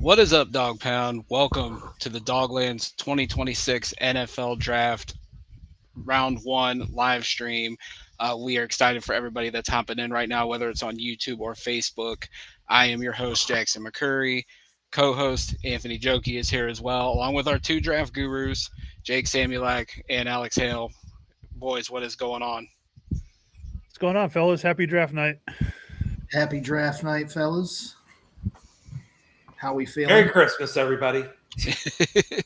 What is up, Dog Pound? Welcome to the Doglands 2026 NFL Draft Round 1 live stream. We are excited for everybody that's hopping in right now, whether it's on YouTube or Facebook. I am your host, Jackson McCurry. Co host Anthony Jokey is here as well, along with our two draft gurus, Jake Samulak and Alex Hale. Boys, what is going on? What's going on, fellas? Happy draft night. Happy draft night, fellas. How we feeling? Merry Christmas, everybody. It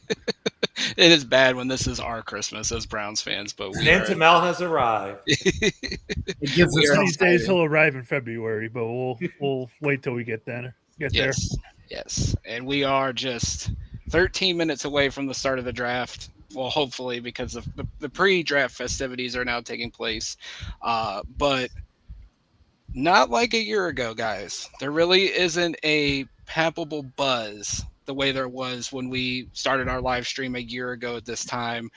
is bad when this is our Christmas as Browns fans, but Santa Mel has arrived. It gives us These days he'll arrive in February, but we'll wait till we get there. Yes, and we are just 13 minutes away from the start of the draft. Well, hopefully, because the pre-draft festivities are now taking place, but not like a year ago, guys. There really isn't a palpable buzz the way there was when we started our live stream a year ago at this time.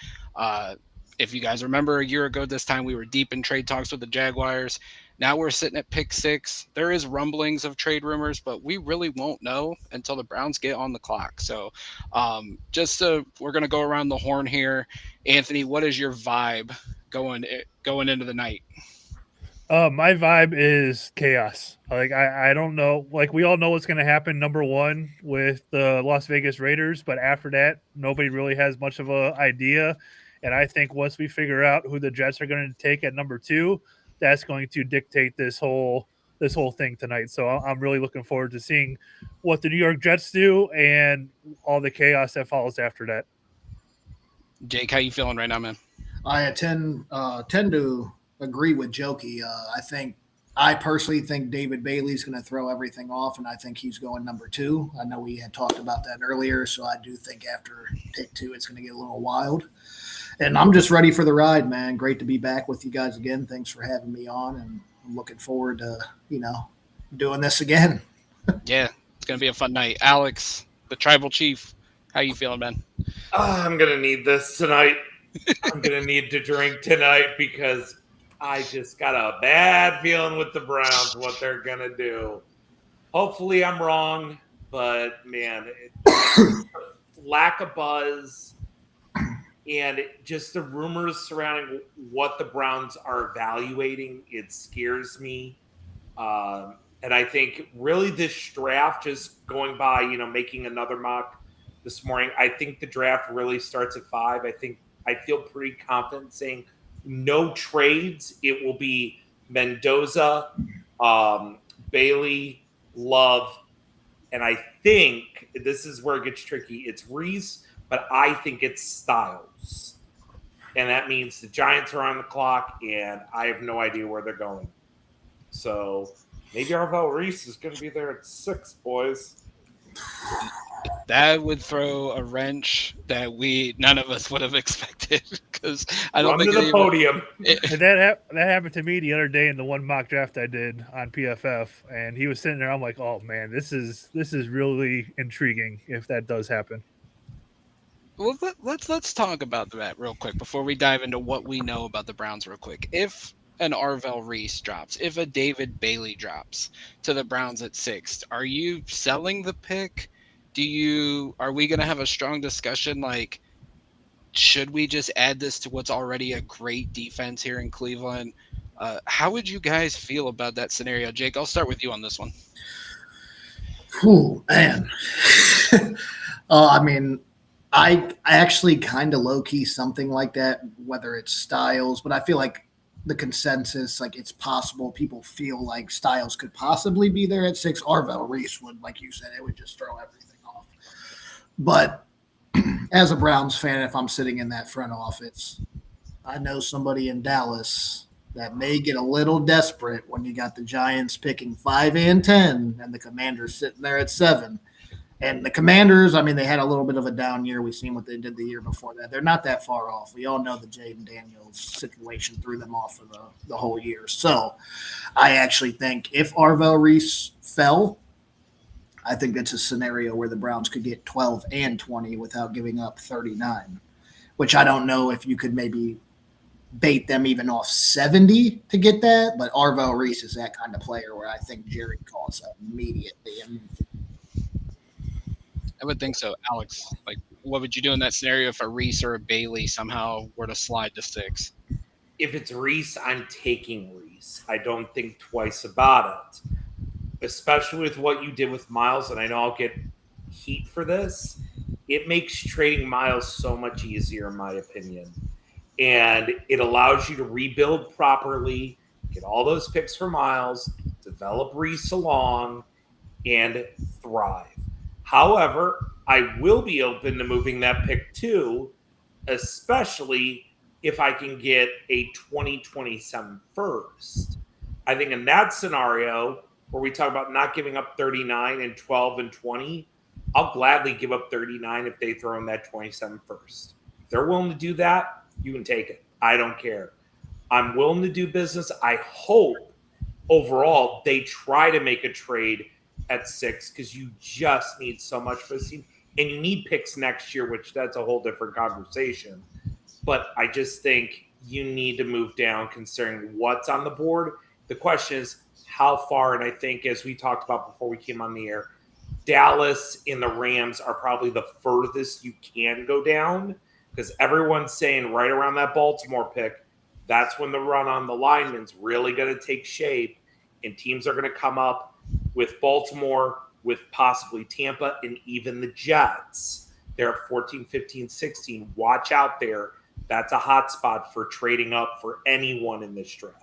If you guys remember, a year ago at this time, we were deep in trade talks with the Jaguars. Now we're sitting at pick 6. There is rumblings of trade rumors, but we really won't know until the Browns get on the clock. So we're going to go around the horn here. Anthony, what is your vibe going into the night? My vibe is chaos. Like I don't know. Like we all know what's going to happen. Number one with the Las Vegas Raiders, but after that, nobody really has much of an idea. And I think once we figure out who the Jets are going to take at number 2, that's going to dictate this whole thing tonight. So I'm really looking forward to seeing what the New York Jets do and all the chaos that follows after that. Jake, how you feeling right now, man? I tend to agree with Jokey. I personally think David Bailey's going to throw everything off, and I think he's going number 2. I know we had talked about that earlier, so I do think after pick 2, it's going to get a little wild. And I'm just ready for the ride, man. Great to be back with you guys again. Thanks for having me on, and I'm looking forward to, doing this again. Yeah, it's going to be a fun night. Alex, the tribal chief, how you feeling, man? I'm going to need this tonight. I'm going to need to drink tonight because I just got a bad feeling with the Browns, what they're going to do. Hopefully I'm wrong, but, man, lack of buzz and just the rumors surrounding what the Browns are evaluating, it scares me. And I think really this draft, just going by, making another mock this morning, I think the draft really starts at 5. I feel pretty confident saying no trades. It will be Mendoza, Bailey, Love, and I think this is where it gets tricky. It's Reese, but I think it's Styles. And that means the Giants are on the clock, and I have no idea where they're going. So maybe Arvell Reese is going to be there at 6, boys. That would throw a wrench that none of us would have expected because I don't think the podium. That happened to me the other day in the one mock draft I did on PFF, and he was sitting there. I'm like, oh man, this is really intriguing if that does happen. Well, let's talk about that real quick before we dive into what we know about the Browns real quick. If an Arvell Reese drops, if a David Bailey drops to the Browns at 6, are you selling the pick? Are we going to have a strong discussion? Like, should we just add this to what's already a great defense here in Cleveland? How would you guys feel about that scenario? Jake, I'll start with you on this one. Whew, man. I mean, I actually kind of low key something like that, whether it's Styles, but I feel like the consensus, like it's possible people feel like Styles could possibly be there at 6. Arvell Reese would, like you said, it would just throw everything off. But as a Browns fan, if I'm sitting in that front office, I know somebody in Dallas that may get a little desperate when you got the Giants picking 5 and 10 and the Commanders sitting there at 7. And the Commanders, I mean, they had a little bit of a down year. We've seen what they did the year before that. They're not that far off. We all know the Jaden Daniels situation threw them off for the whole year. So I actually think if Arvell Reese fell, I think that's a scenario where the Browns could get 12 and 20 without giving up 39, which I don't know if you could maybe bait them even off 70 to get that. But Arvell Reese is that kind of player where I think Jerry calls up immediately. And I would think so, Alex. Like, what would you do in that scenario if a Reese or a Bailey somehow were to slide to 6? If it's Reese, I'm taking Reese. I don't think twice about it, especially with what you did with Miles. And I know I'll get heat for this. It makes trading Miles so much easier, in my opinion. And it allows you to rebuild properly, get all those picks for Miles, develop Reese along, and thrive. However, I will be open to moving that pick too, especially if I can get a 2027 first. I think in that scenario, where we talk about not giving up 39 and 12 and 20, I'll gladly give up 39 if they throw in that 27 first. If they're willing to do that, you can take it. I don't care. I'm willing to do business. I hope overall they try to make a trade at 6 because you just need so much for the team. And you need picks next year, which that's a whole different conversation. But I just think you need to move down considering what's on the board. The question is how far, and I think as we talked about before we came on the air, Dallas and the Rams are probably the furthest you can go down because everyone's saying right around that Baltimore pick, that's when the run on the lineman's really going to take shape and teams are going to come up with Baltimore, with possibly Tampa, and even the Jets. They're at 14, 15, 16. Watch out there. That's a hot spot for trading up for anyone in this draft.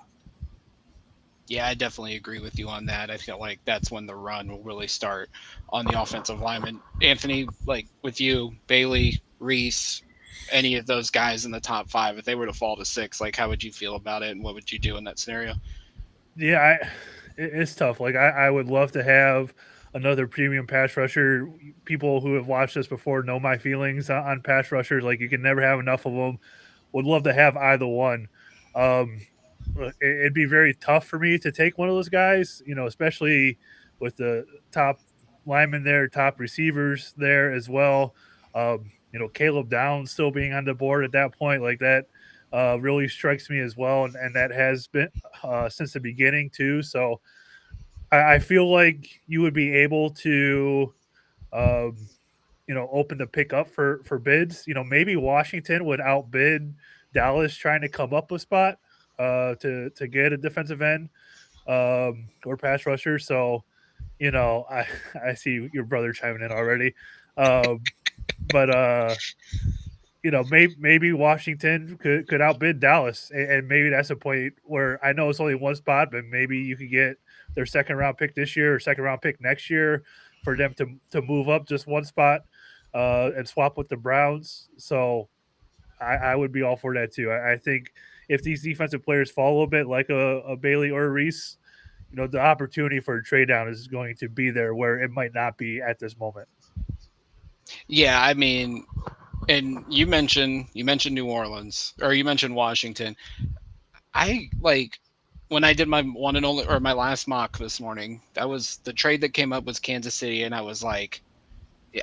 Yeah, I definitely agree with you on that. I feel like that's when the run will really start on the offensive lineman. Anthony, like with you, Bailey, Reese, any of those guys in the top 5, if they were to fall to 6, like how would you feel about it and what would you do in that scenario? Yeah, it's tough. Like I would love to have another premium pass rusher. People who have watched this before know my feelings on pass rushers. Like you can never have enough of them. Would love to have either one. It'd be very tough for me to take one of those guys, especially with the top linemen there, top receivers there as well. Caleb Downs still being on the board at that point, like that really strikes me as well. And that has been since the beginning too. So I feel like you would be able to, open the pick up for bids. Maybe Washington would outbid Dallas trying to come up a spot to get a defensive end or pass rusher. So, I see your brother chiming in already. But maybe Washington could outbid Dallas, and maybe that's a point where I know it's only one spot, but maybe you could get their second round pick this year or second round pick next year for them to move up just one spot and swap with the Browns. So I would be all for that too. I think if these defensive players fall a little bit like a Bailey or a Reese, the opportunity for a trade down is going to be there where it might not be at this moment. Yeah, I mean, and you mentioned New Orleans or you mentioned Washington. I like when I did my one and only or my last mock this morning. That was the trade that came up was Kansas City, and I was like,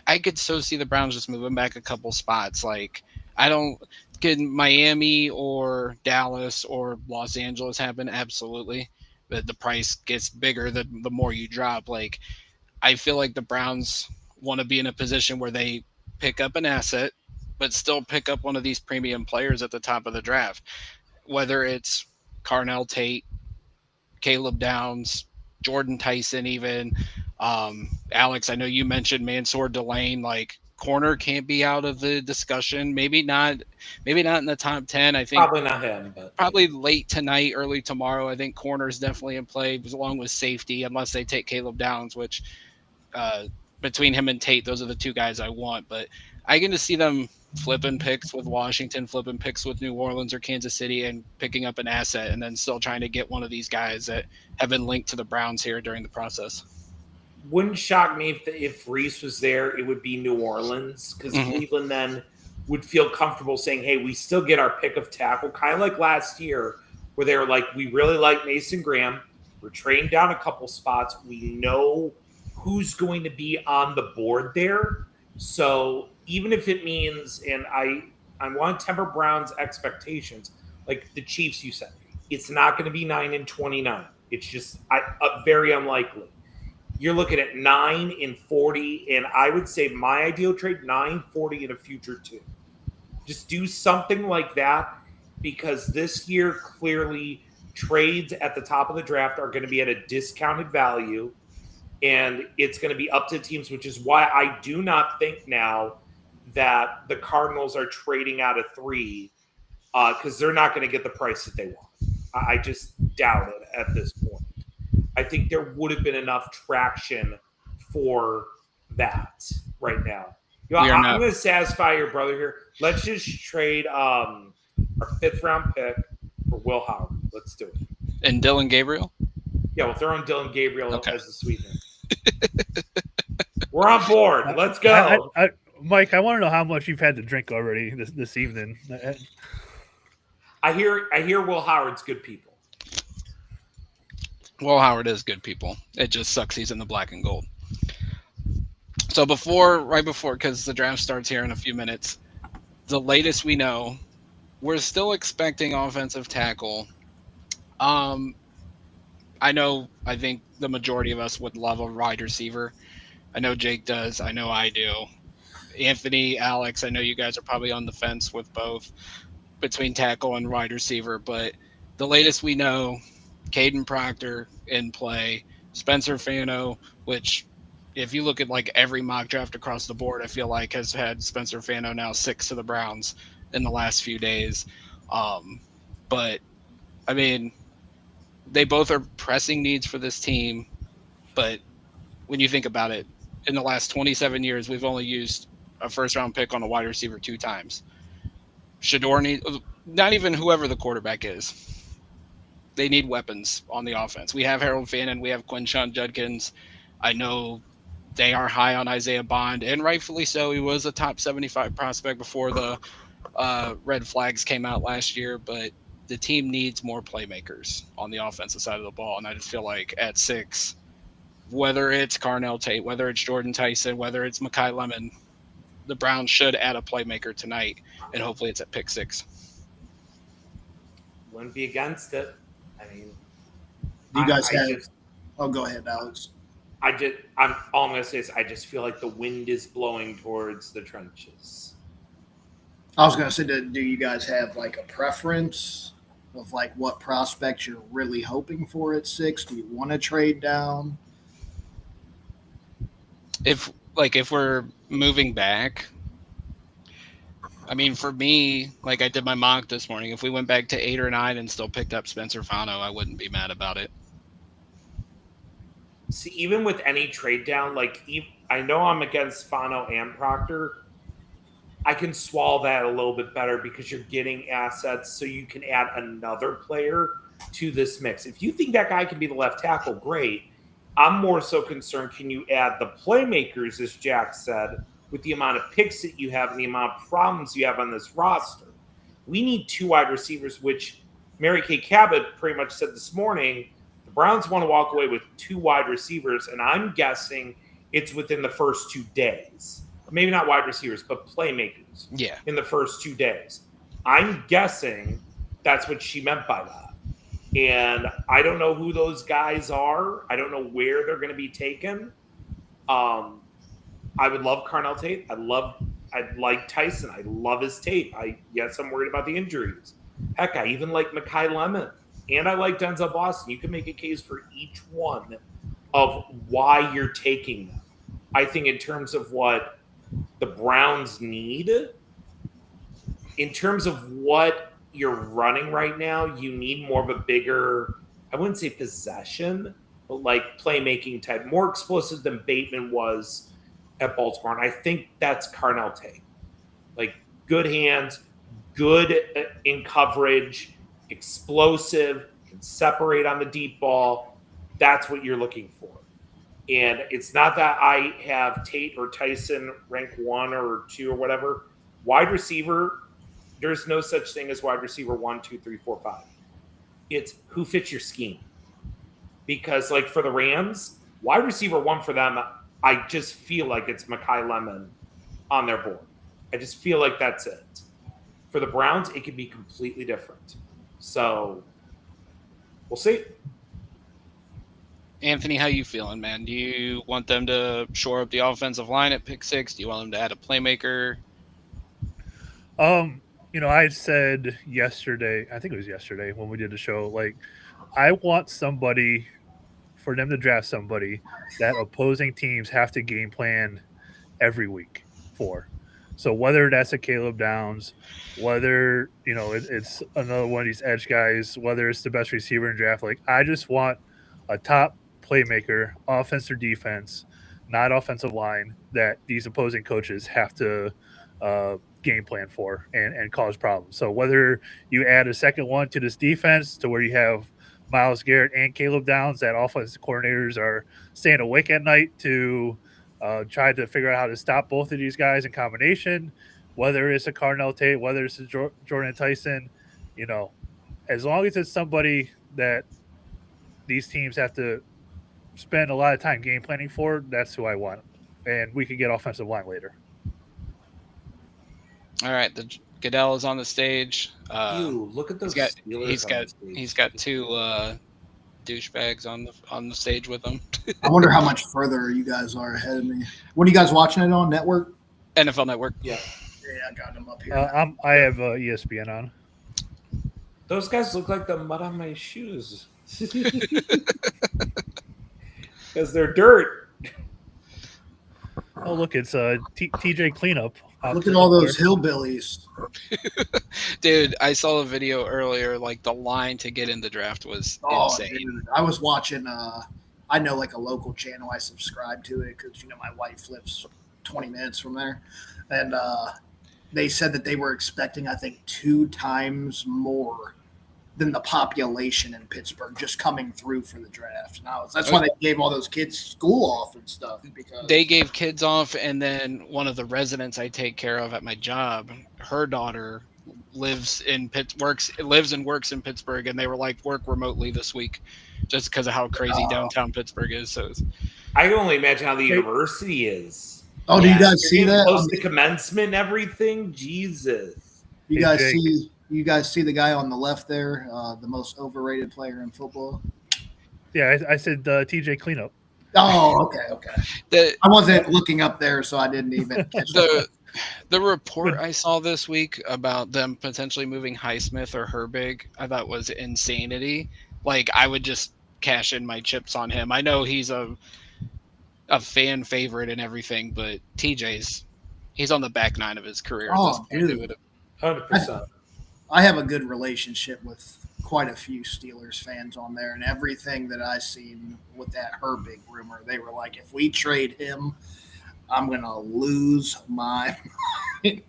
I could so see the Browns just moving back a couple spots. Like I don't could Miami or Dallas or Los Angeles happen absolutely, but the price gets bigger the more you drop. Like I feel like the Browns want to be in a position where they pick up an asset, but still pick up one of these premium players at the top of the draft, whether it's Carnell Tate, Caleb Downs, Jordan Tyson, even Alex, I know you mentioned Mansour Delane. Like corner can't be out of the discussion. Maybe not. Maybe not in the top 10. I think Probably not him, but probably late tonight, early tomorrow. I think corner is definitely in play along with safety, unless they take Caleb Downs, which uh, between him and Tate, those are the two guys I want. But I get to see them flipping picks with Washington, flipping picks with New Orleans or Kansas City, and picking up an asset, and then still trying to get one of these guys that have been linked to the Browns here during the process. wouldn't shock me if Reese was there. It would be New Orleans because Mhm. Cleveland then would feel comfortable saying, "Hey, we still get our pick of tackle," kind of like last year, where they were like, "We really like Mason Graham. We're trading down a couple spots. We know who's going to be on the board there. So even if it means, and I want to temper Brown's expectations, like the Chiefs, you said, it's not going to be 9-29. It's just very unlikely." You're looking at 9-40, and I would say my ideal trade 9-40 in a future too. Just do something like that because this year clearly trades at the top of the draft are going to be at a discounted value, and it's going to be up to teams, which is why I do not think now that the Cardinals are trading out of 3 because they're not going to get the price that they want. I just doubt it at this point. I think there would have been enough traction for that right now. I'm going to satisfy your brother here. Let's just trade our 5th round pick for Will Howard. Let's do it. And Dylan Gabriel? Yeah, we'll throw in Dylan Gabriel as the sweetener. We're on board. Let's go. Mike, I want to know how much you've had to drink already this evening. I hear Will Howard's good people. Will Howard is good people. It just sucks he's in the black and gold. So right before, because the draft starts here in a few minutes, the latest we know, we're still expecting offensive tackle. I think the majority of us would love a wide receiver. I know Jake does. I know I do. Anthony, Alex, I know you guys are probably on the fence with both between tackle and wide receiver, but the latest we know, Caden Proctor in play, Spencer Fano, which if you look at like every mock draft across the board, I feel like has had Spencer Fano now 6 to the Browns in the last few days. But I mean, they both are pressing needs for this team. But when you think about it, in the last 27 years, we've only used a first-round pick on a wide receiver 2 times. Shador not even whoever the quarterback is. They need weapons on the offense. We have Harold Fannin. We have Quinshon Judkins. I know they are high on Isaiah Bond, and rightfully so. He was a top 75 prospect before the red flags came out last year, but the team needs more playmakers on the offensive side of the ball, and I just feel like at 6, whether it's Carnell Tate, whether it's Jordan Tyson, whether it's Mekhi Lemon, the Browns should add a playmaker tonight, and hopefully it's at pick 6. Wouldn't be against it. I mean, do you guys go ahead, Alex. All I'm going to say is I just feel like the wind is blowing towards the trenches. I was going to say, do you guys have like a preference of like what prospects you're really hoping for at 6? Do you want to trade down? If we're moving back, I mean, for me, like I did my mock this morning, if we went back to 8 or 9 and still picked up Spencer Fano, I wouldn't be mad about it. See, even with any trade down, like I know I'm against Fano and Proctor. I can swallow that a little bit better because you're getting assets so you can add another player to this mix. If you think that guy can be the left tackle, great. I'm more so concerned, can you add the playmakers, as Jack said, with the amount of picks that you have and the amount of problems you have on this roster? We need 2 wide receivers, which Mary Kay Cabot pretty much said this morning. The Browns want to walk away with 2 wide receivers, and I'm guessing it's within the first 2 days. Maybe not wide receivers, but playmakers. Yeah. In the first 2 days. I'm guessing that's what she meant by that. And I don't know who those guys are. I don't know where they're going to be taken. I would love Carnell Tate. I like Tyson. I love his tape. Yes, I'm worried about the injuries. Heck, I even like Mekhi Lemon. And I like Denzel Boston. You can make a case for each one of why you're taking them. I think in terms of what the Browns need, in terms of what you're running right now, you need more of a bigger, I wouldn't say possession, but like playmaking type, more explosive than Bateman was at Baltimore. And I think that's Carnell Tate. Like good hands, good in coverage, explosive, can separate on the deep ball. That's what you're looking for. And it's not that I have Tate or Tyson rank 1 or 2 or whatever. Wide receiver, there's no such thing as wide receiver 1, 2, 3, 4, 5. It's who fits your scheme. Because, like, for the Rams, wide receiver 1 for them, I just feel like it's Mekhi Lemon on their board. I just feel like that's it. For the Browns, it could be completely different. So, we'll see. Anthony, how you feeling, man? Do you want them to shore up the offensive line at pick 6? Do you want them to add a playmaker? I said yesterday, I think it was yesterday when we did the show, like, I want somebody, for them to draft somebody that opposing teams have to game plan every week for. So whether that's a Caleb Downs, whether, it's another one of these edge guys, whether it's the best receiver in draft, like, I just want a top playmaker, offense or defense, not offensive line, that these opposing coaches have to game plan for and cause problems. So whether you add a second one to this defense to where you have Myles Garrett and Caleb Downs, that offensive coordinators are staying awake at night to try to figure out how to stop both of these guys in combination, whether it's a Carnell Tate, whether it's a Jordan Tyson, as long as it's somebody that these teams have to spend a lot of time game planning for, that's who I want. And we could get offensive line later. All right, the Goodell is on the stage. Look at those. He's got 2 douchebags on the stage with him. I wonder how much further you guys are ahead of me. What are you guys watching it on? Network? NFL Network. Yeah, I got them up here. I have ESPN on. Those guys look like the mud on my shoes. Because they're dirt. Oh, look, it's TJ Cleanup. Look at all those hillbillies. Dude, I saw a video earlier, like the line to get in the draft was insane. Dude, I was watching, I know like a local channel. I subscribe to it because, my wife lives 20 minutes from there. And they said that they were expecting, I think, 2 times more than the population in Pittsburgh just coming through for the draft. Now that's why they gave all those kids school off and stuff. Because they gave kids off, and then one of the residents I take care of at my job, her daughter lives and works in Pittsburgh, and they were like, work remotely this week, just because of how crazy downtown Pittsburgh is. So I can only imagine how the university is. Oh, do you guys see that? Close to commencement and everything? Jesus. You guys see? You guys see the guy on the left there, the most overrated player in football? Yeah, I said TJ Cleanup. Oh, okay. I wasn't looking up there, so I didn't even catch the report I saw this week about them potentially moving Highsmith or Herbig, I thought was insanity. Like, I would just cash in my chips on him. I know he's a fan favorite and everything, but he's on the back 9 of his career. Oh, dude. 100%. I have a good relationship with quite a few Steelers fans on there, and everything that I seen with that Herbig rumor, they were like, if we trade him, I'm going to lose my mind.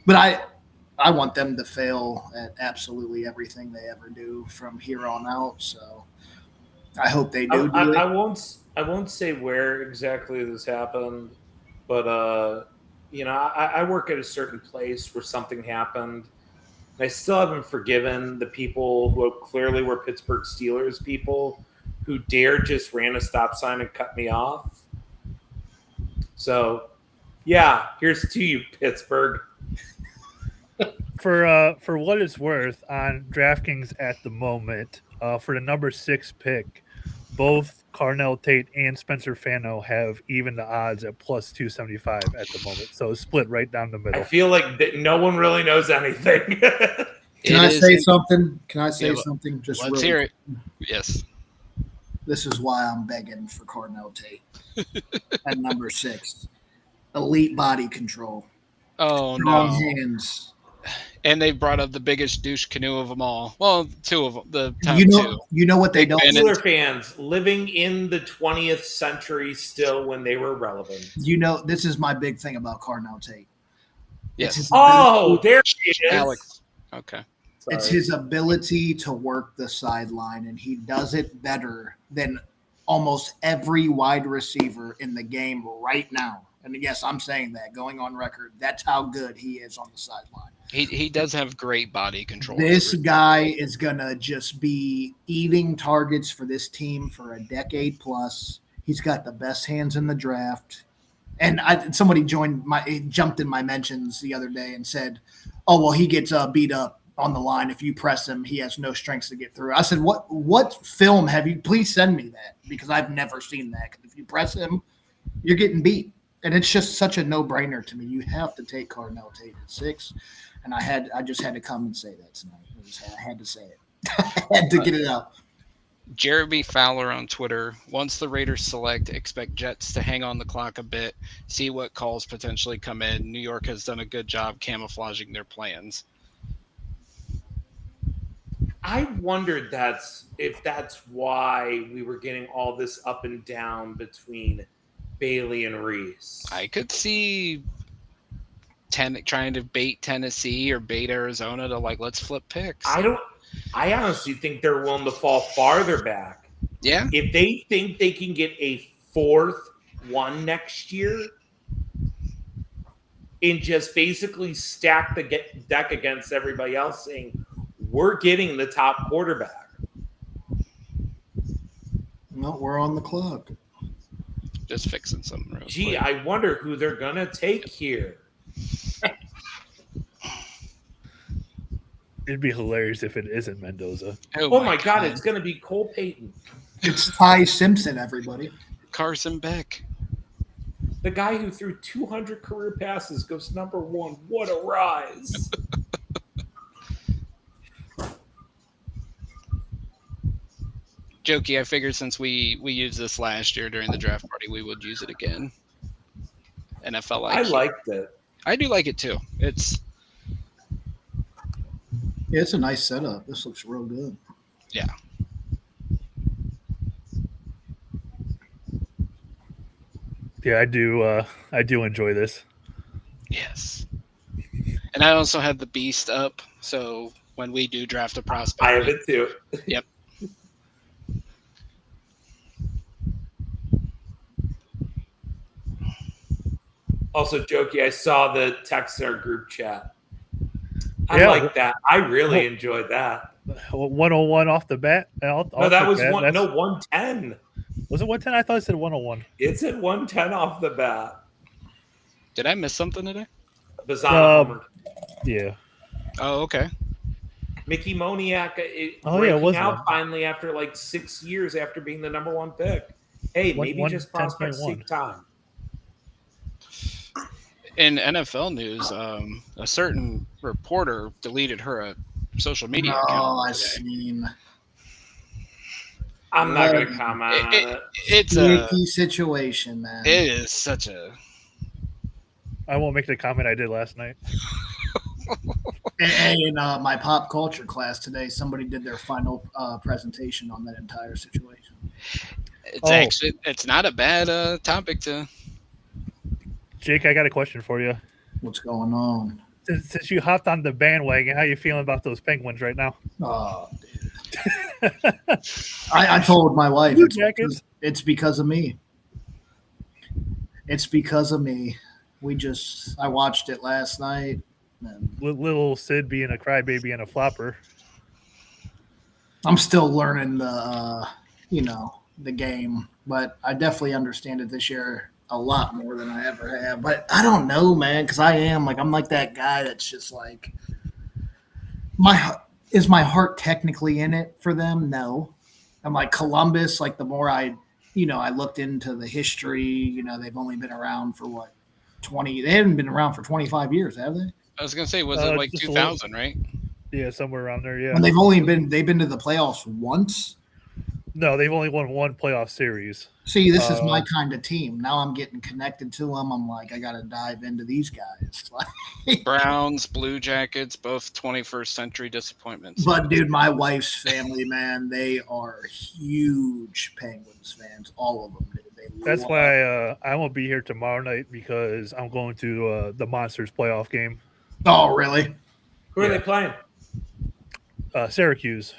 But I want them to fail at absolutely everything they ever do from here on out, so I hope they do it. I won't say where exactly this happened, but I work at a certain place where something happened. I still haven't forgiven the people who clearly were Pittsburgh Steelers people who dared just ran a stop sign and cut me off. So, yeah, here's to you, Pittsburgh. For what it's worth, on DraftKings at the moment, for the number 6 pick, both Carnell Tate and Spencer Fano have even the odds at plus 275 at the moment. So it's split right down the middle. I feel like no one really knows anything. Can I say something? Just let's hear it. Yes. This is why I'm begging for Cardinal Tate at number 6. Elite body control. Oh Strong no! hands. And they brought up the biggest douche canoe of them all. Well, two of them, the top two. You know what they Big don't. Ben Steeler fans living in the 20th century still when they were relevant. You know, this is my big thing about Cardinal Tate. Yes. Oh, there he is. Alex. Okay. Sorry. It's his ability to work the sideline, and he does it better than almost every wide receiver in the game right now. And yes, I'm saying that, going on record. That's how good he is on the sideline. He does have great body control. This guy is going to just be eating targets for this team for a decade plus. He's got the best hands in the draft. And somebody jumped in my mentions the other day and said, oh, well, he gets beat up on the line. If you press him, he has no strength to get through. I said, what film have you – please send me that, because I've never seen that. If you press him, you're getting beat. And it's just such a no-brainer to me. You have to take Cardinal Tate at 6. And I just had to come and say that tonight. I had to say it. I had to get it out. Jeremy Fowler on Twitter, once the Raiders select, expect Jets to hang on the clock a bit, see what calls potentially come in. New York has done a good job camouflaging their plans. I wondered if that's why we were getting all this up and down between Bailey and Reese. I could see trying to bait Tennessee or bait Arizona to let's flip picks. I honestly think they're willing to fall farther back. Yeah. If they think they can get a 4th one next year and just basically stack the deck against everybody else, saying we're getting the top quarterback. No, we're on the clock. Just fixing something real Gee, quick. I wonder who they're going to take here. It'd be hilarious if it isn't Mendoza. Oh my God, it's going to be Cole Payton. It's Ty Simpson, everybody. Carson Beck. The guy who threw 200 career passes goes number 1. What a rise. Jokey, I figured since we used this last year during the draft party, we would use it again. NFL IQ. I liked it. I do like it too. Yeah, it's a nice setup. This looks real good. Yeah. Yeah, I do enjoy this. Yes. And I also have the Beast up, so when we do draft a prospect, I have it too. Yep. Also, Jokey, I saw the text in our group chat. I like that. I really enjoyed that. 101 off the bat. No, that was 110. Was it 110? I thought it said 101. It's at 110 off the bat. Did I miss something today? Bazana Yeah. Oh, okay. Mickey Moniak was out finally after 6 years after being the number 1 pick. Hey, maybe just prospects take time. In NFL news, a certain reporter deleted her social media account. Oh, I've seen. I'm not going to comment on it. It's a tricky situation, man. It is such a. I won't make the comment I did last night. In my pop culture class today, somebody did their final presentation on that entire situation. It's not a bad topic to. Jake, I got a question for you. What's going on? Since you hopped on the bandwagon, how you feeling about those Penguins right now? Oh, dude. I told my wife it's because of me. It's because of me. I watched it last night. Little Sid being a crybaby and a flopper. I'm still learning the game, but I definitely understand it this year a lot more than I ever have. But I don't know, man, because I'm like that guy that's just like, is my heart technically in it for them? No. I'm like Columbus. Like the more I looked into the history. They've only been around for 20. They haven't been around for 25 years, have they? I was gonna say, was it 2000, right? Yeah, somewhere around there. Yeah. And they've been to the playoffs once. No, they've only won one playoff series. See, this is my kind of team. Now I'm getting connected to them. I'm like, I got to dive into these guys. Browns, Blue Jackets, both 21st century disappointments. But dude, my wife's family, man, they are huge Penguins fans. All of them. Dude. That's why I won't be here tomorrow night because I'm going to the Monsters playoff game. Oh, really? Who are they playing? Syracuse.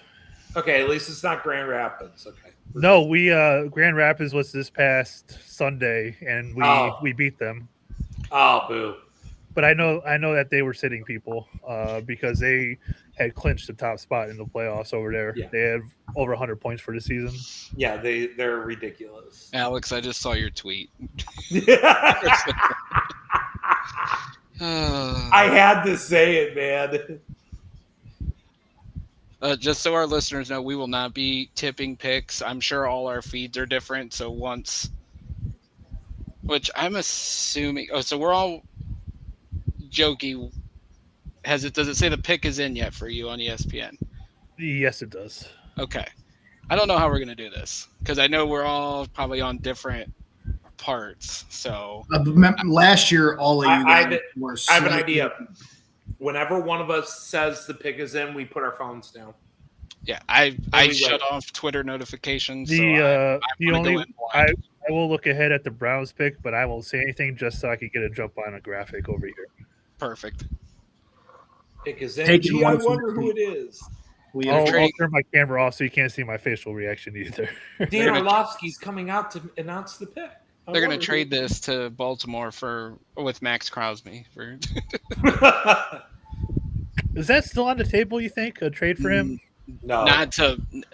Okay, at least it's not Grand Rapids. Okay. No, we Grand Rapids was this past Sunday, and we beat them. Oh, boo! But I know that they were sitting people because they had clinched the top spot in the playoffs over there. Yeah. They had over 100 points for the season. Yeah, they're ridiculous. Alex, I just saw your tweet. I had to say it, man. Just so our listeners know, we will not be tipping picks. I'm sure all our feeds are different. So which I'm assuming. Oh, so we're all jokey. Does it say the pick is in yet for you on ESPN? Yes, it does. Okay. I don't know how we're going to do this because I know we're all probably on different parts. So last year, all of you guys were. I have an idea. Whenever one of us says the pick is in, we put our phones down. Yeah, I shut off Twitter notifications. I will look ahead at the Browns pick, but I won't say anything just so I can get a jump on a graphic over here. Perfect. Pick is in. Gee, I wonder who it is. I'll turn my camera off so you can't see my facial reaction either. Dan Orlovsky's coming out to announce the pick. They're going to trade this to Baltimore with Max Crosby. Is that still on the table, you think? A trade for him? No.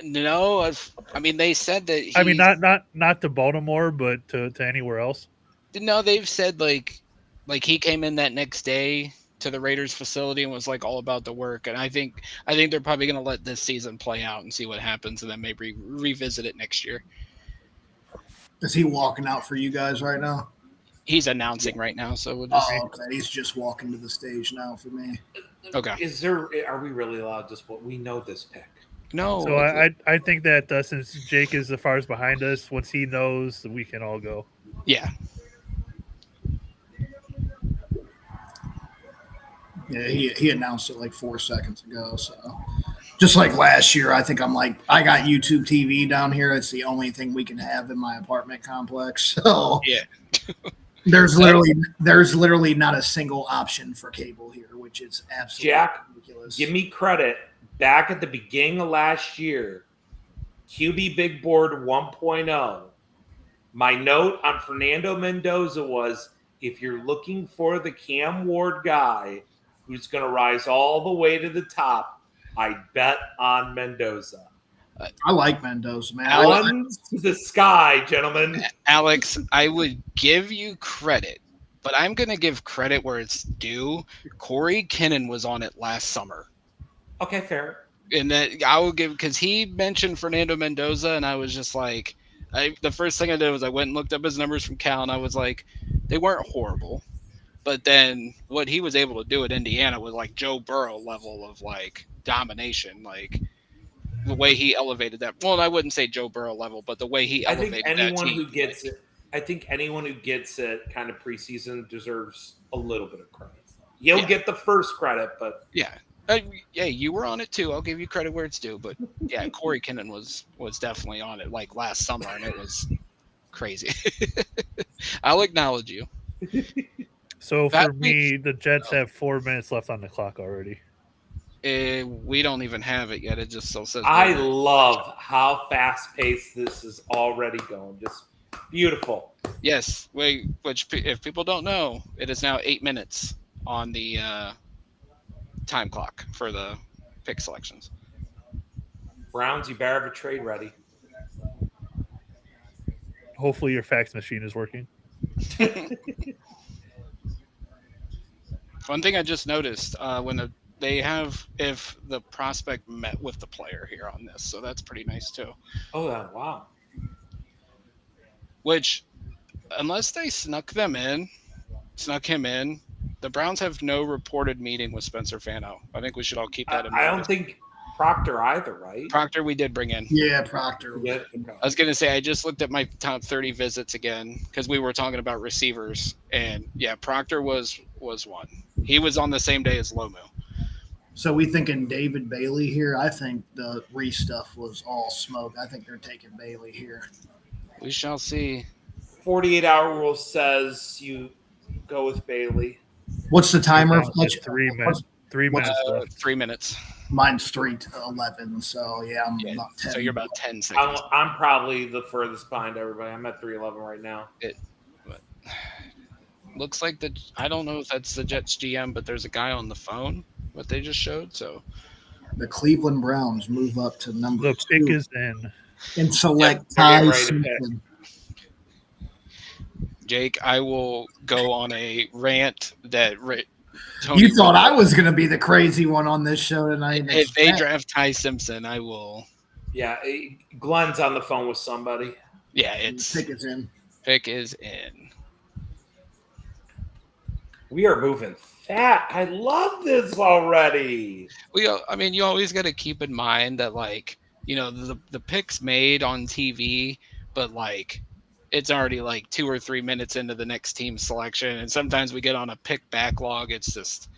No. I mean, they said that not to Baltimore, but to anywhere else. No, they've said like he came in that next day to the Raiders facility and was like all about the work. And I think they're probably going to let this season play out and see what happens and then maybe revisit it next year. Is he walking out for you guys right now? He's announcing right now, so we'll just. Oh, okay. He's just walking to the stage now for me. Okay. Are we really allowed to? We know this pick. No. So I think that since Jake is the farthest behind us, once he knows, we can all go. Yeah. Yeah, he announced it like 4 seconds ago. So, just like last year, I think I got YouTube TV down here. It's the only thing we can have in my apartment complex. So yeah, there's literally not a single option for cable here, which is absolutely ridiculous. Give me credit. Back at the beginning of last year, QB Big Board 1.0. My note on Fernando Mendoza was, if you're looking for the Cam Ward guy who's going to rise all the way to the top, I bet on Mendoza. I like Mendoza, man. One to the sky, gentlemen. Alex, I would give you credit, but I'm going to give credit where it's due. Corey Kinnan was on it last summer. Okay, fair. And that I will give, because he mentioned Fernando Mendoza, and I was just like, the first thing I did was I went and looked up his numbers from Cal, and I was like, they weren't horrible. But then what he was able to do at Indiana was like Joe Burrow level of like domination, like the way he elevated that. Well, I wouldn't say Joe Burrow level, but the way he elevated that team. I think anyone who gets it kind of preseason deserves a little bit of credit. You'll get the first credit, but yeah, you were on it too. I'll give you credit where it's due. But yeah, Corey Kinnan was definitely on it like last summer, and it was crazy. I'll acknowledge you. So for me, the Jets have 4 minutes left on the clock already. We don't even have it yet. It just still says. I love how fast-paced this is already going. Just beautiful. Yes. Which if people don't know, it is now 8 minutes on the time clock for the pick selections. Browns, you better have a trade ready. Hopefully your fax machine is working. One thing I just noticed when if the prospect met with the player here on this, so that's pretty nice too. Oh, wow. Which, unless they snuck him in, the Browns have no reported meeting with Spencer Fano. I think we should all keep that in mind. I don't think Proctor either, right? Proctor, we did bring in. Yeah, Proctor. Yeah. I was gonna say I just looked at my top 30 visits again because we were talking about receivers, and yeah, Proctor was one. He was on the same day as Lomu. So we thinking David Bailey here. I think the Reese stuff was all smoke. I think they're taking Bailey here. We shall see. 48-hour rule says you go with Bailey. What's the timer? It's 3 minutes. 3 minutes left. 3 minutes. Mine's 3:11. So yeah, I'm Yeah, about 10. so you're about 10 seconds. I'm probably the furthest behind everybody. I'm at 3:11 right now. Looks like I don't know if that's the Jets GM, but there's a guy on the phone. What they just showed. So The Cleveland Browns move up to number The pick 2 is in. and select Yep, they're getting Ty ready to pick. Simpson. Jake, I will go on a rant that Tony. You thought I was going to be the crazy one on this show tonight. If they draft Ty Simpson, I will. Yeah, Glenn's on the phone with somebody. Yeah, it's pick is in. pick is in. We are moving fast. I love this already. I mean, you always got to keep in mind that, like, you know, the picks made on TV, but like, it's already like 2 or 3 minutes into the next team selection, and sometimes we get on a pick backlog. It's just.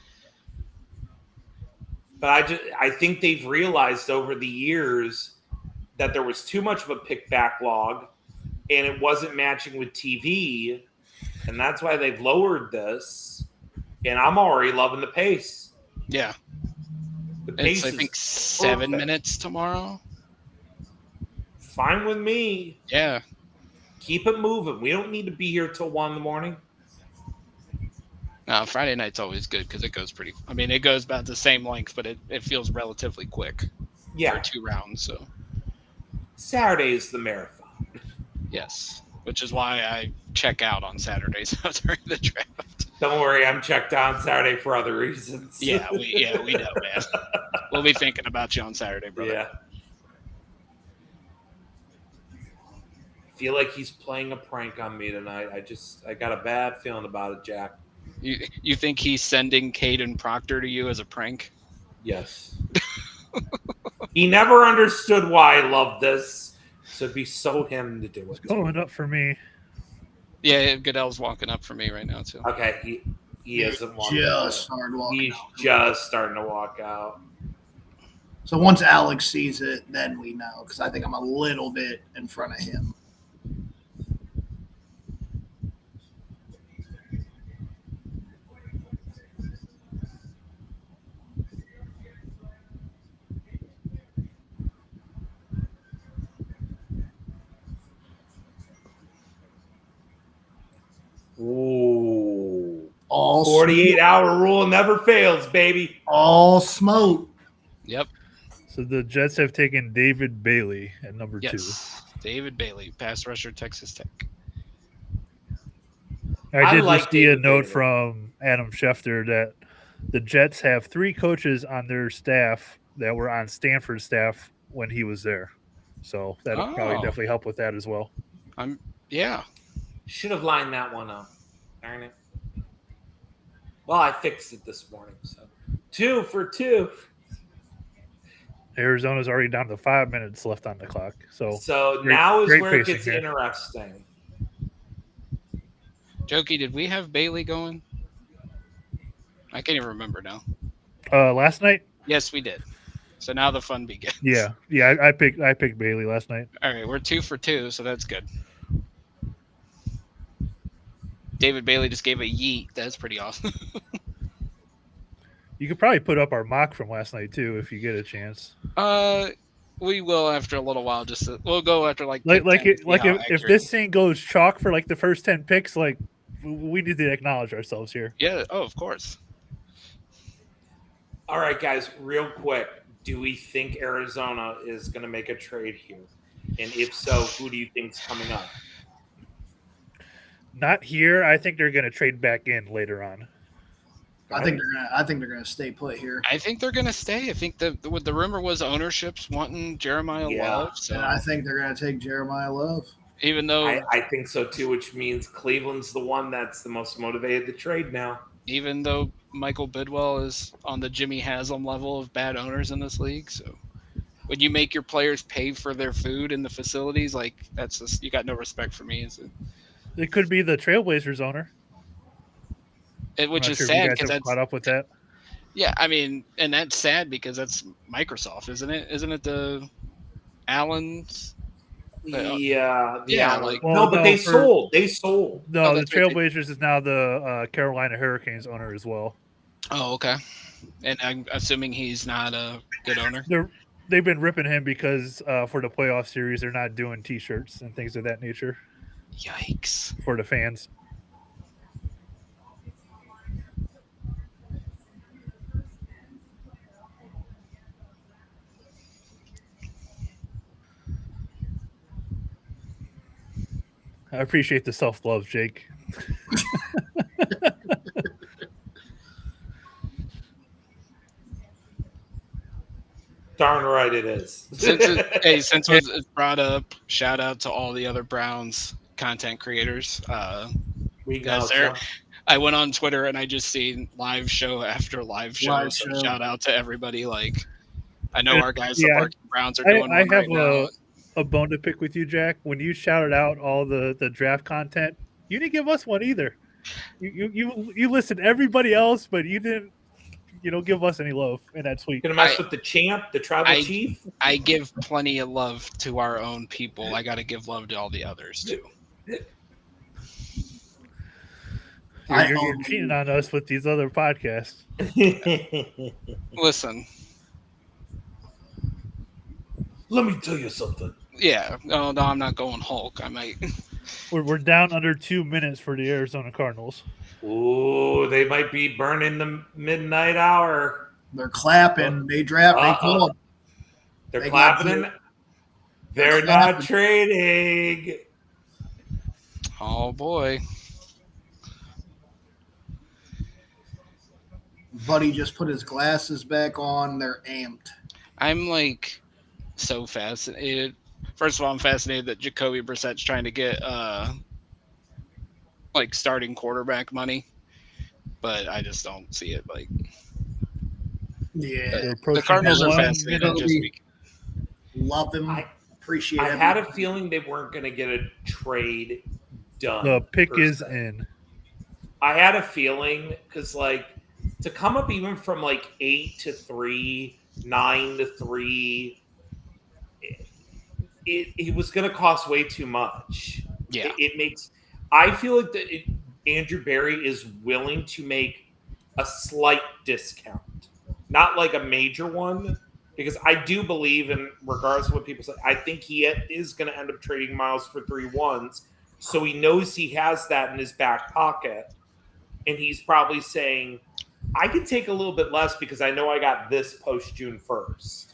But I think they've realized over the years that there was too much of a pick backlog, and it wasn't matching with TV, and that's why they've lowered this. And I'm already loving the pace. Yeah. The pace It's, I think, 7 minutes tomorrow. Fine with me. Yeah. Keep it moving. We don't need to be here till 1 in the morning. No, Friday night's always good because it goes it goes about the same length, but it feels relatively quick. Yeah. For 2 rounds, so. Saturday is the marathon. Yes. Which is why I check out on Saturdays during the draft. Don't worry, I'm checked out on Saturday for other reasons. Yeah, we know, man. We'll be thinking about you on Saturday, brother. Yeah. I feel like he's playing a prank on me tonight. I got a bad feeling about it, Jack. You think he's sending Caden Proctor to you as a prank? Yes. He never understood why I loved this, so it'd be so him to do it. It's going up for me. Yeah, Goodell's walking up for me right now too. Okay, he isn't walking Just out. started walking He's out. just starting to walk out. So once Alex sees it, then we know, because I think I'm a little bit in front of him. Ooh. All 48-hour rule never fails, baby. all smoke. Yep. So the Jets have taken David Bailey at number 2. Yes. David Bailey, pass rusher, Texas Tech. I did like just see a David note Bailey. from Adam Schefter that the Jets have 3 coaches on their staff that were on Stanford's staff when he was there. So that'll probably Oh. definitely help with that as well. Yeah. Should have lined that one up. Darn it. Well, I fixed it this morning, so 2 for 2. Arizona's already down to 5 minutes left on the clock. So great- now is great where it pacing gets here. interesting. Jokey, did we have Bailey going? I can't even remember now. Last night, Yes, we did. So now the fun begins. yeah, I picked Bailey last night. All right, we're 2 for 2, so that's good. David Bailey just gave a yeet. That's pretty awesome. You could probably put up our mock from last night too if you get a chance. We will after a little while. We'll go after Like pick 10 to see how if accurate- this thing goes chalk for like the first 10 picks, like we need to acknowledge ourselves here. Yeah. Oh, of course. All right, guys, real quick. Do we think Arizona is going to make a trade here? And if so, who do you think's coming up? Not here. I think they're going to trade back in later on. I think they're gonna stay put here. I think they're gonna stay. I think what the rumor was ownership's wanting Jeremiah Yeah. Love. So And I think they're gonna take Jeremiah Love. even though I think so too, which means Cleveland's the one that's the most motivated to trade now. Michael Bidwell is on the Jimmy Haslam level of bad owners in this league, so when you make your players pay for their food in the facilities, like that's just you got no respect for me. Is it? It could be the Trailblazers owner. I'm Which not is sure if you sad guys because have that's caught up with that. yeah. I mean, and that's sad because that's Microsoft, isn't it? Isn't it the Allens? Yeah, Yeah, Allen. like Well, no, but no, they for- sold. They sold. Oh, No, the that's right, they- Trailblazers is now the Carolina Hurricanes owner as well. oh, okay. And I'm assuming he's not a good owner. They've been ripping him because for the playoff series they're not doing T-shirts and things of that nature Yikes. for the fans. I appreciate the self-love, Jake. Darn right it is. Since it's brought up, shout out to all the other Browns content creators. We Guys, know, there. I went on Twitter and I just seen live show after live show. Live So show. shout out to everybody. Like, I know our guys, the Yeah. Barking Browns, are doing I one have right now. a bone to pick with you, Jack. When you shouted out all the draft content, you didn't give us one either. You listed everybody else, but you didn't give us any love in that tweet. Gonna mess with the champ, the tribal chief. I give plenty of love to our own people. I got to give love to all the others too. You're cheating on us with these other podcasts. Listen, Let me tell you something. yeah, no, I'm not going Hulk. I might. We're down under 2 minutes for the Arizona Cardinals. Ooh, they might be burning the midnight hour. They're clapping. They draft. They call. They're They got clapping. you. They're clapping. not trading. Oh boy. Buddy just put his glasses back on. They're amped. I'm like so fascinated. First of all, I'm fascinated that Jacoby Brissett's trying to get like starting quarterback money, but I just don't see it. Like Yeah, They're the approaching Cardinals are one. fascinated. Just love him. Appreciate. I had a everything. feeling they weren't going to get a trade done. The pick per is se. in. I had a feeling because, like, to come up even from like 8-3, 9-3, it was going to cost way too much. yeah, It makes. I feel like Andrew Berry is willing to make a slight discount, not like a major one, because I do believe, and regardless of what people say, I think he is going to end up trading Miles for 3-1s. So he knows he has that in his back pocket, and he's probably saying, I can take a little bit less because I know I got this post June 1st.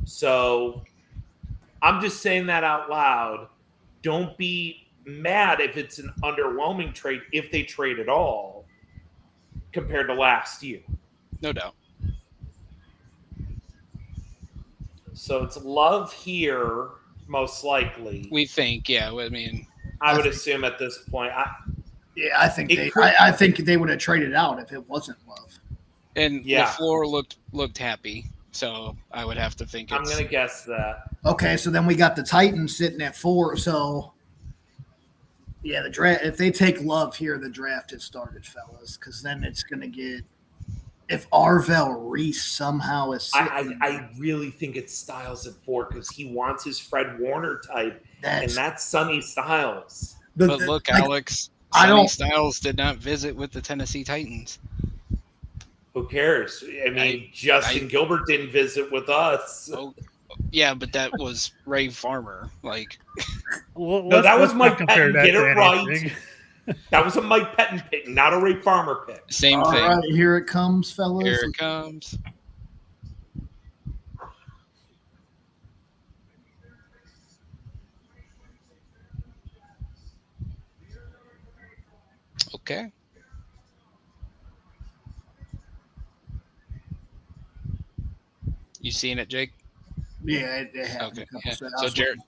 So I'm just saying that out loud. Don't be mad if it's an underwhelming trade, if they trade at all, compared to last year. no doubt. So it's love here, most likely. We think, yeah. I mean, I would assume at this point. Yeah, I think It could- I think they would have traded out if it wasn't love. and Yeah. LaFleur looked happy, so I would have to think I'm it's. going to guess that. Okay, so then we got the Titans sitting at 4. So yeah, the draft. If they take love here, the draft has started, fellas. Because then it's going to get. If Arvell Reese somehow is sitting, I really think it's Styles at 4 because he wants his Fred Warner type, and that's Sonny Styles. But look, like, Alex, I Sonny don't- Styles did not visit with the Tennessee Titans. Who cares? I mean, Justin Gilbert didn't visit with us. Oh, yeah, but that was Ray Farmer. Like, No, that was Mike compare Pettin. Get to it right. anything. That was a Mike Pettin pick, not a Ray Farmer pick. same all thing. right, here it comes, fellas. Here it comes. Okay. You seen it, Jake? Yeah, it happened. Okay. a couple Yeah. seconds. So Jared,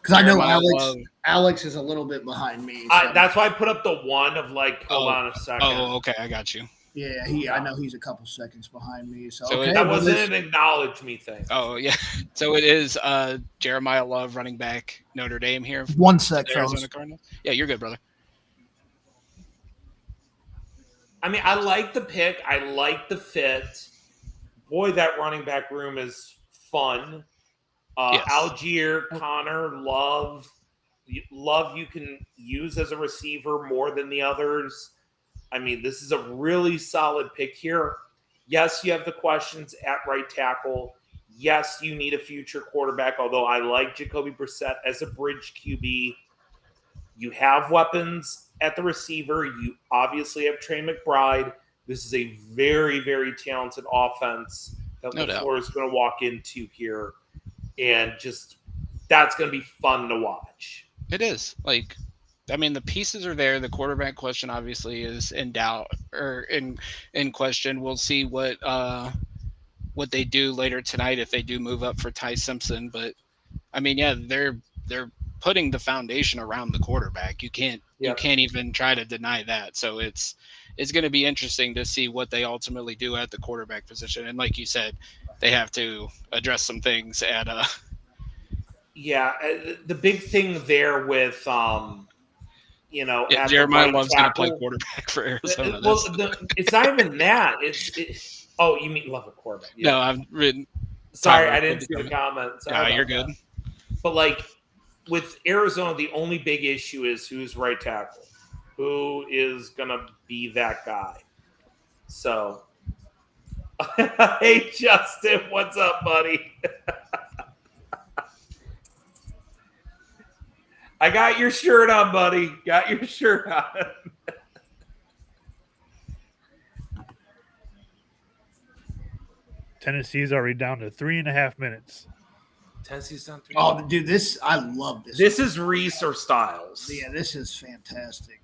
Because I know Jeremiah Love- Alex is a little bit behind me. So. That's why I put up the one of like, hold on a second. Oh, okay, I got you. Yeah, I know he's a couple seconds behind me. So So okay, That well, wasn't an acknowledge me thing. Oh yeah. So it is Jeremiah Love, running back, Notre Dame here. one sec, The fellas. Arizona Cardinals. Yeah, you're good, brother. I mean, I like the pick. I like the fit. Boy, that running back room is fun. Yes. Algier, Connor, Love you can use as a receiver more than the others. I mean, this is a really solid pick here. Yes, you have the questions at right tackle. Yes, you need a future quarterback, although I like Jacoby Brissett as a bridge QB. You have weapons at the receiver. You obviously have Trey McBride. This is a very, very talented offense that No doubt. LaFleur is going to walk into here. And just that's going to be fun to watch. It is. Like, I mean, the pieces are there. The quarterback question obviously is in doubt or in question. We'll see what they do later tonight if they do move up for Ty Simpson. But I mean, yeah, they're putting the foundation around the quarterback. You can't even try to deny that. So it's going to be interesting to see what they ultimately do at the quarterback position. And like you said, they have to address some things at Yeah, the big thing there with at Jeremiah the right Love's going to play tackle- quarterback for Arizona. Well, it's not even that. Oh, you mean love a quarterback? Yeah. No, I've written. Sorry, I didn't see the comment. Sorry No, about you're good. that. But like with Arizona, the only big issue is who's right tackle. Who is gonna be that guy? So, hey Justin, what's up, buddy? I got your shirt on, buddy. Got your shirt on. Tennessee's already down to 3.5 minutes. Tennessee's down 3. Oh, dude, I love this. This is Reese or Styles. Yeah, this is fantastic.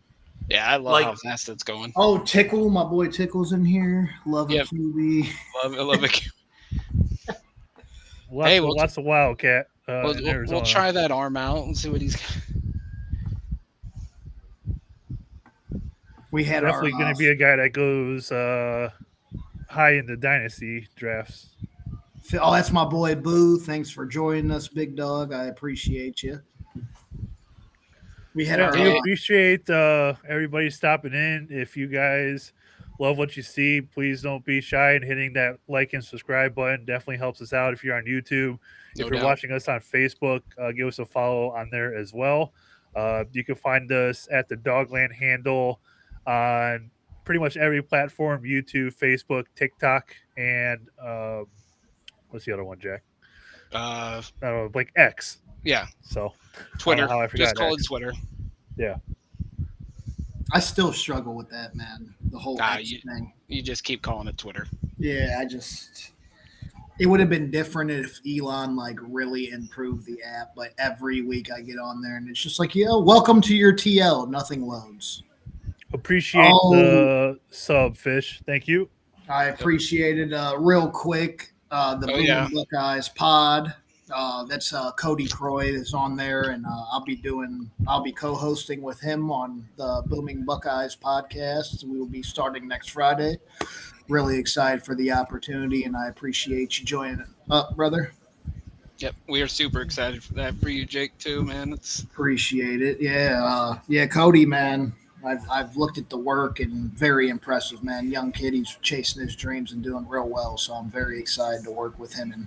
Yeah, I love how fast it's going. Oh, Tickle, my boy Tickle's in here. Love a Yep. QB. Love it. Lots of Wildcat. We'll try that arm out and see what he's got. We had Definitely going to be a guy that goes high in the dynasty drafts. Oh, that's my boy Boo. Thanks for joining us, big dog. I appreciate you. We had We appreciate everybody stopping in. If you guys love what you see, please don't be shy in hitting that like and subscribe button. Definitely helps us out if you're on YouTube. If you're watching us on Facebook, give us a follow on there as well. You can find us at the Dawgland handle on pretty much every platform: YouTube, Facebook, TikTok, and what's the other one, Jack? Like X. Yeah. So Twitter. I forgot Just call X. it Twitter. Yeah. I still struggle with that, man. The whole X thing. You just keep calling it Twitter. Yeah, it would have been different if Elon really improved the app, but every week I get on there and it's just like, welcome to your TL. Nothing loads. Appreciate the sub, Fish. Thank you. I appreciate it. Real quick, the Booming Buckeyes pod. That's Cody Croy is on there, and I'll be co-hosting with him on the Booming Buckeyes podcast. We will be starting next Friday. Really excited for the opportunity, and I appreciate you joining up, brother. Yep, we are super excited for that for you, Jake, too, man. Appreciate it. Yeah, Cody, man. I've looked at the work and very impressive, man. Young kid, he's chasing his dreams and doing real well. So I'm very excited to work with him and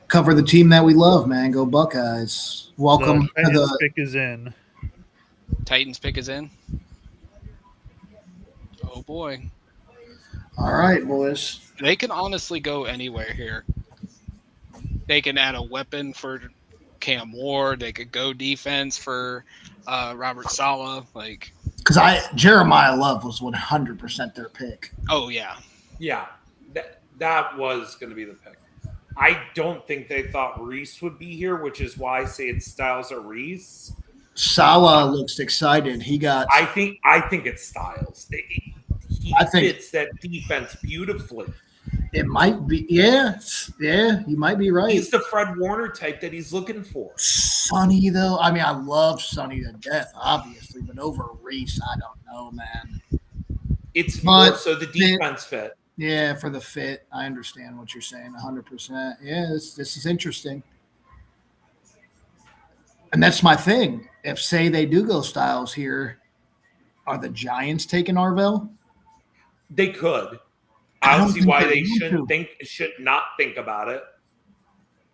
cover the team that we love, man. Go Buckeyes. Welcome to the pick is in. Titans pick is in. Oh boy. All right, boys. They can honestly go anywhere here. They can add a weapon for Cam Ward. They could go defense for Robert Saleh. Because Jeremiah Love was 100% their pick. Oh yeah. Yeah, that was going to be the pick. I don't think they thought Reese would be here, which is why I say it's Styles or Reese. Saleh looks excited. I think it's Styles. He fits that defense beautifully. It might be, yeah, you might be right. He's the Fred Warner type that he's looking for. Sonny, though, I mean, I love Sonny to death, obviously, but over Reese, I don't know, man. It's But more so the defense fit. Yeah, for the fit. I understand what you're saying 100%. Yeah, this is interesting. And that's my thing. If, say, they do go Styles here, are the Giants taking Arvell? They could. I I don't don't see think why they're they going to. should not think about it.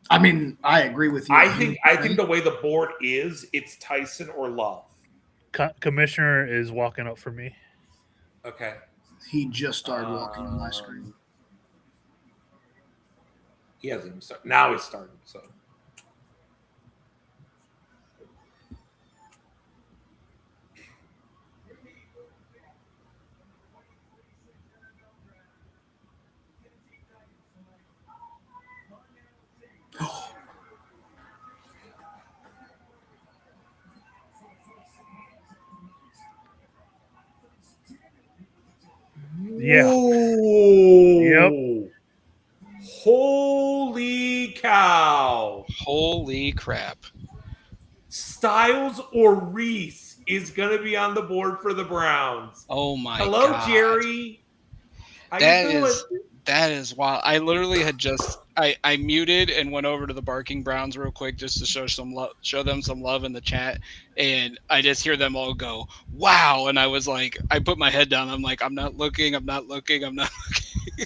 I mean, I agree with you. I think the way the board is, it's Tyson or Love. Commissioner is walking up for me. Okay. He just started walking on my screen. He hasn't even started. Now he's starting. So. Yeah. Whoa. Yep. Holy cow. Holy crap. Styles or Reese is going to be on the board for the Browns. Oh my Hello, God. Jerry. How That you doing? that is wild. I literally had just I muted and went over to the Barking Browns real quick just to show them some love in the chat, and I just hear them all go, "Wow!" And I was like, I put my head down. I'm like, I'm not looking. I'm not looking. I'm not looking.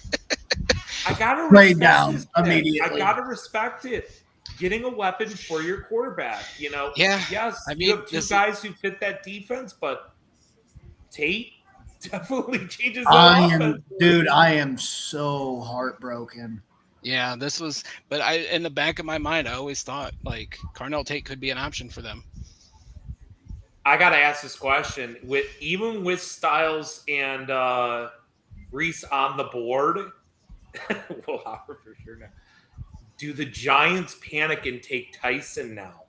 I gotta Right respect down this pick. immediately. I gotta respect it. Getting a weapon for your quarterback. You know, Yeah, yes, I you mean, have two guys who fit that defense, but Tate definitely changes that offense. I am so heartbroken. Yeah, this was, but I in the back of my mind, I always thought like Carnell Tate could be an option for them. I gotta ask this question: even with Styles and Reese on the board, well, Howard for sure now. Do the Giants panic and take Tyson now?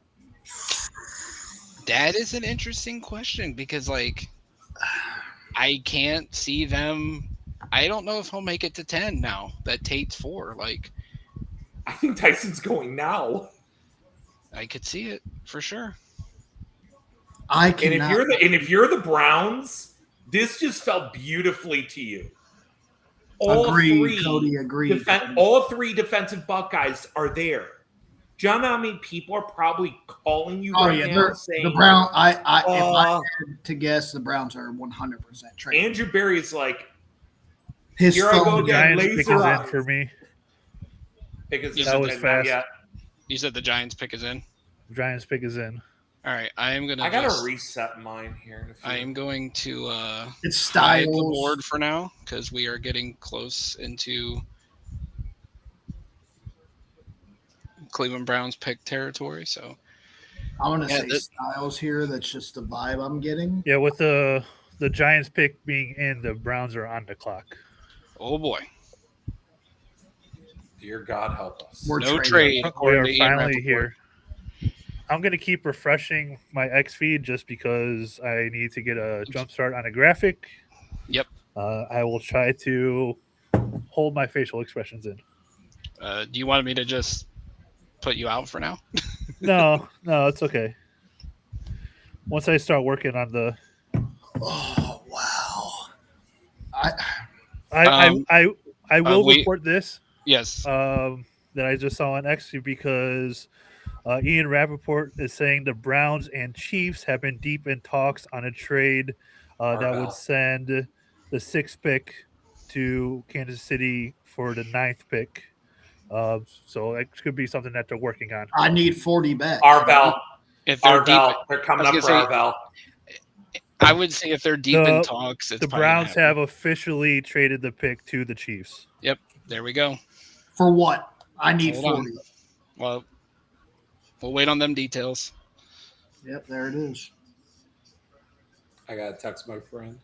That is an interesting question because like I can't see them. I don't know if he'll make it to 10 now that Tate's 4. Like, I think Tyson's going now. I could see it for sure. I And if you're the Browns, this just felt beautifully to you. Cody, agreed. All three defensive Buckeyes are there. Do you know how many people are probably calling you now saying the Brown? If I had to guess, the Browns are 100% trading. Andrew Berry's like, his here I go phone. again. Giants pick Laser is in eyes. for me. That was fast. Yet. You said the Giants pick is in. Giants pick is in. All right, I am gonna. I gotta reset mine here. I am going to It's hide Styles. the board for now because we are getting close into Cleveland Browns pick territory. So I want to say Styles here. That's just the vibe I'm getting. Yeah, with the Giants pick being in, the Browns are on the clock. oh boy, Dear God, help us. no trade. We are finally here. I'm going to keep refreshing my X feed just because I need to get a jump start on a graphic. Yep. I will try to hold my facial expressions in. Do you want me to just put you out for now? No, it's okay. Once I start working on the. Oh wow! I will report this. Yes. That I just saw on X because Ian Rappaport is saying the Browns and Chiefs have been deep in talks on a trade that would send the 6th pick to Kansas City for the 9th pick. So it could be something that they're working on. I need 40 back. Arvell. If they're Arvell. deep, They're coming up for Arvell. I would say if they're deep in talks, it's the Browns have officially traded the pick to the Chiefs. Yep. There we go. For what? I need Hold 40. on. Well, we'll wait on them details. Yep, there it is. I gotta text my friend.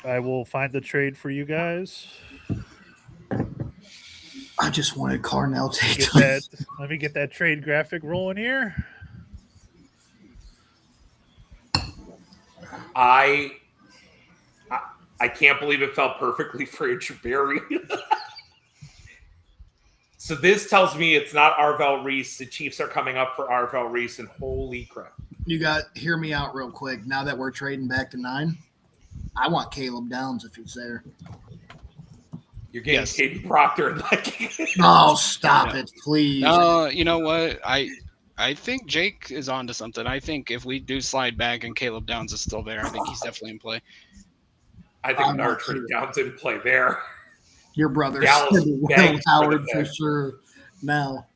I will find the trade for you guys. I just wanted Carnell Tate. Let me get that trade graphic rolling here. I can't believe it felt perfectly for Andrew Berry. So this tells me it's not Arvell Reese. The Chiefs are coming up for Arvell Reese, and holy crap. You got hear me out real quick. Now that we're trading back to 9, I want Caleb Downs if he's there. You're getting Yes. Katie Proctor in that game. Oh, stop Yeah. it, please. You know what? I think Jake is onto something. I think if we do slide back and Caleb Downs is still there, I think he's definitely in play. I think our trade Downs didn't play there. Your brother Dallas Will begged for Howard the for pick. sure. Now,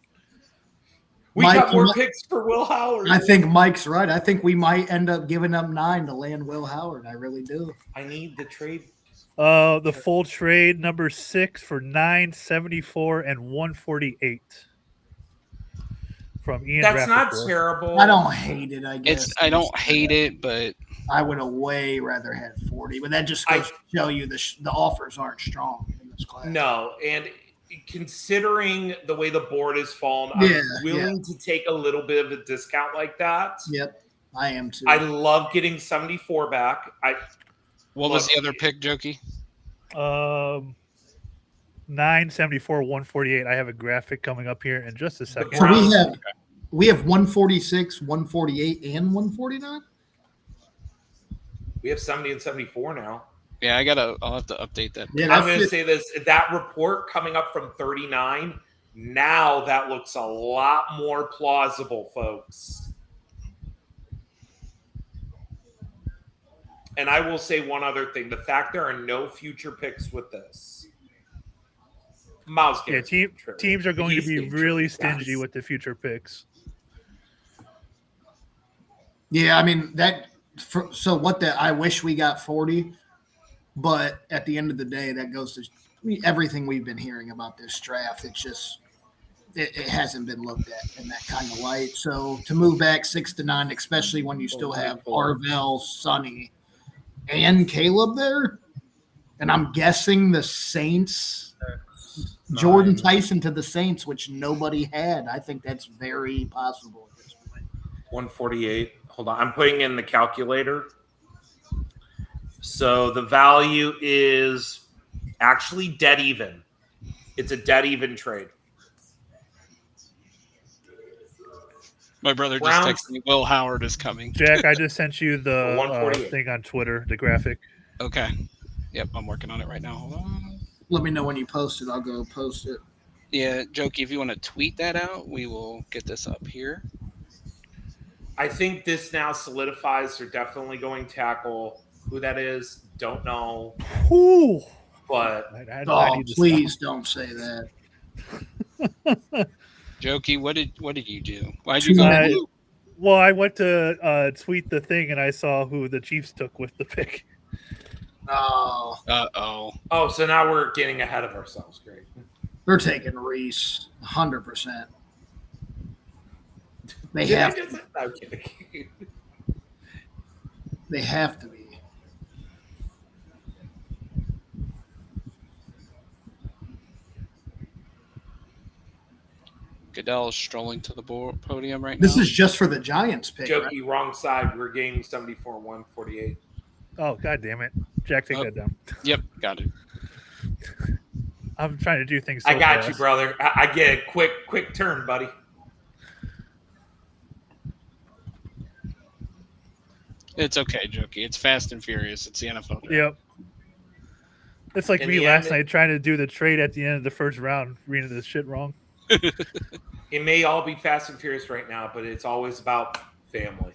We Mike, got more you- picks for Will Howard. I think Mike's right. I think we might end up giving up 9 to land Will Howard. I really do. I need the trade. The full trade number 6 for 974 and 148 from Ian. That's not Rappaport. terrible. I don't hate it. I guess I don't hate it, but I would have way rather had 40, but that just goes to show you the offers aren't strong in this class. No, and considering the way the board has fallen, Yeah, I'm willing to take a little bit of a discount like that. Yep, I am too. I love getting 74 back. what was the other pick, Jokey? 974, 148. I have a graphic coming up here in just a second. So we have 146, 148, and 149. We have 70 and 74 now. Yeah, I'll have to update that. Yeah, I'm going to say this: that report coming up from 39. Now that looks a lot more plausible, folks. And I will say one other thing: the fact there are no future picks with this. Miles Yeah, Garrett. teams are going to be He's really getting stingy with the future picks. Yeah, I mean so what that I wish we got 40, but at the end of the day, that goes to everything we've been hearing about this draft. It's just it hasn't been looked at in that kind of light. So to move back 6 to 9, especially when you still have Arvell, Sonny, and Caleb there, and I'm guessing the Saints, Jordan Tyson to the Saints, which nobody had. I think that's very possible at this point. 148. Hold on. I'm putting in the calculator. So the value is actually dead even. It's a dead even trade. My brother just texted me, Will Howard is coming. Jack, I just sent you the 148. thing on Twitter, the graphic. Okay. Yep, I'm working on it right now. Hold on. Let me know when you post it. I'll go post it. Yeah, Jokey, if you want to tweet that out, we will get this up here. I think this now solidifies they're definitely going tackle. Who that is, don't know. Ooh. But I need to Please don't say that. Jokey, what did you do? Why'd you go? Well, I went to tweet the thing and I saw who the Chiefs took with the pick. Oh, oh, so now we're getting ahead of ourselves. Great. they're taking Reese 100%. They have to. I'm kidding. They have to be. Goodell is strolling to the podium right This now. is just for the Giants pick, right? Jokey, wrong side. We're getting 74, 148. Oh, god damn it. Jack, take that down. Yep, got it. I'm trying to do things I got fast. you, brother. I get it. Quick turn, buddy. It's okay, Jokey. It's fast and furious. It's the NFL draft. Yep. It's like In me the last end, night trying to do the trade at the end of the first round, reading this shit wrong. It may all be fast and furious right now, but it's always about family.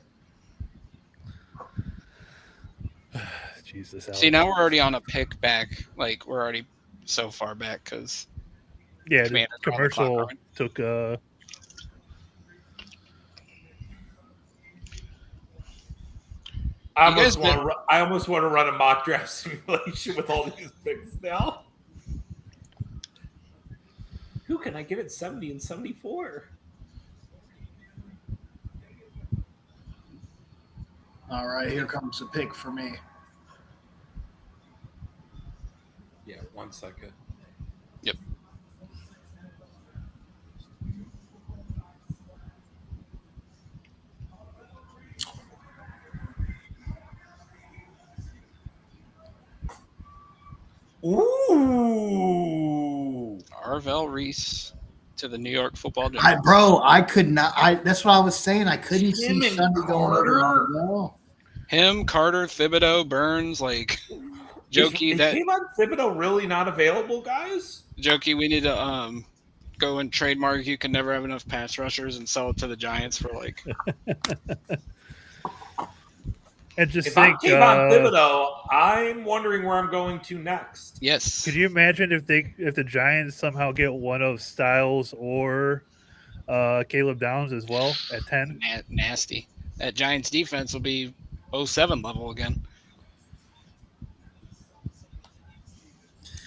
Jesus. See, now we're already on a pick back. Like, we're already so far back because yeah, the Commanders are on the clock, commercial aren't we? took I You guys almost want to run a mock draft simulation with all these picks now. Who can I get at 70 and 74? All right, here comes the pick for me. Yeah, 1 second. Yep. Ooh. Arvell Reese. to the New York Football Giants. I could not. That's what I was saying. I couldn't Him see and Sunday going over Carter? Arvell. Him, Carter, Thibodeau, Burns, Jokey. Is That Kayvon Thibodeau really not available, guys? Jokey, we need to go and trademark. You can never have enough pass rushers and sell it to the Giants for And just If I'm think, Kayvon Thibodeau, I'm wondering where I'm going to next. Yes. could you imagine if the Giants somehow get one of Styles or Caleb Downs as well at 10? Nasty. That Giants defense will be 07 level again.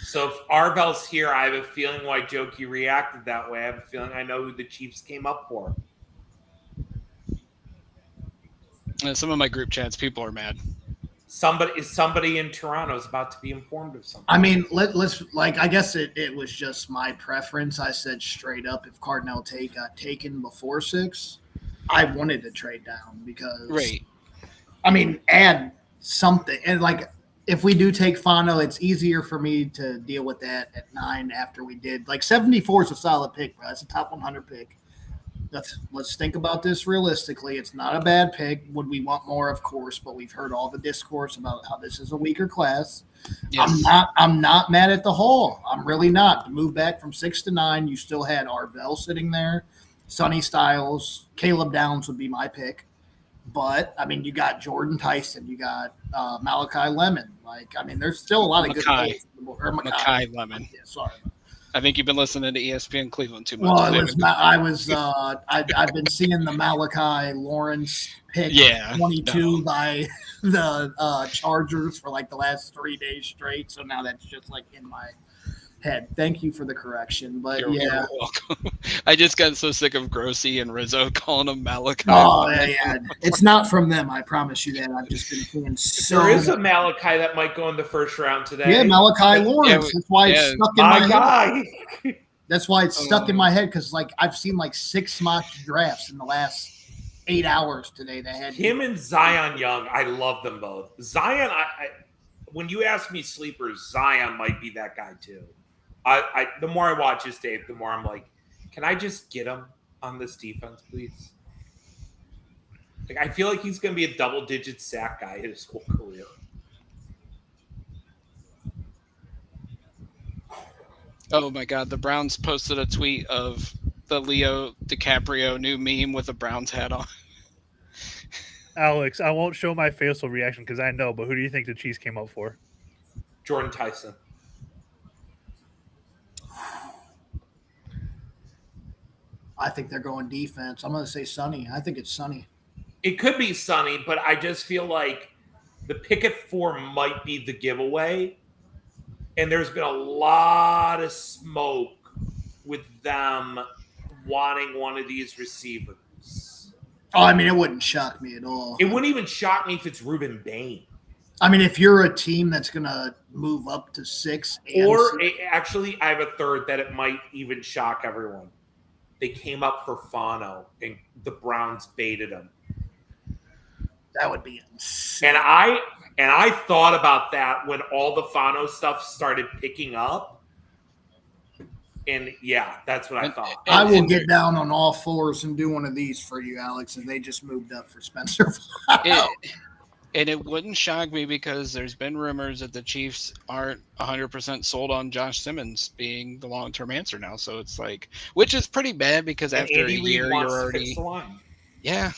So if Arvell's here, I have a feeling why Jokey reacted that way. I have a feeling I know who the Chiefs came up for. Some of my group chats, people are mad. Somebody in Toronto is about to be informed of something. I mean, let's I guess it was just my preference. I said straight up, if Cardinal Tate got taken before 6, I wanted to trade down because Right. I mean, add something and if we do take Fano, it's easier for me to deal with that at 9 after we did. 74 is a solid pick, bro. That's a top 100 pick. Let's think about this realistically. It's not a bad pick. Would we want more? Of course, but we've heard all the discourse about how this is a weaker class. Yes. I'm not mad at the haul. I'm really not. To move back from 6 to 9, you still had Arvell sitting there, Sonny Styles, Caleb Downs would be my pick. But I mean, you got Jordan Tyson, you got Malachi Lemon. There's still a lot of good players. Or Makai Lemon. Yeah, sorry. I think you've been listening to ESPN Cleveland too much. Well, I've been seeing the Malachi Lawrence pick 22 by the Chargers for the last 3 days straight. So now that's just in my head. Thank you for the correction, but You're welcome. I just got so sick of Grossi and Rizzo calling him Malachi. Oh yeah, it's not from them. I promise you that. I've just been seeing There is a Malachi that might go in the first round today. Yeah, Malachi Lawrence. That's why it's stuck in my head. That's why it's stuck in my head because I've seen 6 mock drafts in the last 8 hours today that had him and Zion Young. I love them both. Zion, when you ask me sleepers, Zion might be that guy too. The more I watch his tape, the more I'm like, can I just get him on this defense, please? I feel like he's going to be a double-digit sack guy his whole career. Oh my God! The Browns posted a tweet of the Leo DiCaprio new meme with a Browns hat on. Alex, I won't show my facial reaction because I know, but who do you think the Chiefs came up for? Jordan Tyson. I think they're going defense. I'm going to say Sonny. I think it's Sonny. It could be Sonny, but I just feel like the pick at 4 might be the giveaway. And there's been a lot of smoke with them wanting one of these receivers. Oh, I mean, it wouldn't shock me at all. It wouldn't even shock me if it's Reuben Bain. I mean, if you're a team that's going to move up to 6. Actually, I have a third that it might even shock everyone. They came up for Fano, and the Browns baited him. That would be insane. And I thought about that when all the Fano stuff started picking up. And yeah, that's what I thought. I will get down on all 4s and do one of these for you, Alex, and they just moved up for Spencer. And it wouldn't shock me because there's been rumors that the Chiefs aren't 100% sold on Josh Simmons being the long-term answer now. So it's which is pretty bad because after a year, you're already. Yeah.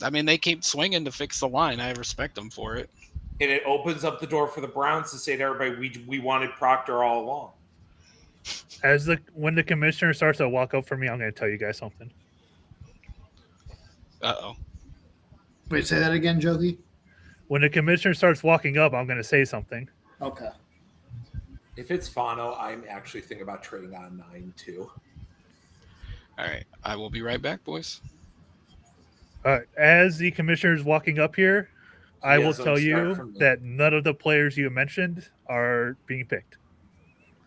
I mean, they keep swinging to fix the line. I respect them for it. And it opens up the door for the Browns to say to everybody, we wanted Proctor all along. When the commissioner starts to walk up for me, I'm going to tell you guys something. Uh-oh. Wait, say that again, Jokey? When the commissioner starts walking up, I'm going to say something. Okay. If it's Fano, I'm actually thinking about trading on 9 too. All right. I will be right back, boys. As the commissioner is walking up here, I will tell you that none of the players you mentioned are being picked.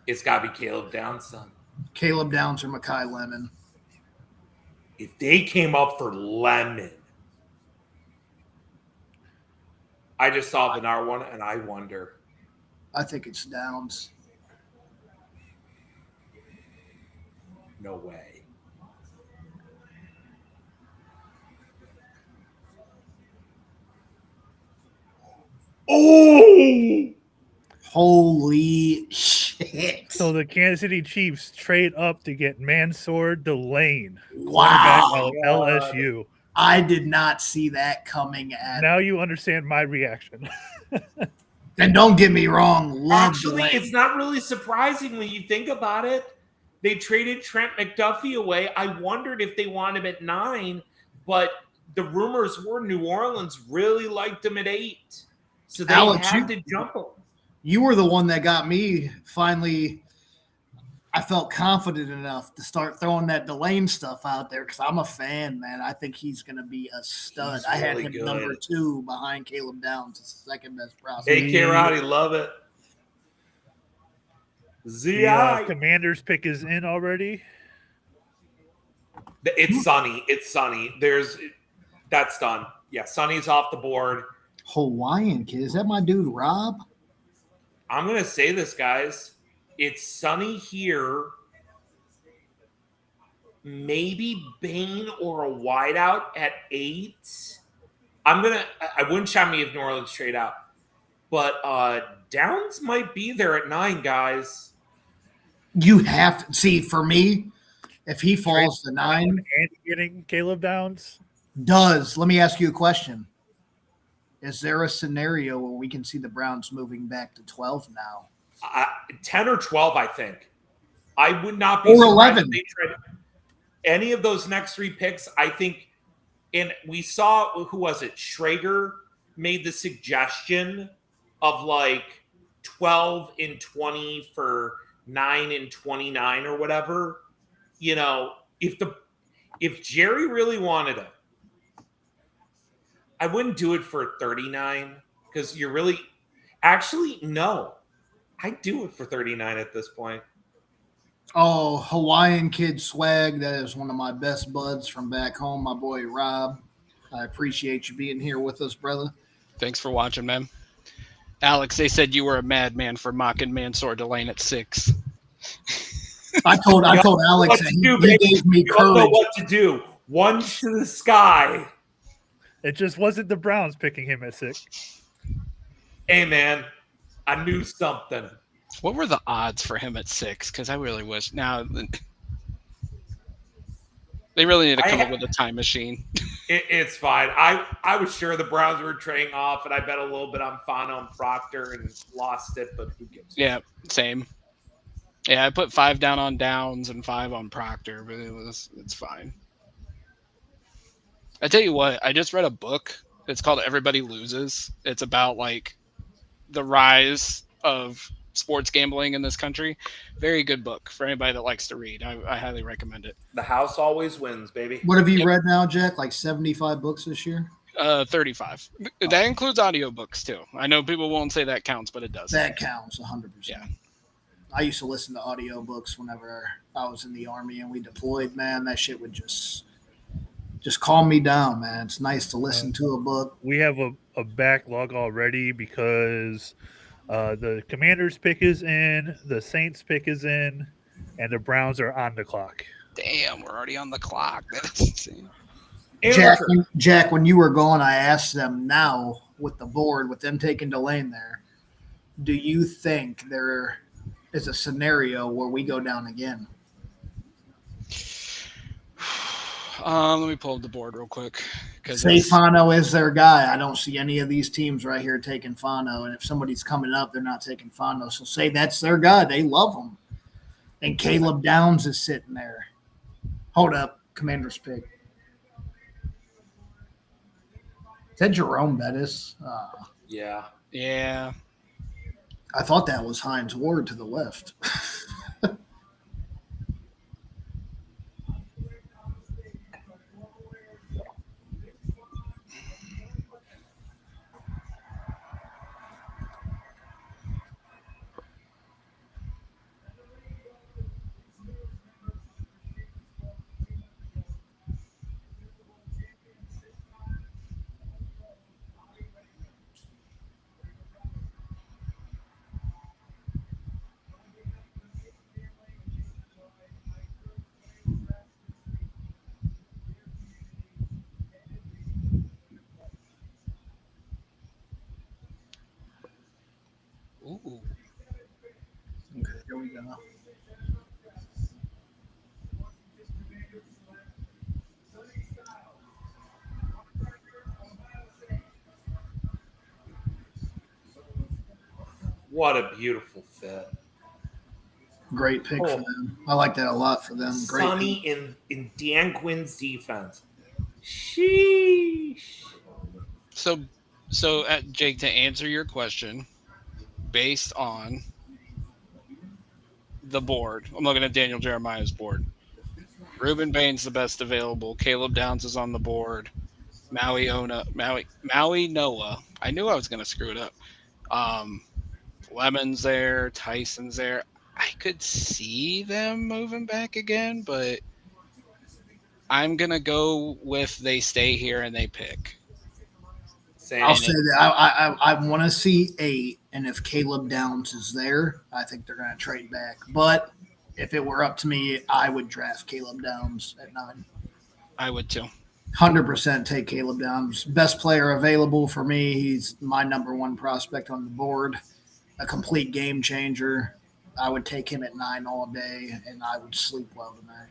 It's got to be Caleb Downs, son. Caleb Downs or Makai Lemon. If they came up for Lemon, I just saw the NAR one, and I wonder. I think it's Downs. No way. Oh! Holy shit. So the Kansas City Chiefs trade up to get Mansoor Delane, cornerback Wow. out of God. LSU. I did not see that coming at. Now you understand my reaction. And don't get me wrong, love Actually, Delane. it's not really surprising when you think about it. They traded Trent McDuffie away. I wondered if they want him at 9, but the rumors were New Orleans really liked him at 8. So they Alex, had to jump him. you were the one that got me finally. I felt confident enough to start throwing that Delane stuff out there because I'm a fan, man. I think he's going to be a stud. He's I had really him good. number 2 behind Caleb Downs, the second best prospect. Hey, K-Roddy, love it. The ZI. Commanders pick is in already. It's Sunny. It's Sunny. That's done. Yeah, Sunny's off the board. Hawaiian kid. Is that my dude, Rob? I'm going to say this, guys. It's Sunny here. Maybe Bain or a wideout at 8. I wouldn't shock me if New Orleans trade out. But Downs might be there at 9, guys. You have to see, for me, if he falls to 9, And getting Caleb Downs. let me ask you a question. Is there a scenario where we can see the Browns moving back to 12 now? 10 or 12, I think. I would not be Or surprised 11. if they tried any of those next 3 picks. I think, and we saw, who was it? Schrager made the suggestion of like 12 and 20 for 9 and 29 or whatever. You know, if Jerry really wanted it, I wouldn't do it for 39 because you're really actually no. I'd do it for 39 at this point. Oh, Hawaiian kid swag. That is one of my best buds from back home, my boy Rob. I appreciate you being here with us, brother. Thanks for watching, man. Alex, they said you were a madman for mocking Mansoor Delane at 6. I told Alex that he gave me You don't know courage. what to do. One's to the sky. It just wasn't the Browns picking him at 6. Hey, man, I knew something. What were the odds for him at 6? Because I really wish now they really need to come up with a time machine. It's fine. I was sure the Browns were trading off, and I bet a little bit on Fano and Proctor and lost it, but who gives a Yeah, same. Yeah, I put 5 down on Downs and 5 on Proctor, but it's fine. I tell you what, I just read a book. It's called Everybody Loses. It's about like the rise of sports gambling in this country. Very good book for anybody that likes to read. I highly recommend it. The house always wins, baby. What have you read now, Jack? Like 75 books this year? 35. That includes audiobooks too. I know people won't say that counts, but it does. That counts 100%. Yeah. I used to listen to audiobooks whenever I was in the Army and we deployed, man. That shit would just calm me down, man. It's nice to listen to a book. We have a backlog already because the Commanders pick is in, the Saints pick is in, and the Browns are on the clock. Damn, we're already on the clock. That's insane. Jack, when you were gone, I asked them now with the board, with them taking Delane there, do you think there is a scenario where we go down again? Let me pull up the board real quick. Say Fano is their guy. I don't see any of these teams right here taking Fano. And if somebody's coming up, they're not taking Fano. So say that's their guy. They love him. And Caleb Downs is sitting there. Hold up. Commander's pick. Is that Jerome Bettis? Yeah. Yeah. I thought that was Hines Ward to the left. Here we go. What a beautiful fit. Great pick for them. I like that a lot for them. Great Sonny in Dan Quinn's defense. Sheesh. So, Jake, to answer your question, based on the board, I'm looking at Daniel Jeremiah's board. Ruben Bain's the best available. Caleb Downs is on the board. Maui Noah. I knew I was going to screw it up. Lemon's there. Tyson's there. I could see them moving back again, but I'm going to go with they stay here and they pick. I'll say that I want to see 8, and if Caleb Downs is there, I think they're going to trade back. But if it were up to me, I would draft Caleb Downs at 9. I would too. 100% take Caleb Downs. Best player available for me. He's my number 1 prospect on the board. A complete game changer. I would take him at 9 all day, and I would sleep well tonight.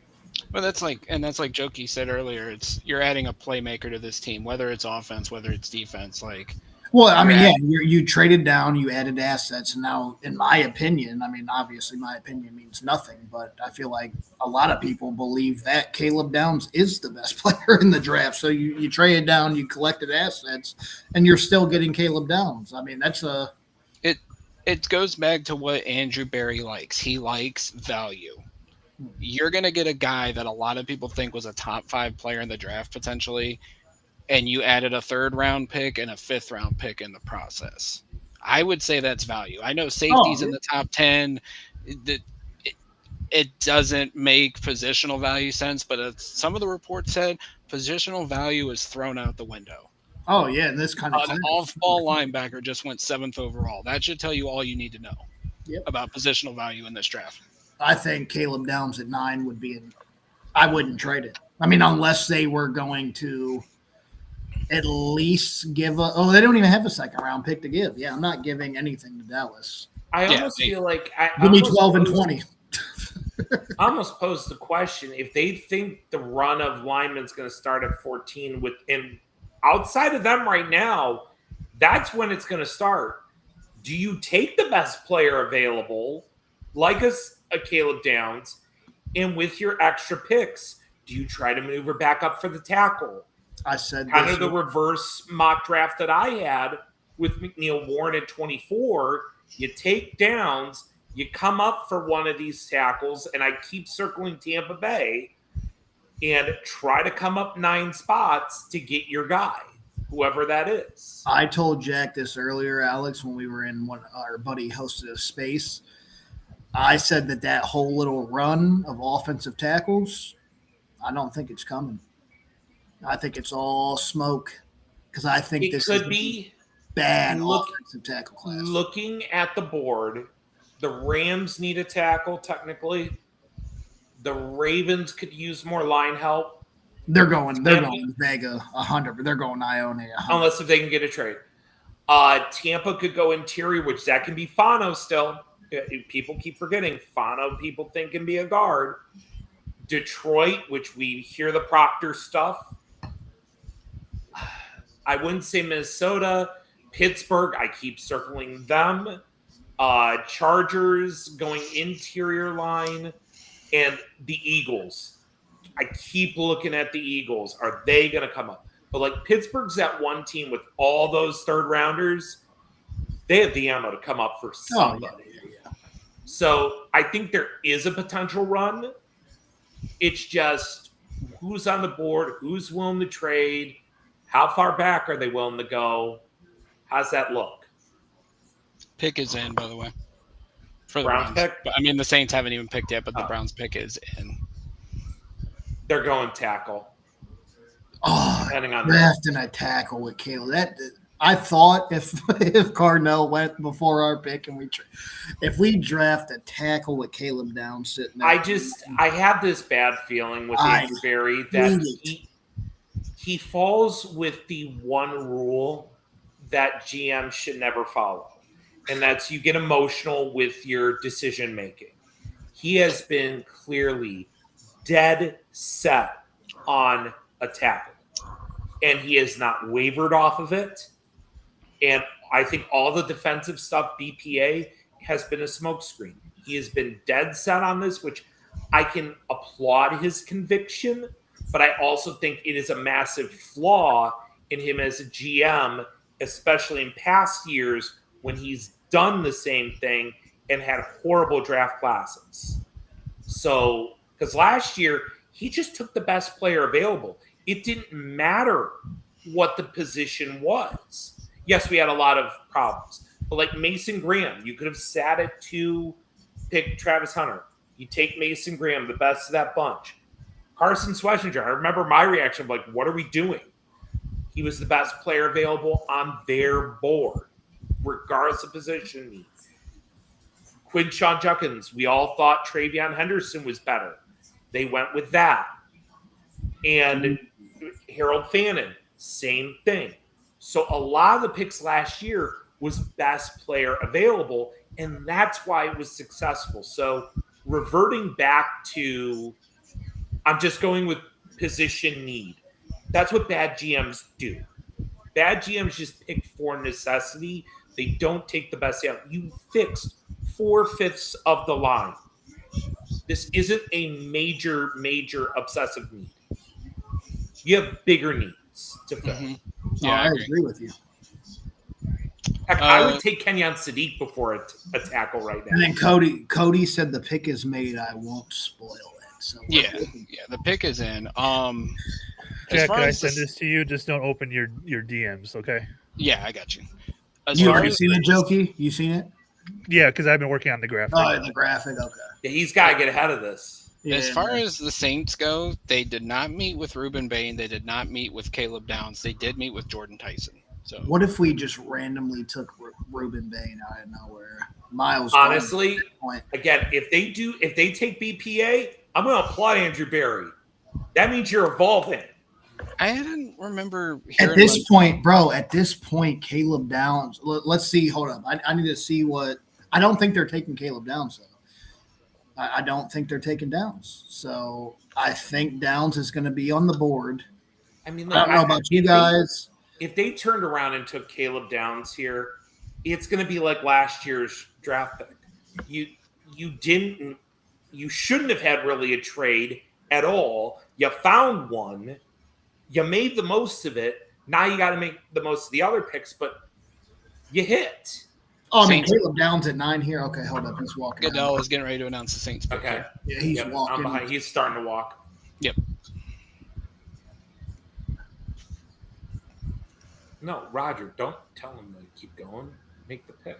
Well, that's like Jokey said earlier. You're adding a playmaker to this team, whether it's offense, whether it's defense. Well, I mean, you traded down, you added assets, and now, in my opinion, I mean, obviously, my opinion means nothing, but I feel like a lot of people believe that Caleb Downs is the best player in the draft. So you traded down, you collected assets, and you're still getting Caleb Downs. I mean, that's a it goes back to what Andrew Berry likes. He likes value. You're going to get a guy that a lot of people think was a top 5 player in the draft potentially, and you added a 3rd round pick and a 5th round pick in the process. I would say that's value. I know safety's in the top 10. It doesn't make positional value sense, but some of the reports said positional value is thrown out the window. Oh, yeah, and this kind of an off-ball linebacker just went 7th overall. That should tell you all you need to know about positional value in this draft. I think Caleb Downs at 9 would be I wouldn't trade it. I mean, unless they were going to at least give they don't even have a 2nd round pick to give. Yeah, I'm not giving anything to Dallas. I almost feel like give me 12 and 20. I almost posed the question, if they think the run of linemen's going to start at 14 and outside of them right now, that's when it's going to start. Do you take the best player available, like a Caleb Downs, and with your extra picks, do you try to maneuver back up for the tackle? I said kind of the reverse mock draft that I had with McNeil Warren at 24. You take Downs, you come up for one of these tackles, and I keep circling Tampa Bay and try to come up 9 spots to get your guy, whoever that is. I told Jack this earlier, Alex, when we were in our buddy hosted a space. I said that whole little run of offensive tackles, I don't think it's coming. I think it's all smoke because I think this could be bad offensive tackle class. Looking at the board, the Rams need a tackle technically. The Ravens could use more line help. They're going Vega 100, but they're going Ione 100. Unless if they can get a trade. Tampa could go interior, which that can be Fano still. People keep forgetting Fano. People think can be a guard. Detroit, which we hear the Proctor stuff. I wouldn't say Minnesota. Pittsburgh, I keep circling them. Chargers going interior line. And the Eagles. I keep looking at the Eagles. Are they going to come up? But like Pittsburgh's that one team with all those 3rd rounders. They have the ammo to come up for somebody. Yeah. So I think there is a potential run. It's just who's on the board, who's willing to trade, how far back are they willing to go? How's that look? Pick is in, by the way. For the Browns pick? But, I mean, the Saints haven't even picked yet, but the Browns pick is in. They're going tackle. Depending on drafting a tackle with Caleb. I thought if Cardinell went before our pick and if we draft a tackle with Caleb Downs sitting there, I have this bad feeling with Andrew Berry that he falls with the one rule that GM should never follow. And that's you get emotional with your decision making. he has been clearly dead set on a tackle. And he has not wavered off of it. And I think all the defensive stuff, BPA, has been a smokescreen. He has been dead set on this, which I can applaud his conviction, but I also think it is a massive flaw in him as a GM, especially in past years when he's done the same thing and had horrible draft classes. So, because last year, he just took the best player available. It didn't matter what the position was. Yes, we had a lot of problems. But like Mason Graham, you could have sat at 2, pick Travis Hunter. You take Mason Graham, the best of that bunch. Carson Schwarzenegger, I remember my reaction, like, what are we doing? He was the best player available on their board, regardless of position need. Quinshon Judkins, we all thought Travion Henderson was better. They went with that. And Harold Fannin, same thing. So a lot of the picks last year was best player available, and that's why it was successful. So reverting back to, I'm just going with position need. That's what bad GMs do. Bad GMs just pick for necessity. They don't take the best out. You fixed 4/5 of the line. This isn't a major obsessive need. You have bigger needs to fill. Mm-hmm. Yeah, I agree with you. Heck, I would take Kenyon Sadiq before a tackle right now. And then Cody said the pick is made. I won't spoil it. So yeah, the pick is in. Jack, can I send this to you? Just don't open your DMs, okay? Yeah, I got you. You already seen it, Jokey? You seen it? Yeah, because I've been working on the graphic. Oh, the graphic. Okay. Yeah, he's got to get ahead of this. As far as the Saints go, they did not meet with Ruben Bain. They did not meet with Caleb Downs. They did meet with Jordan Tyson. So what if we just randomly took Ruben Bain out of nowhere? Miles. Honestly, again, if they take BPA, I'm going to applaud Andrew Berry. That means you're evolving. I didn't remember at this point, bro. At this point, Caleb Downs. Let's see. Hold up. I need to see what. I don't think they're taking Caleb Downs though. I don't think they're taking Downs. So I think Downs is going to be on the board. I mean, I don't know about you guys. If they turned around and took Caleb Downs here, it's going to be like last year's draft pick. You shouldn't have had really a trade at all. You found one. You made the most of it. Now you got to make the most of the other picks, but you hit. Oh, I mean, Caleb Downs at 9 here. Okay, hold up. He's walking. Goodell is getting ready to announce the Saints pick. Okay. Yeah, he's walking. I'm behind. He's starting to walk. Yep. No, Roger, don't tell him to keep going. Make the pick.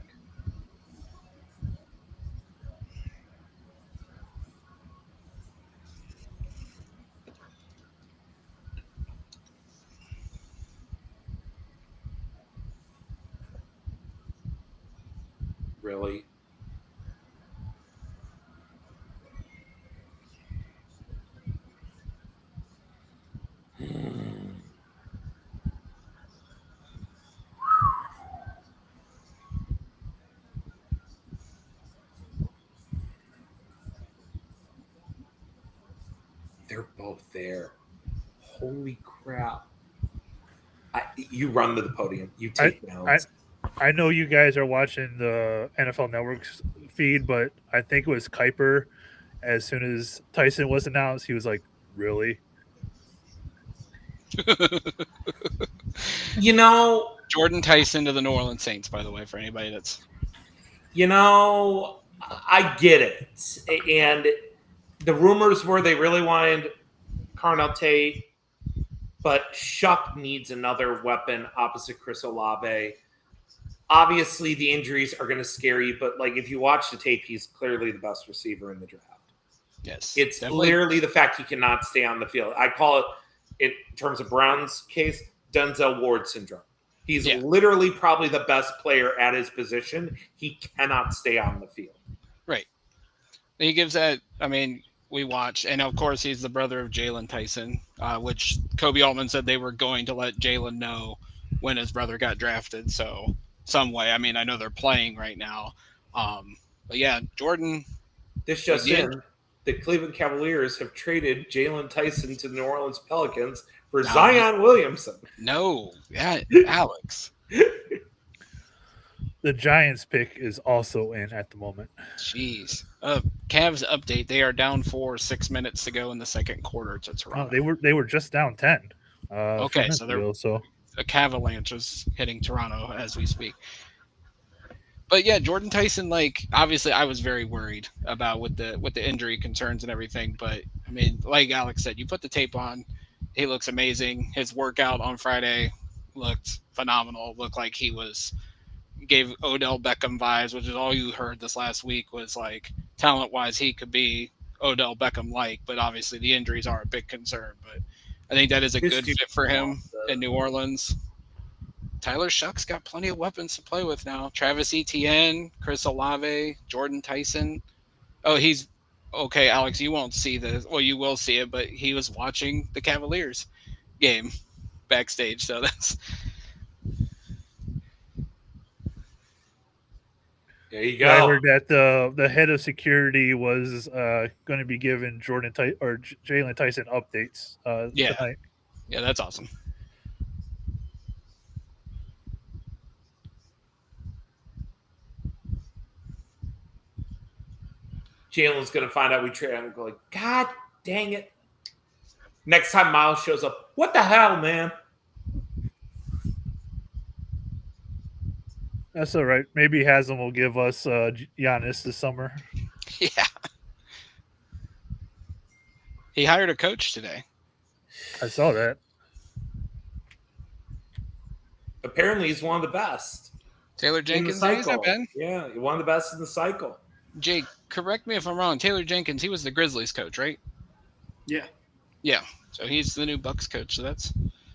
Really? They're both there. Holy crap. You run to the podium. You take notes. I know you guys are watching the NFL Network's feed, but I think it was Kuiper. As soon as Tyson was announced, he was like, really? Jordan Tyson to the New Orleans Saints, by the way, for anybody that's... I get it. And the rumors were they really wanted Carnell Tate, but Shuck needs another weapon opposite Chris Olave. Obviously, the injuries are going to scare you, but if you watch the tape, he's clearly the best receiver in the draft. Yes. It's clearly the fact he cannot stay on the field. I call it, in terms of Brown's case, Denzel Ward syndrome. He's literally probably the best player at his position. He cannot stay on the field. Right. He gives that, we watched, and of course he's the brother of Jalen Tyson, which Kobe Altman said they were going to let Jalen know when his brother got drafted. So some way, I know they're playing right now. But yeah, Jordan, This just in: the Cleveland Cavaliers have traded Jalen Tyson to the New Orleans Pelicans for Zion Williamson. No, yeah, Alex. The Giants pick is also in at the moment. Jeez. Cavs update. They are down 6 minutes to go in the second quarter to Toronto. They were just down 10. Okay, so they're so a Cavalanche is hitting Toronto as we speak. But yeah, Jordan Tyson, like obviously I was very worried about with the injury concerns and everything. But I mean, like Alex said, you put the tape on, he looks amazing. His workout on Friday looked phenomenal. Looked like he gave Odell Beckham vibes, which is all you heard this last week was like talent wise he could be Odell Beckham like, but obviously the injuries are a big concern. But I think that is a good fit for him in New Orleans. Tyler Shuck's got plenty of weapons to play with now. Travis Etienne, Chris Olave, Jordan Tyson. Oh, he's okay, Alex. You won't see this. Well, you will see it, but he was watching the Cavaliers game backstage. So that's there you go. I heard that the head of security was going to be giving Jalen Tyson updates tonight. Yeah, that's awesome. Jalen's going to find out we trade him and go like, God dang it. Next time Miles shows up, what the hell, man? That's all right. Maybe Haslam will give us Giannis this summer. Yeah. He hired a coach today. I saw that. Apparently, he's one of the best. Taylor Jenkins, he's not bad. Yeah, one of the best in the cycle. Jake, correct me if I'm wrong. Taylor Jenkins, he was the Grizzlies coach, right? Yeah. Yeah. So he's the new Bucks coach. So it's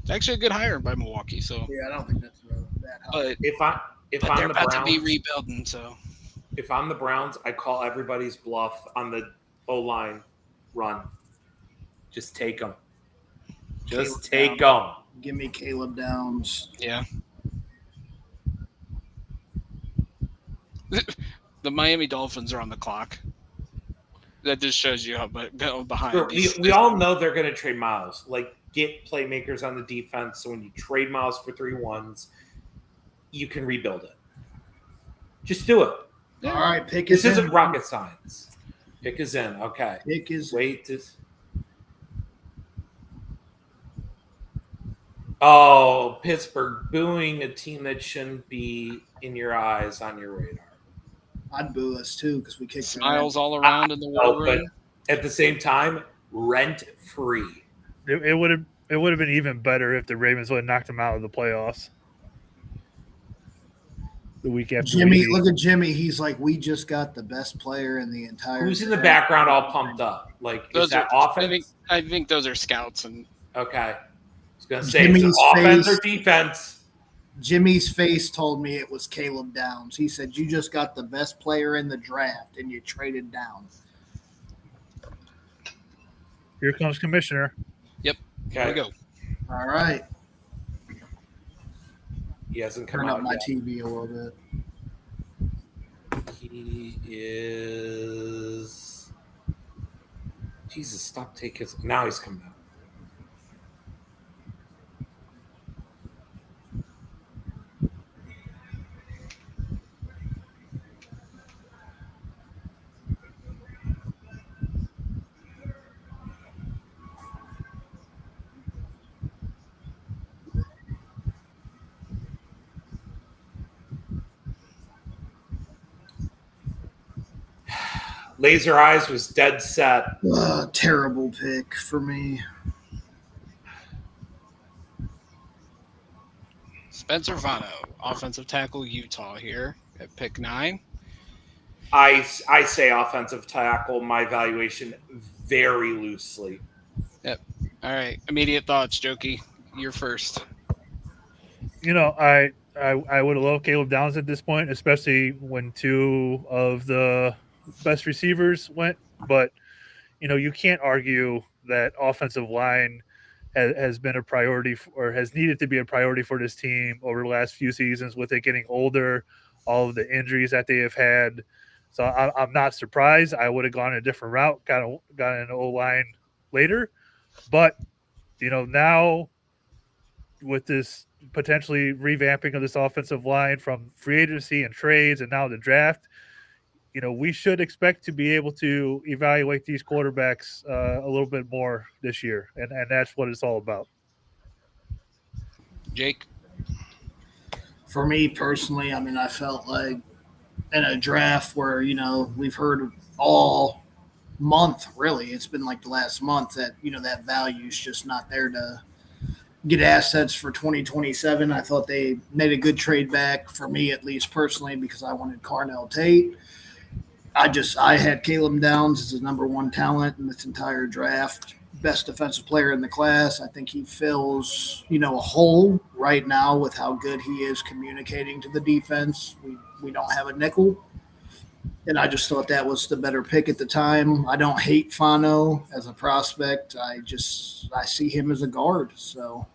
actually a good hire by Milwaukee. So yeah, I don't think that's that high. But if I'm they're the about Browns, to be rebuilding. So if I'm the Browns, I call everybody's bluff on the O-line run. Just take them. Just take them. Give me Caleb Downs. Yeah. The Miami Dolphins are on the clock. That just shows you how behind. Sure, we all know they're going to trade Miles. Like, get playmakers on the defense. So when you trade Miles for 3-1s, you can rebuild it. Just do it. Yeah. All right, pick this is isn't in. rocket science. Pick is in. Okay. Pick is wait. Oh, Pittsburgh booing a team that shouldn't be in your eyes on your radar. I'd boo us too because we kicked smiles all around in the war room. But at the same time, rent free. It would have been even better if the Ravens would have knocked them out of the playoffs. The week after. Jimmy, look at Jimmy. He's like, we just got the best player in the entire. Who's in the background, all pumped up? Like, those is that are, offense? I think those are scouts and. Okay, I was gonna say Jimmy's offense or defense. Jimmy's face told me it was Caleb Downs. He said, you just got the best player in the draft and you traded down. Here comes Commissioner. Yep. Here we go. All right. He hasn't come Turn out up my yet. TV a little bit. He is. Jesus, stop taking. Now he's coming out. Laser Eyes was dead set. Terrible pick for me. Spencer Vano, offensive tackle, Utah here at pick 9. I say offensive tackle, my evaluation very loosely. Yep. All right. Immediate thoughts, Jokey. You're first. You know, I would have loved Caleb Downs at this point, especially when 2 of the best receivers went. But, you know, you can't argue that offensive line has been a priority or has needed to be a priority for this team over the last few seasons with it getting older, all of the injuries that they have had. So I'm not surprised. I would have gone a different route, got an O-line later. But, now with this potentially revamping of this offensive line from free agency and trades and now the draft, we should expect to be able to evaluate these quarterbacks a little bit more this year. And that's what it's all about. Jake? For me personally, I mean, I felt like in a draft where, we've heard all month, really, it's been like the last month that, that value is just not there to get assets for 2027. I thought they made a good trade back for me, at least personally, because I wanted Carnell Tate. I had Caleb Downs as the number one talent in this entire draft. Best defensive player in the class. I think he fills, a hole right now with how good he is communicating to the defense. We don't have a nickel. And I just thought that was the better pick at the time. I don't hate Fano as a prospect. I see him as a guard. So,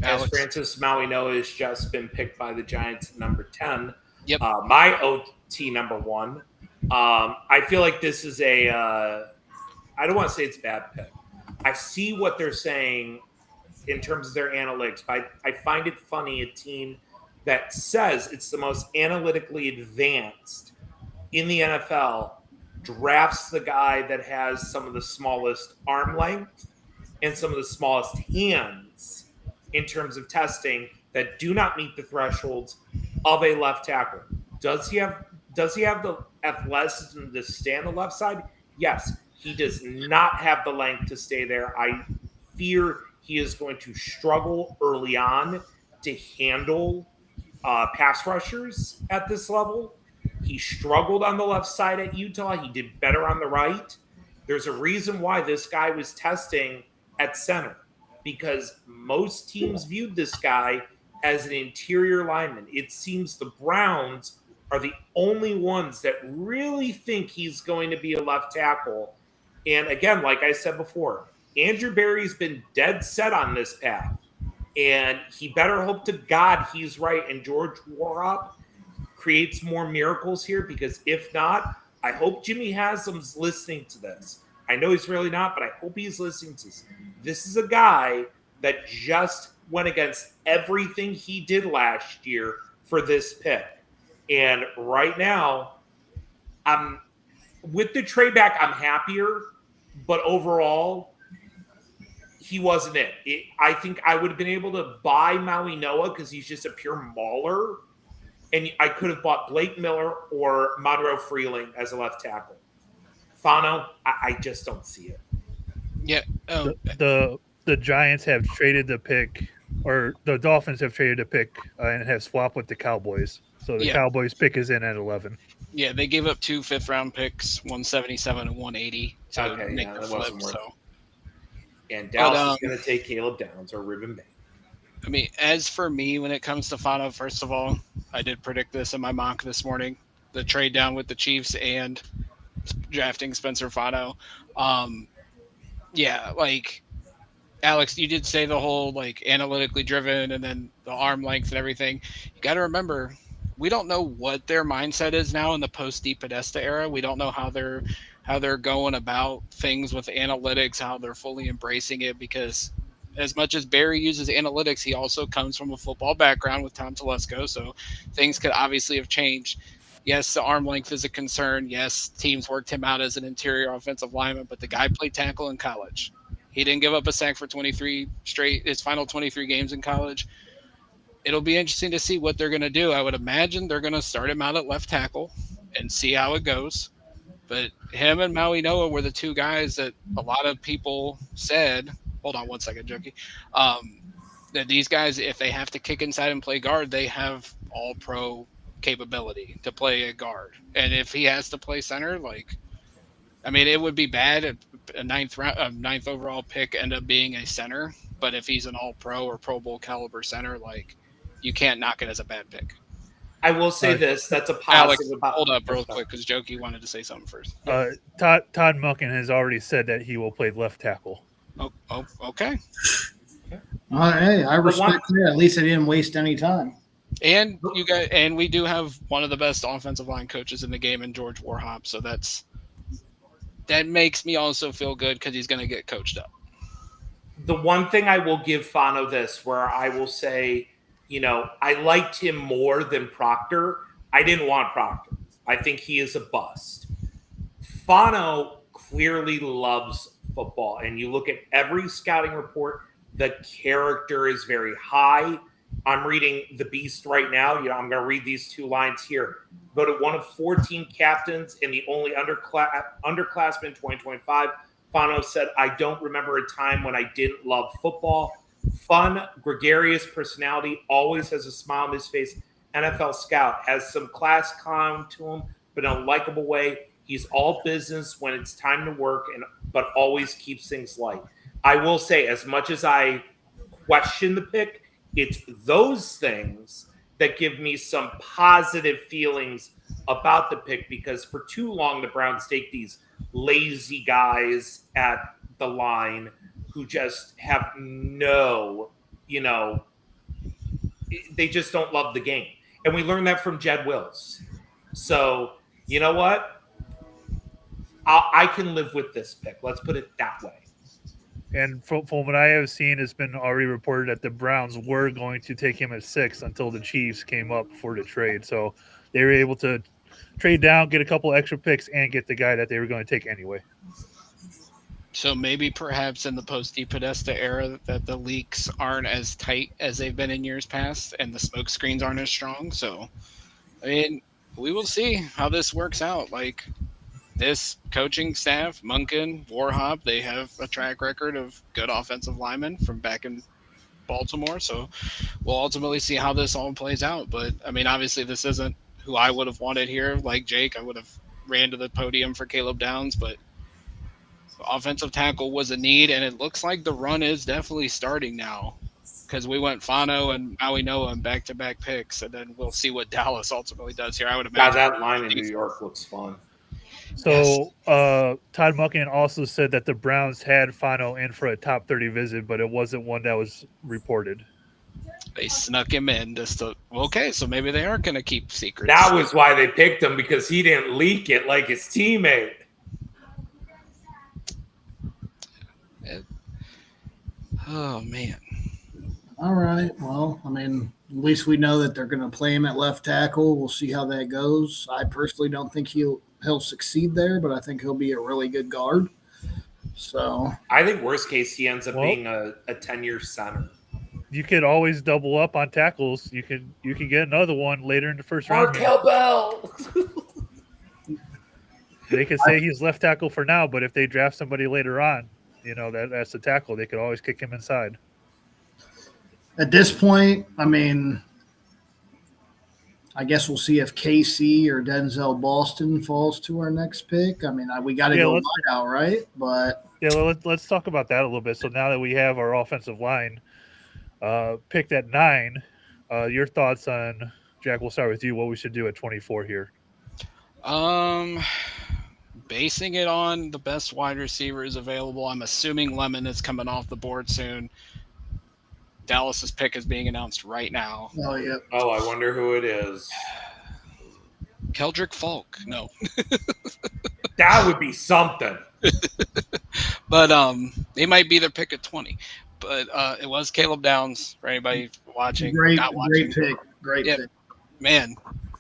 as Francis Mauigoa has just been picked by the Giants at number 10. Yep. My OT number 1. I feel like this is I don't want to say it's a bad pick. I see what they're saying in terms of their analytics, but I find it funny a team that says it's the most analytically advanced in the NFL drafts the guy that has some of the smallest arm length and some of the smallest hands in terms of testing that do not meet the thresholds of a left tackle. Does he have the athleticism to stay on the left side? Yes. He does not have the length to stay there. I fear he is going to struggle early on to handle pass rushers at this level. He struggled on the left side at Utah. He did better on the right. There's a reason why this guy was testing at center, because most teams viewed this guy as an interior lineman. It seems the Browns are the only ones that really think he's going to be a left tackle. And again, like I said before, Andrew Berry's been dead set on this path. And he better hope to God he's right and George Warhop creates more miracles here, because if not, I hope Jimmy Haslam's listening to this. I know he's really not, but I hope he's listening to this. This is a guy that just went against everything he did last year for this pick. And right now, with the trade back, I'm happier. But overall, he wasn't it. I think I would have been able to buy Mauigoa because he's just a pure mauler. And I could have bought Blake Miller or Monroe Freeling as a left tackle. Fano, I just don't see it. Yeah. The Giants have traded the pick, or the Dolphins have traded the pick and have swapped with the Cowboys. So the Cowboys pick is in at 11. Yeah, they gave up 2 fifth-round picks, 177 and 180 to make the flip. And Dallas is going to take Caleb Downs or Ruben Bay. I mean, as for me, when it comes to Fano, first of all, I did predict this in my mock this morning, the trade down with the Chiefs and drafting Spencer Fano. Yeah, like, Alex, you did say the whole, like, analytically driven and then the arm length and everything. You got to remember, we don't know what their mindset is now in the post-Deep Podesta era. We don't know how they're going about things with analytics, how they're fully embracing it, because as much as Barry uses analytics, he also comes from a football background with Tom Telesco, so things could obviously have changed. Yes, the arm length is a concern. Yes, teams worked him out as an interior offensive lineman, but the guy played tackle in college. He didn't give up a sack for 23 straight, his final 23 games in college. It'll be interesting to see what they're going to do. I would imagine they're going to start him out at left tackle and see how it goes. But him and Mauigoa were the two guys that a lot of people said, hold on one second, Jokey, that these guys, if they have to kick inside and play guard, they have all-pro capability to play a guard. And if he has to play center, like, I mean, it would be bad if a ninth overall pick end up being a center. But if he's an all-pro or Pro Bowl caliber center, like, you can't knock it as a bad pick. I will say this: that's a positive. Alex, hold up real quick, because Jokey wanted to say something first. Todd Monken has already said that he will play left tackle. Oh, okay. Hey, I respect that. At least I didn't waste any time. And we do have one of the best offensive line coaches in the game in George Warhop, so that makes me also feel good because he's going to get coached up. The one thing I will give Fano this, where I will say, I liked him more than Proctor. I didn't want Proctor. I think he is a bust. Fano clearly loves football, and you look at every scouting report, the character is very high. I'm reading The Beast right now. I'm going to read these 2 lines here. Voted one of 14 captains and the only underclassman in 2025. Fano said, I don't remember a time when I didn't love football. Fun, gregarious personality, always has a smile on his face. NFL scout, has some class clown to him, but in a likable way. He's all business when it's time to work, but always keeps things light. I will say, as much as I question the pick, it's those things that give me some positive feelings about the pick, because for too long the Browns take these lazy guys at the line who just have they just don't love the game. And we learned that from Jed Wills. So, you know what? I can live with this pick. Let's put it that way. And from what I have seen, it's been already reported that the Browns were going to take him at 6 until the Chiefs came up for the trade. So they were able to trade down, get a couple extra picks, and get the guy that they were going to take anyway. So maybe perhaps in the post-DePodesta era that the leaks aren't as tight as they've been in years past and the smoke screens aren't as strong. So, I mean, we will see how this works out. Like, this coaching staff, Munkin, Warhop, they have a track record of good offensive linemen from back in Baltimore. So we'll ultimately see how this all plays out. But, I mean, obviously this isn't who I would have wanted here. Like Jake, I would have ran to the podium for Caleb Downs, but offensive tackle was a need, and it looks like the run is definitely starting now because we went Fano and Maui Noah in back-to-back picks, and then we'll see what Dallas ultimately does here. I would imagine. Yeah, that line in New York looks fun. So Todd Munkin also said that the Browns had Fano in for a top 30 visit, but it wasn't one that was reported. They snuck him in just to, okay, so maybe they are going to keep secrets. That was why they picked him, because he didn't leak it like his teammate. Oh, man. All right. Well, I mean, at least we know that they're going to play him at left tackle. We'll see how that goes. I personally don't think he'll succeed there, but I think he'll be a really good guard. So I think worst case he ends up being a 10-year center. You could always double up on tackles. You can get another one later in the first round. Markel Bell. They could say he's left tackle for now, but if they draft somebody later on, that's the tackle. They could always kick him inside. At this point, I mean, I guess we'll see if KC or Denzel Boston falls to our next pick. I mean, we got to go wide out, right? But let's talk about that a little bit. So now that we have our offensive line picked at 9, your thoughts on, Jack, we'll start with you, what we should do at 24 here. Basing it on the best wide receivers available, I'm assuming Lemon is coming off the board soon. Dallas's pick is being announced right now. Oh, yeah. Oh, I wonder who it is. Keldrick Falk. No. That would be something. But they might be their pick at 20. But it was Caleb Downs for anybody watching. Great pick. Great pick. Man,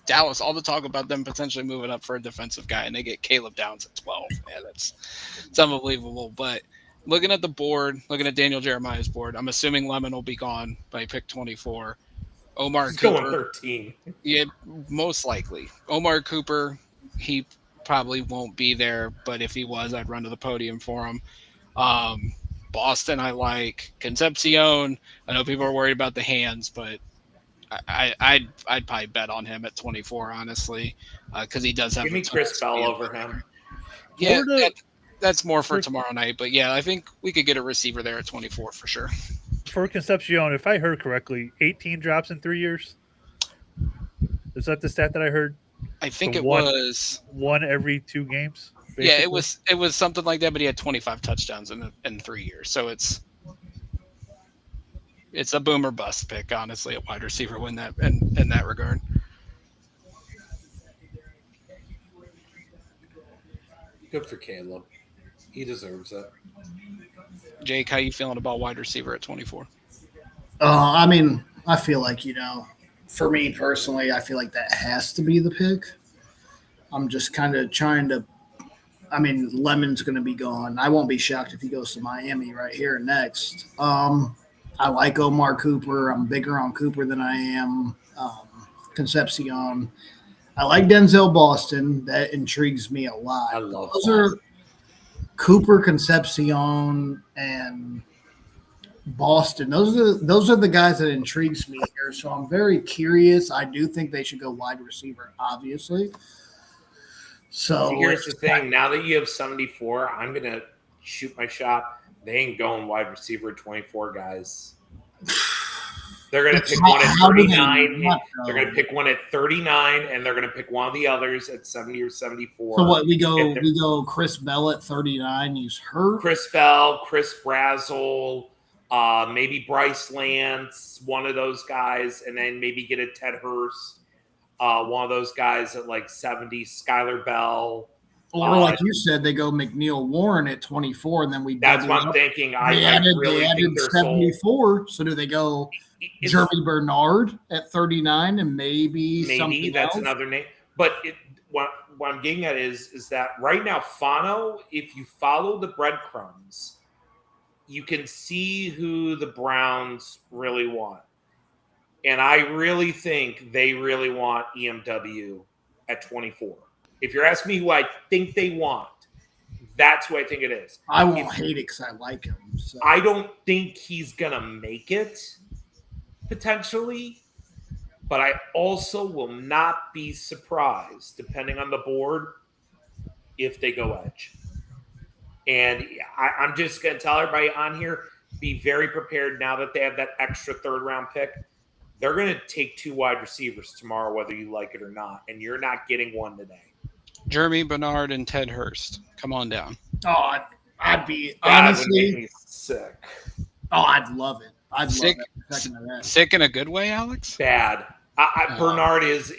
Dallas, all the talk about them potentially moving up for a defensive guy, and they get Caleb Downs at 12. Yeah, it's unbelievable. But looking at the board, looking at Daniel Jeremiah's board, I'm assuming Lemon will be gone by pick 24. Omar He's Cooper. going 13. Yeah, most likely. Omar Cooper, he probably won't be there, but if he was, I'd run to the podium for him. Boston, I like. Concepcion, I know people are worried about the hands, but I'd probably bet on him at 24, honestly, because he does have. Give me Chris Bell over him. Yeah, that's more for tomorrow night, but yeah, I think we could get a receiver there at 24 for sure. For Concepcion, if I heard correctly, 18 drops in 3 years. Is that the stat that I heard? I think it was one every 2 games. Basically? Yeah, it was something like that, but he had 25 touchdowns in 3 years, so it's. It's a boomer bust pick, honestly, at wide receiver in that regard. Good for Caleb. He deserves it. Jake, how you feeling about wide receiver at 24? I mean, I feel like, for me personally, I feel like that has to be the pick. I'm just kind of trying to. I mean, Lemon's going to be gone. I won't be shocked if he goes to Miami right here next. I like Omar Cooper. I'm bigger on Cooper than I am Concepcion. I like Denzel Boston. That intrigues me a lot. I love Those Boston. are Cooper, Concepcion, and Boston. Those are the guys that intrigues me here. So I'm very curious. I do think they should go wide receiver, obviously. So Here's the thing. Now that you have 74, I'm going to shoot my shot. They ain't going wide receiver 24, guys. They're going to pick one at 39. They're going to pick one at 39, and they're going to pick one of the others at 70 or 74. So what we go Chris Bell at 39. He's hurt. Chris Bell, Chris Brazzell, maybe Bryce Lance, one of those guys, and then maybe get a Ted Hurst. One of those guys at like 70, Skylar Bell. Or like you said, they go McNeil Warren at 24, and then we. That's what I'm thinking. They added 74. So do they go Jeremy Bernard at 39 and maybe something that's else? Another name? But what I'm getting at is that right now, Fano, if you follow the breadcrumbs, you can see who the Browns really want. And I really think they really want EMW at 24. If you're asking me who I think they want, that's who I think it is. I won't hate it because I like him. So. I don't think he's going to make it, potentially. But I also will not be surprised, depending on the board, if they go edge. And I'm just going to tell everybody on here, be very prepared now that they have that extra third-round pick. They're going to take 2 wide receivers tomorrow, whether you like it or not, and you're not getting one today. Jeremy Bernard and Ted Hurst. Come on down. Oh, I'd be That honestly would make me sick. Oh, I'd love it. I'd Sick, love every second of that. sick in a good way, Alex? Bad. Bernard is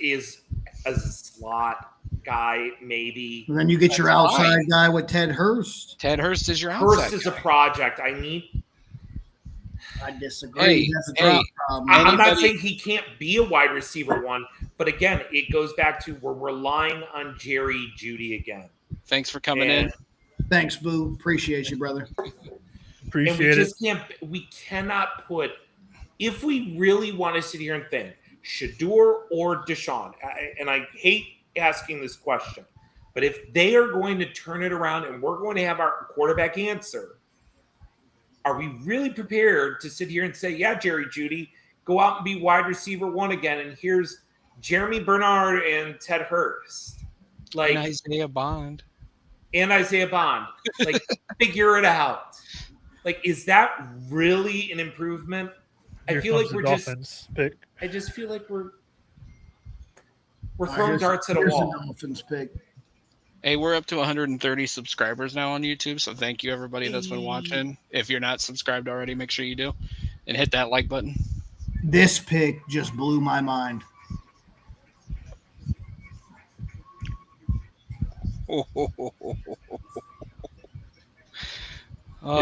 a slot guy, maybe. And then you get your outside guy with Ted Hurst. Ted Hurst is your outside Hurst is guy. a project. I disagree. I'm not saying he can't be a wide receiver one, but again, it goes back to we're relying on Jerry Jeudy again. Thanks for coming in. Thanks, Boo. Appreciate you, brother. Appreciate it. We cannot put, if we really want to sit here and think, Shador or Deshaun, and I hate asking this question, but if they are going to turn it around and we're going to have our quarterback answer, are we really prepared to sit here and say, yeah, Jerry Jeudy, go out and be wide receiver one again, and here's Jeremy Bernard and Ted Hurst. And Isaiah Bond. Like, figure it out. Like, is that really an improvement? I feel like we're I just feel like we're throwing darts at a wall. Dolphins pick. Hey, we're up to 130 subscribers now on YouTube, so thank you everybody that's been watching. If you're not subscribed already, make sure you do, and hit that like button. This pick just blew my mind. If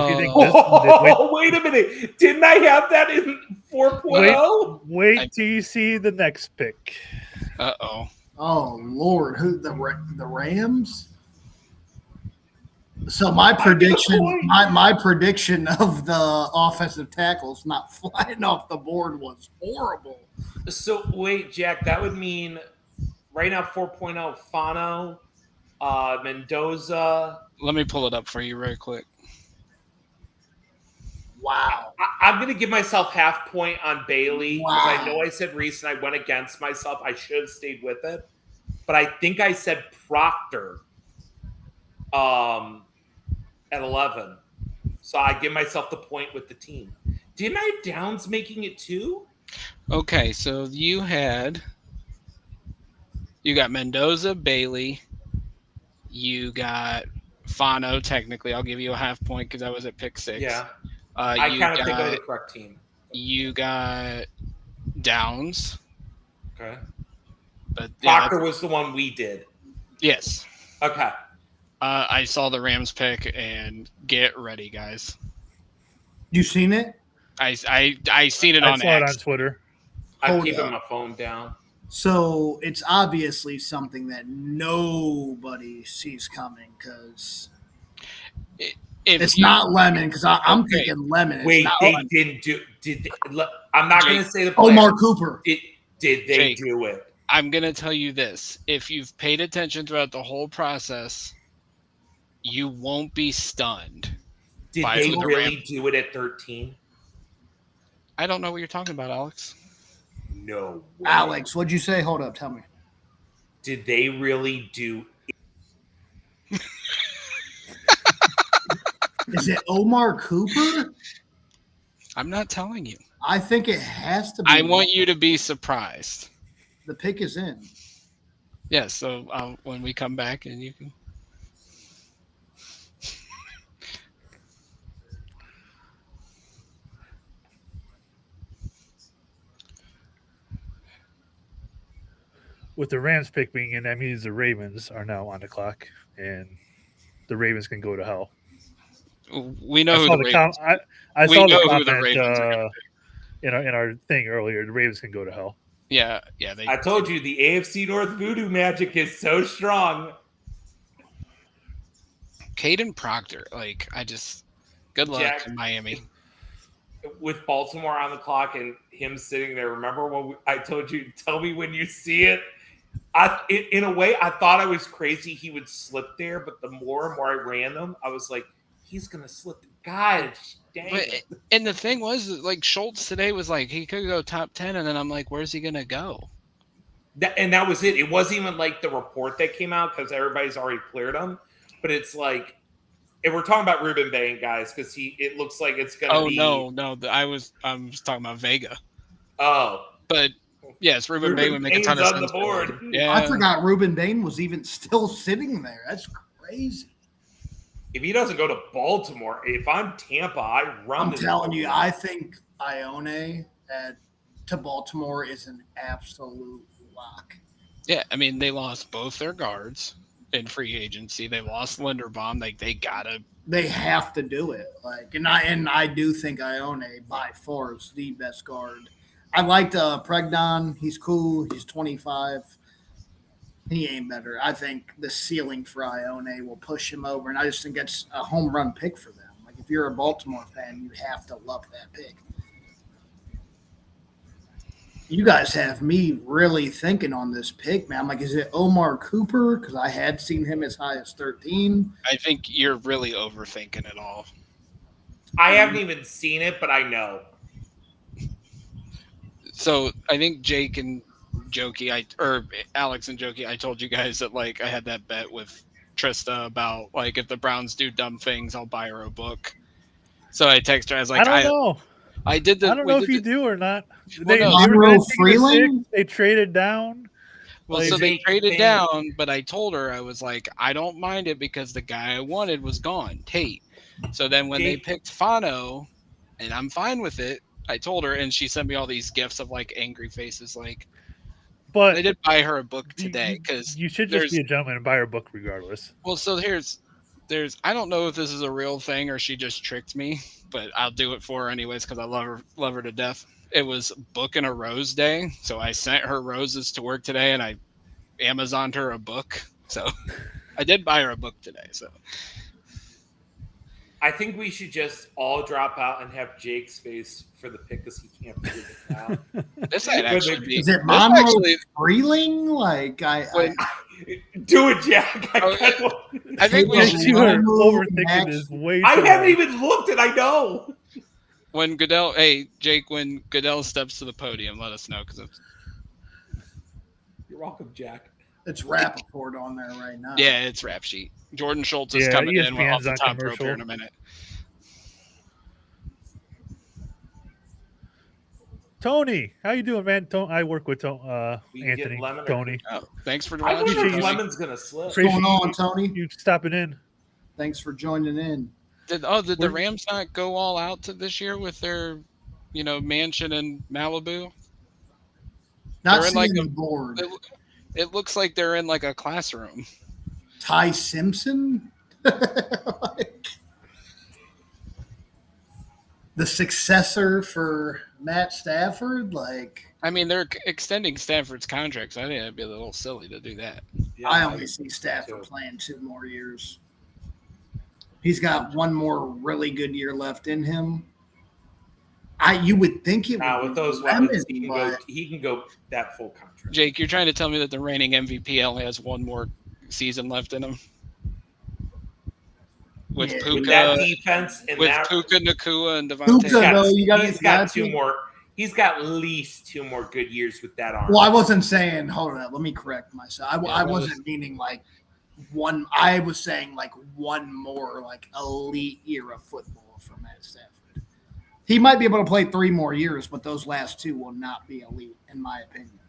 you think this, wait a minute. Didn't I have that in 4.0? Wait till you see the next pick. Uh-oh. Oh, Lord. Who the Rams? So my prediction of the offensive tackles not flying off the board was horrible. So, wait, Jack, that would mean right now 4.0, Fano, Mendoza. Let me pull it up for you real quick. Wow. I'm going to give myself half point on Bailey because Wow. I know I said Reese and I went against myself. I should have stayed with it. But I think I said Proctor at 11. So I give myself the point with the team. Didn't I have Downs making it too? Okay, so you got Mendoza, Bailey. You got Fano, technically. I'll give you a half point because I was at pick 6. Yeah. I kind of think of the correct team. You got Downs, Okay. but yeah, Proctor was the one we did. yes. Okay. I saw the Rams pick, and get ready, guys. You seen it? I seen it I on saw it X. on Twitter. I'm Hold keeping up. my phone down. So it's obviously something that nobody sees coming because If it's you not Lemon. Because I'm Okay. thinking Lemon. It's Wait, not they Lemon. didn't do. I'm not going Jake- to say the player. Omar Cooper. Did they Jake. do it? I'm gonna tell you this: if you've paid attention throughout the whole process, you won't be stunned. Did by they who the really Rams- do it at 13? I don't know what you're talking about, Alex. No way. Alex, what'd you say? Hold up. Tell me. Did they really do? Is it Omar Cooper? I'm not telling you. I think it has to be. I want you to be surprised. The pick is in. Yeah. So when we come back, and you can. With the Rams pick being in, that means the Ravens are now on the clock, and the Ravens can go to hell. We know I who saw the the Ravens. I We saw know the who the comment Ravens are gonna in our thing earlier. The Ravens can go to hell. Yeah. I told you the AFC North voodoo magic is so strong. Caden Proctor. Like I just. Good luck Jack- in Miami. With Baltimore on the clock and him sitting there, remember when I told you, tell me when you see it? In a way, I thought I was crazy he would slip there, but the more and more I ran them, I was like, he's going to slip. God dang But it. and the thing was, like Schultz today was like he could go top 10, and then I'm like, where's he gonna go? That was it. It wasn't even like the report that came out because everybody's already cleared him. But it's like, and we're talking about Ruben Bain, guys, because it looks like it's going to be. No. I'm just talking about Vega. Oh. But yes, Ruben Bay would make a Bain's ton of on sense. the board. Yeah, I forgot Ruben Bain was even still sitting there. That's crazy. If he doesn't go to Baltimore, if I'm Tampa, I run. I'm telling you, I think Ione to Baltimore is an absolute lock. Yeah, I mean they lost both their guards in free agency. They lost Linderbaum. They gotta. They have to do it. Like, and I do think Ione by far is the best guard. I liked Pregnon. He's cool. He's 25. He ain't better. I think the ceiling for Ione will push him over, and I just think it's a home run pick for them. Like, if you're a Baltimore fan, you have to love that pick. You guys have me really thinking on this pick, man. I'm like, is it Omar Cooper? Because I had seen him as high as 13. I think you're really overthinking it all. I haven't even seen it, but I know. So I think Jake and Jokey, or Alex and Jokey, I told you guys that like I had that bet with Trista about like if the Browns do dumb things, I'll buy her a book. So I texted her. I was like, I don't know. I did the. I don't know if you do or not. Well, They, no. they were Monroe gonna take it to Freeling? 6. They traded down. Well, Like, so they Jake traded Bain. down, but I told her I was like, I don't mind it because the guy I wanted was gone, Tate. So then when they Jake- picked Fano, and I'm fine with it, I told her, and she sent me all these gifs of like angry faces. Like But I did buy her a book today because you should just be a gentleman and buy her book regardless. well, so there's I don't know if this is a real thing or she just tricked me, but I'll do it for her anyways because I love her to death. It was Book and a Rose Day, so I sent her roses to work today, and I Amazoned her a book. So I did buy her a book today. So I think we should just all drop out and have Jake's face for the pick because he can't figure it out. this might actually be. Is it this Monroe actually- Freeling? Like, When- Do it, Jack. I think we Take should, those- You are Monroe overthinking Max- this way too I haven't much. even looked and I know. when Goodell. Hey Jake, when Goodell steps to the podium, let us know because You're welcome, Jack. It's Rappaport on there right now. yeah, it's rap sheet. Jordan Schultz is Yeah, coming in ESPN's off the on top rope commercial. here in a minute. Tony, how you doing, man? I work with We can get Anthony. Lemon or- Tony, Oh, thanks for I watching. wonder you- if Lemon's gonna slip. What's going on, Tony? you stopping in? Thanks for joining in. Did the Rams not go all out to this year with their mansion in Malibu. Not They're in like seeing the board. it looks like they're in like a classroom. Ty Simpson? Like, the successor for Matt Stafford? Like, I mean, they're extending Stanford's contract, so I think it'd be a little silly to do that. Yeah, I only see Stafford playing 2 more years. He's got 1 more really good year left in him. You would think it would with be those Lemon, weapons, but he can go that full contract. Jake, you're trying to tell me that the reigning MVP only has 1 more season left in him? With Yeah. Puka, With that defense and with that Puka, Nakua, and Devontae. Puka, though, he's got 2 more. He's got at least 2 more good years with that arm. well, I wasn't saying. Hold on, let me correct myself. I wasn't meaning like 1. I was saying like 1 more like elite year of football for Matt Stafford. He might be able to play 3 more years, but those last 2 will not be elite, in my opinion.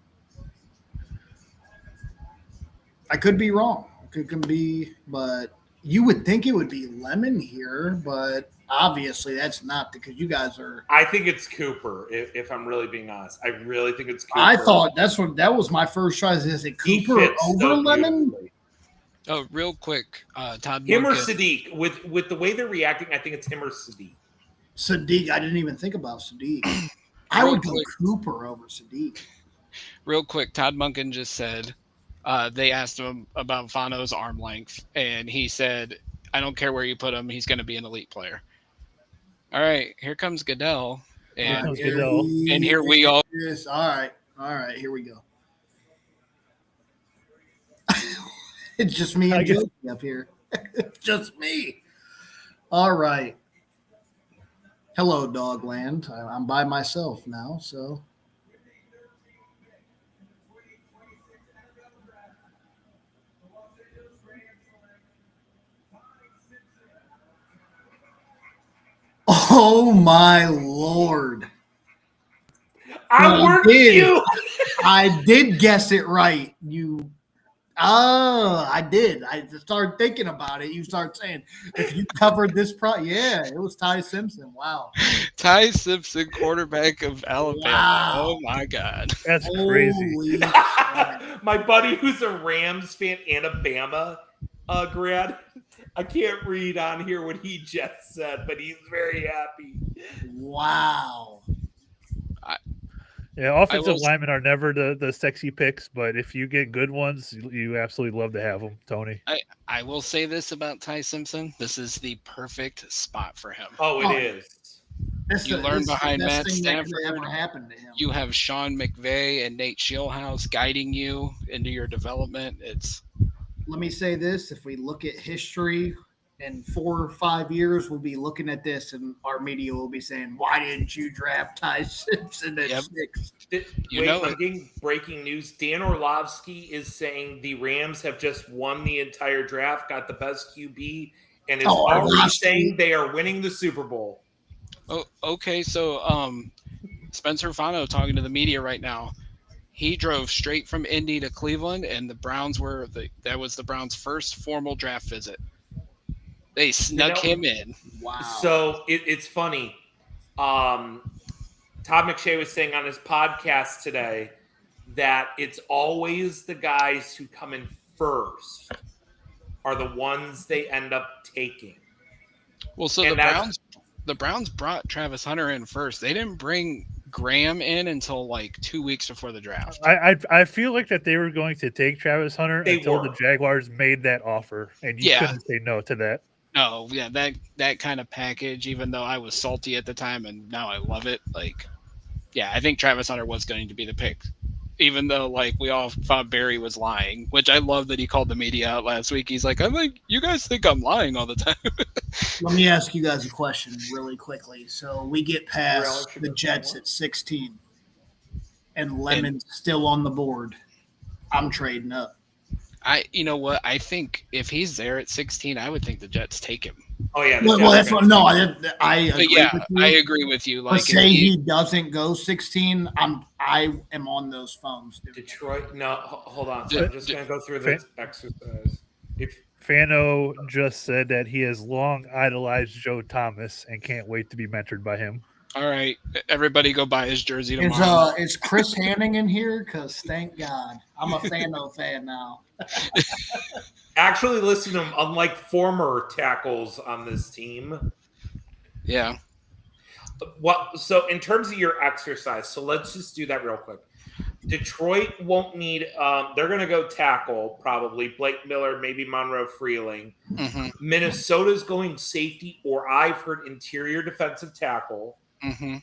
I could be wrong. It could be, but you would think it would be Lemon here, but obviously that's not, because you guys are. I think it's Cooper. If I'm really being honest, I really think it's Cooper. I thought that was my first choice. Is it Cooper over Lemon? Oh, real quick, Todd. Him or Sadiq? With the way they're reacting, I think it's him or Sadiq. Sadiq. I didn't even think about Sadiq. I would go Cooper over Sadiq. Real quick, Todd Monken just said they asked him about Fano's arm length, and he said, "I don't care where you put him, he's going to be an elite player." All right, here comes Goodell, and here we all. Yes, all right, here we go. It's just me and Jokey up here. It's just me. All right. Hello, Dawgland. I'm by myself now, so. Oh my Lord! I worked you. I did guess it right. I did. I started thinking about it. You start saying, if you covered this yeah, it was Ty Simpson. Wow. Ty Simpson, quarterback of Alabama. Wow. Oh my God. That's crazy. My buddy who's a Rams fan and a Bama grad, I can't read on here what he just said, but he's very happy. Wow. Yeah, offensive linemen are never the sexy picks, but if you get good ones, you absolutely love to have them, Tony. I will say this about Ty Simpson. This is the perfect spot for him. Oh, it is. You learn behind Matt Stafford. Ever happened to him. You have Sean McVay and Nate Shieldhouse guiding you into your development. Let me say this. If we look at history, in 4 or 5 years, we'll be looking at this, and our media will be saying, "Why didn't you draft Ty Simpson at 6?" I'm getting breaking news. Dan Orlovsky is saying the Rams have just won the entire draft, got the best QB, and is already saying they are winning the Super Bowl. Oh, okay. So, Spencer Fano talking to the media right now. He drove straight from Indy to Cleveland, and the Browns that was the Browns' first formal draft visit. They snuck him in. Wow. So it's funny. Todd McShay was saying on his podcast today that it's always the guys who come in first are the ones they end up taking. Well, so the Browns brought Travis Hunter in first. They didn't bring Graham in until like 2 weeks before the draft. I feel like that they were going to take Travis Hunter until the Jaguars made that offer, and you couldn't say no to that. No, yeah, that kind of package, even though I was salty at the time and now I love it. Like, yeah, I think Travis Hunter was going to be the pick, even though like we all thought Barry was lying, which I love that he called the media out last week. He's like, you guys think I'm lying all the time. Let me ask you guys a question really quickly. So we get past the Jets at 16 and Lemon's still on the board. I'm trading up. You know what? I think if he's there at 16, I would think the Jets take him. Oh yeah. Well, that's what. No, I agree. Yeah, with you. I agree with you. Like, say he doesn't go 16, I am on those phones. Dude. Detroit. No, hold on. So I'm just gonna go through this exercise. Fano just said that he has long idolized Joe Thomas and can't wait to be mentored by him. All right, everybody go buy his jersey tomorrow. Is Chris Hanning in here? Because thank God, I'm a Fano fan now. Actually, listen to him. Unlike former tackles on this team, Yeah. so in terms of your exercise, so let's just do that real quick. Detroit won't need. They're going to go tackle probably Blake Miller, maybe Monroe Freeling. Mm-hmm. Minnesota's going safety, or I've heard interior defensive tackle. Mm-hmm.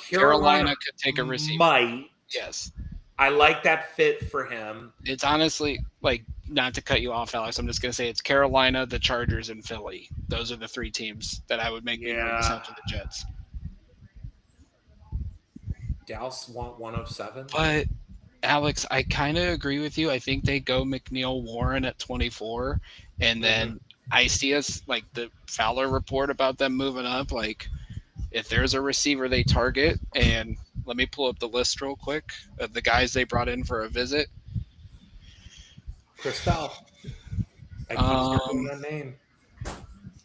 Carolina could take a receiver. Might. Yes. I like that fit for him. It's honestly like, not to cut you off, Alex. I'm just gonna say it's Carolina, the Chargers, and Philly. Those are the three teams that I would make me nervous after the Jets. Dallas want 107. But Alex, I kind of agree with you. I think they go McNeil Warren at 24, and then I see us like the Fowler report about them moving up. Like, if there's a receiver they target, and let me pull up the list real quick of the guys they brought in for a visit. Chris Bell. I keep circling that name.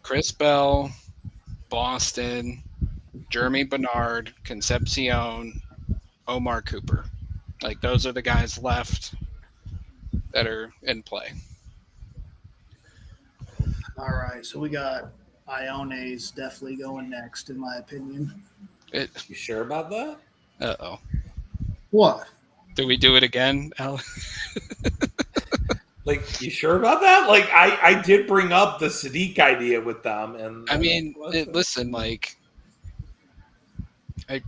Chris Bell, Boston, Jeremy Bernard, Concepcion, Omar Cooper. Like, those are the guys left that are in play. All right, so we got Ione's definitely going next, in my opinion. You sure about that? Uh-oh. What? Do we do it again, Alex? Like, you sure about that? Like, I did bring up the Sadiq idea with them, and I mean, listen, like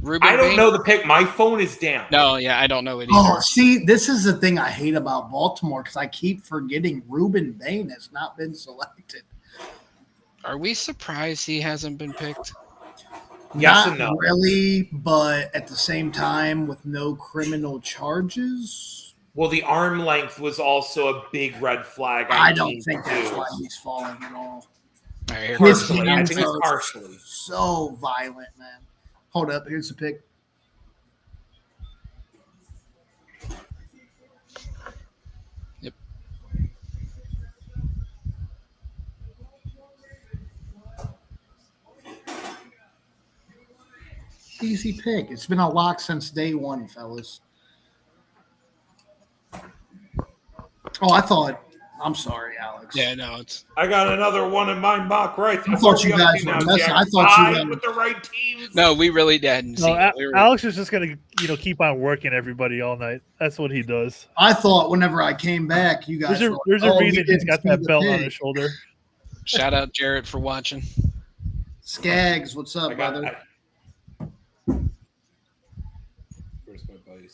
Ruben I don't Bain, know the pick. My phone is down. No, yeah, I don't know it either. Oh, see, this is the thing I hate about Baltimore because I keep forgetting Ruben Bain has not been selected. Are we surprised he hasn't been picked? Yes Not and no. really, but at the same time, with no criminal charges, Well, the arm length was also a big red flag. I don't think that's why he's falling at all. All right, here His comes the hands last- are partially. so violent, man. Hold up, here's the pick. Yep. Easy pick. It's been a lock since day one, fellas. Oh, I thought. I'm sorry, Alex. Yeah, no, it's I got another one in my mock right. I thought you guys were messing. I thought you with the right teams. no. We really didn't see it. We were, Alex is just gonna, keep on working everybody all night. That's what he does. I thought whenever I came back, you guys. There's a reason he's got that belt on his shoulder. shout out Jarrett for watching. Skaggs, what's up, brother? Where's my buddy?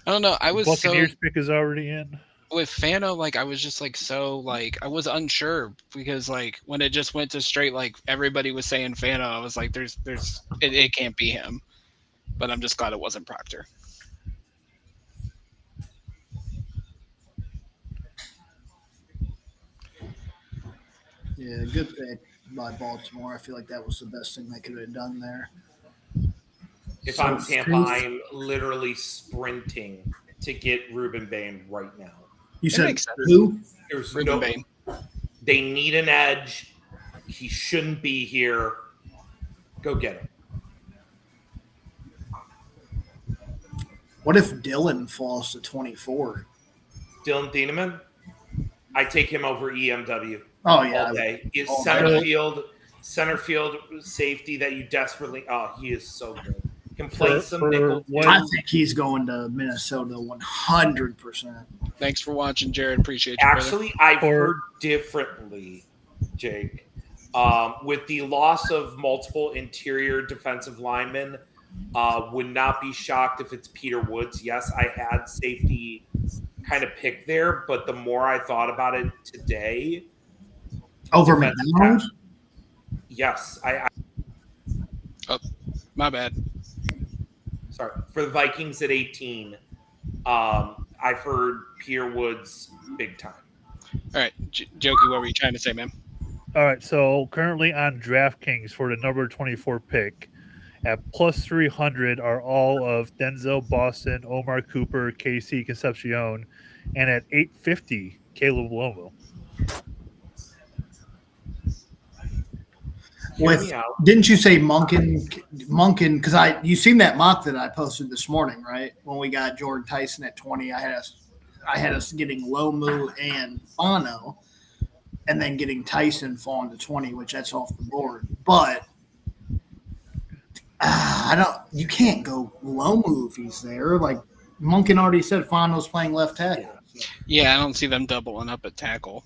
I don't know. I was Buccaneers pick is already in. with Fano, like I was just like so like I was unsure because like when it just went to straight like everybody was saying Fano, I was like it can't be him. But I'm just glad it wasn't Proctor. Yeah, good pick by Baltimore. I feel like that was the best thing they could have done there. If I'm Tampa, I'm literally sprinting to get Ruben Bain right now. You That said makes sense. who? There's Ruben no. Bain. They need an edge. He shouldn't be here. Go get him. What if Dylan falls to 24? Dylan Thieneman. I take him over EMW Oh yeah, all day. He's all center field safety that you desperately. Oh, he is so good. Can play some for nickel. one- I think he's going to Minnesota 100%. Thanks for watching, Jared. Appreciate you. Brother. Actually, I've heard differently, Jake. With the loss of multiple interior defensive linemen, would not be shocked if it's Peter Woods. Yes, I had safety kind of picked there, but the more I thought about it today, Over defensive McDonald? tackle- yes, I My bad. sorry for the Vikings at 18. I've heard Peter Woods big time. All right, Jokey, what were you trying to say, man? All right, so currently on DraftKings for the number 24 pick at plus 300 are all of Denzel Boston, Omar Cooper, KC Concepcion, and at 850 Caleb Lomo. Hear me out. Didn't you say Monken? Because you seen that mock that I posted this morning, right? When we got Jordan Tyson at 20, I had us getting Lomu and Fano, and then getting Tyson falling to 20, which that's off the board. But you can't go Lomu if he's there. Like Monken already said, Fano's playing left tackle. So. Yeah, I don't see them doubling up at tackle.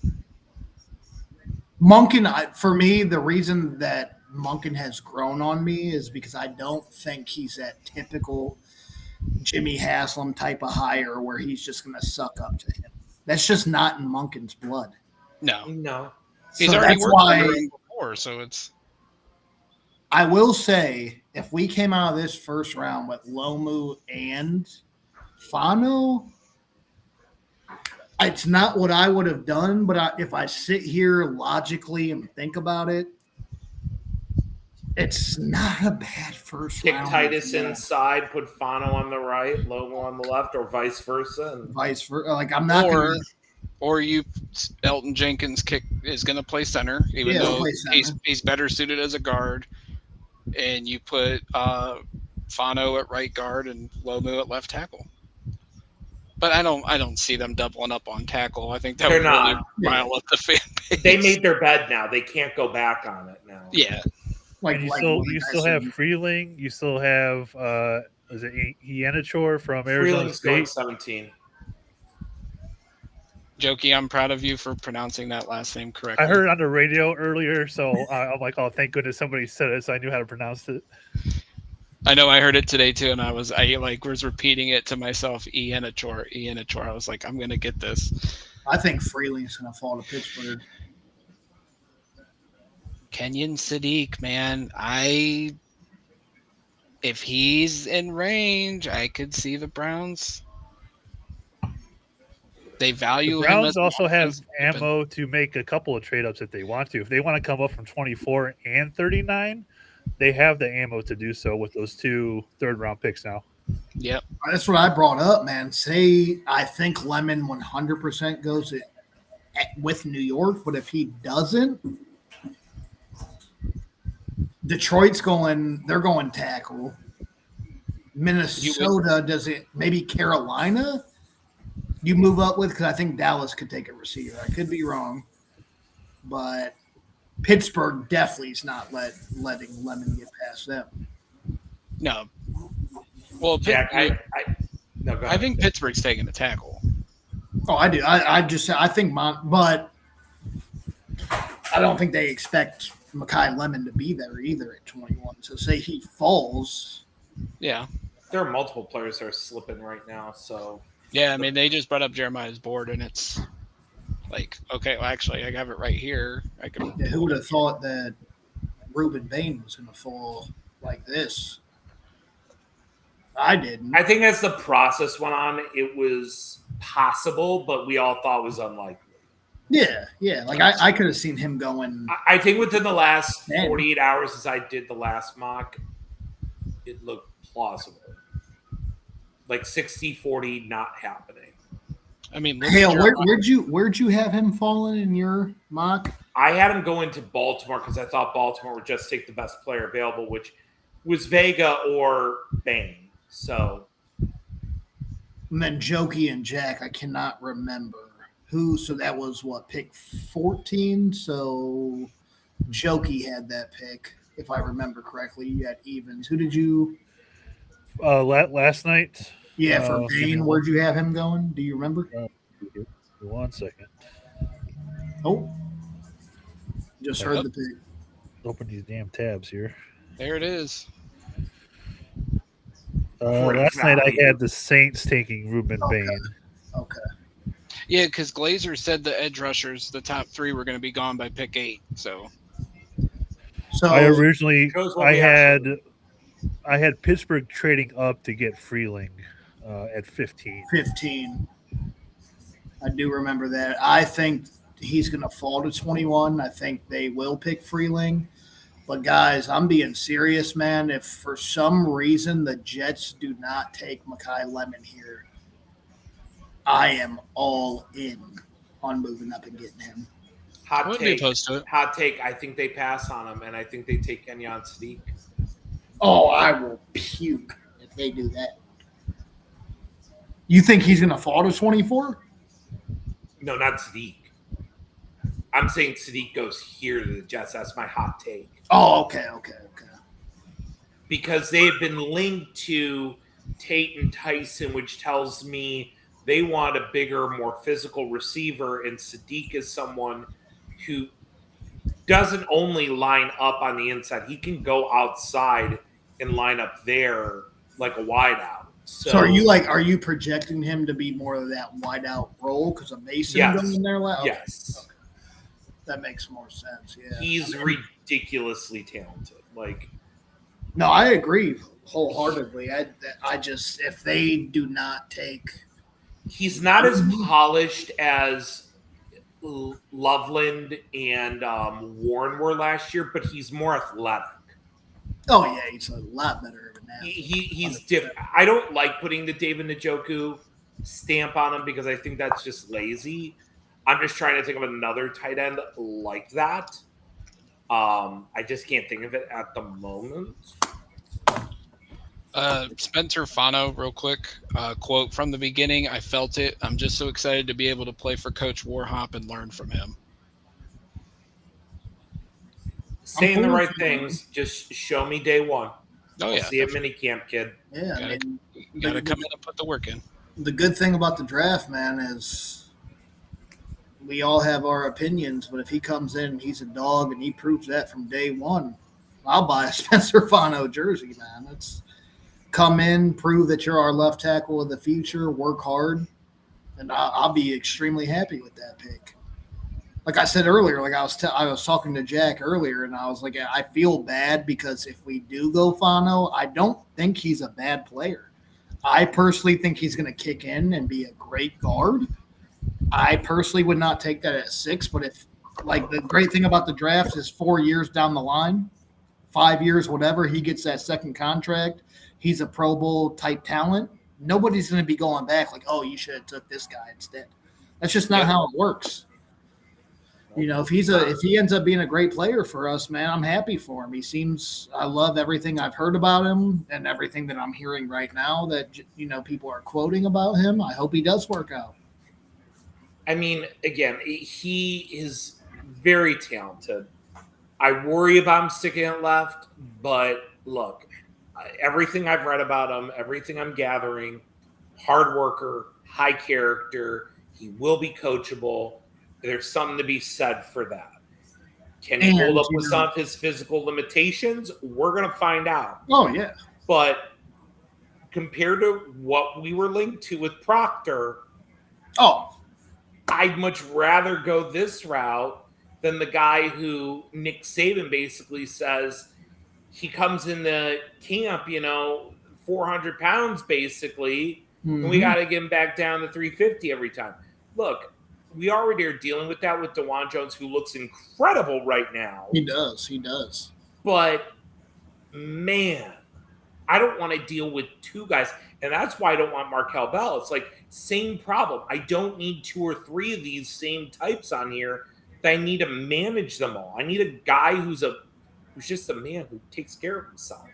Monken, for me, the reason that Monken has grown on me is because I don't think he's that typical Jimmy Haslam type of hire where he's just going to suck up to him. That's just not in Monken's blood. No. He's So already that's worked why under him before, so it's. I will say, if we came out of this first round with Lomu and Fano, it's not what I would have done, but if I sit here logically and think about it, it's not a bad first Kick round. Titus inside, put Fano on the right, Lomo on the left, or vice versa. And Vice versa. Like, I'm not going to. Or Elton Jenkins is going to play center, even though he's better suited as a guard, and you put Fano at right guard and Lomu at left tackle. But I don't see them doubling up on tackle. I think that would really rile up the fan base. They made their bed now. They can't go back on it now. Yeah. You still have Freeling. You still have is it Ianachor from Arizona Freeling's going State? 17. Jokey, I'm proud of you for pronouncing that last name correctly. I heard it on the radio earlier, so I'm like, oh, thank goodness somebody said it, so I knew how to pronounce it. I know I heard it today too, and I was repeating it to myself. Ianachor. I was like, I'm gonna get this. I think Freeling's gonna fall to Pittsburgh. Kenyon Sadiq, man, if he's in range, I could see the Browns. They value the him. Browns also have ammo to make a couple of trade ups if they want to. If they want to come up from 24 and 39, they have the ammo to do so with those 2 third-round picks now. Yep. That's what I brought up, man. I think Lemon 100% goes with New York, but if he doesn't, Detroit's they're going tackle. Minnesota does it. Maybe Carolina you move up with, because I think Dallas could take a receiver. I could be wrong, but Pittsburgh definitely is not letting Lemon get past them. No. Well, Jack, I think Pittsburgh's taking the tackle. Oh, I do. I think but I don't think they expect Mekhi Lemon to be there either at 21. So say he falls. Yeah. There are multiple players that are slipping right now, so. Yeah, I mean, they just brought up Jeremiah's board, and it's like, okay, well, actually, I have it right here. Who would have thought that Reuben Bain was going to fall like this? I didn't. I think as the process went on, it was possible, but we all thought it was unlikely. Yeah. Like, I could have seen him going. I think within the last 48 hours as I did the last mock, it looked plausible. Like 60-40 not happening. I mean, Hale, where'd you have him falling in your mock? I had him going to Baltimore because I thought Baltimore would just take the best player available, which was Vega or Bain. So, and then Jokey and Jack, I cannot remember who. So that was pick 14. So Jokey had that pick, if I remember correctly. You had Evans. Who did you? Last night. Yeah, for Bain, where'd you have him going? Do you remember? 1 second. Oh, just heard the pick. Open these damn tabs here. There it is. Last night I had the Saints taking Reuben Bain. Okay. Yeah, because Glazer said the edge rushers, the top 3, were going to be gone by pick 8. So I had Pittsburgh trading up to get Freeling at 15. 15. I do remember that. I think he's going to fall to 21. I think they will pick Freeling. But, guys, I'm being serious, man. If for some reason the Jets do not take Mekhi Lemon here, I am all in on moving up and getting him. I Hot wouldn't be take. opposed to it. Hot take. I think they pass on him, and I think they take Kenyon Sadiq. Oh, I will puke if they do that. You think he's going to fall to 24? No, not Sadiq. I'm saying Sadiq goes here to the Jets. That's my hot take. Oh, okay. Because they've been linked to Tate and Tyson, which tells me they want a bigger, more physical receiver, and Sadiq is someone who doesn't only line up on the inside. He can go outside and line up there like a wideout. So are you projecting him to be more of that wide out role because of Mason going there? Okay. Yes. Okay. That makes more sense. Yeah. He's ridiculously talented. No, I agree wholeheartedly. I just, if they do not take. He's not as polished as Loveland and Warren were last year, but he's more athletic. Oh, yeah, he's a lot better than that. He's different. I don't like putting the David Njoku stamp on him because I think that's just lazy. I'm just trying to think of another tight end like that. I just can't think of it at the moment. Spencer Fano, real quick. Quote from the beginning, I felt it. I'm just so excited to be able to play for Coach Warhop and learn from him. Saying the right things, just show me day one. Oh, yeah. See a mini camp, kid. Yeah. You got to come in and put the work in. The good thing about the draft, man, is we all have our opinions, but if he comes in and he's a dog and he proves that from day one, I'll buy a Spencer Fano jersey, man. It's come in, prove that you're our left tackle of the future, work hard, and I'll be extremely happy with that pick. Like I said earlier, I was talking to Jack earlier, and I was like, I feel bad because if we do go Fano, I don't think he's a bad player. I personally think he's going to kick in and be a great guard. I personally would not take that at 6, but if the great thing about the draft is 4 years down the line, 5 years, whatever, he gets that second contract. He's a Pro Bowl type talent. Nobody's going to be going back like, oh, you should have took this guy instead. That's just not how it works. If he ends up being a great player for us, man, I'm happy for him. I love everything I've heard about him and everything that I'm hearing right now that, people are quoting about him. I hope he does work out. I mean, again, he is very talented. I worry about him sticking it left, but look, everything I've read about him, everything I'm gathering, hard worker, high character, he will be coachable. There's something to be said for that. Can he hold up with some of his physical limitations? We're going to find out. Oh, yeah. But compared to what we were linked to with Proctor, I'd much rather go this route than the guy who Nick Saban basically says he comes in the camp, 400 pounds basically, and we got to get him back down to 350 every time. Look, we already are dealing with that with DeJuan Jones, who looks incredible right now. He does. But, man, I don't want to deal with two guys. And that's why I don't want Markel Bell. It's same problem. I don't need 2 or 3 of these same types on here. I need to manage them all. I need a guy who's just a man who takes care of himself.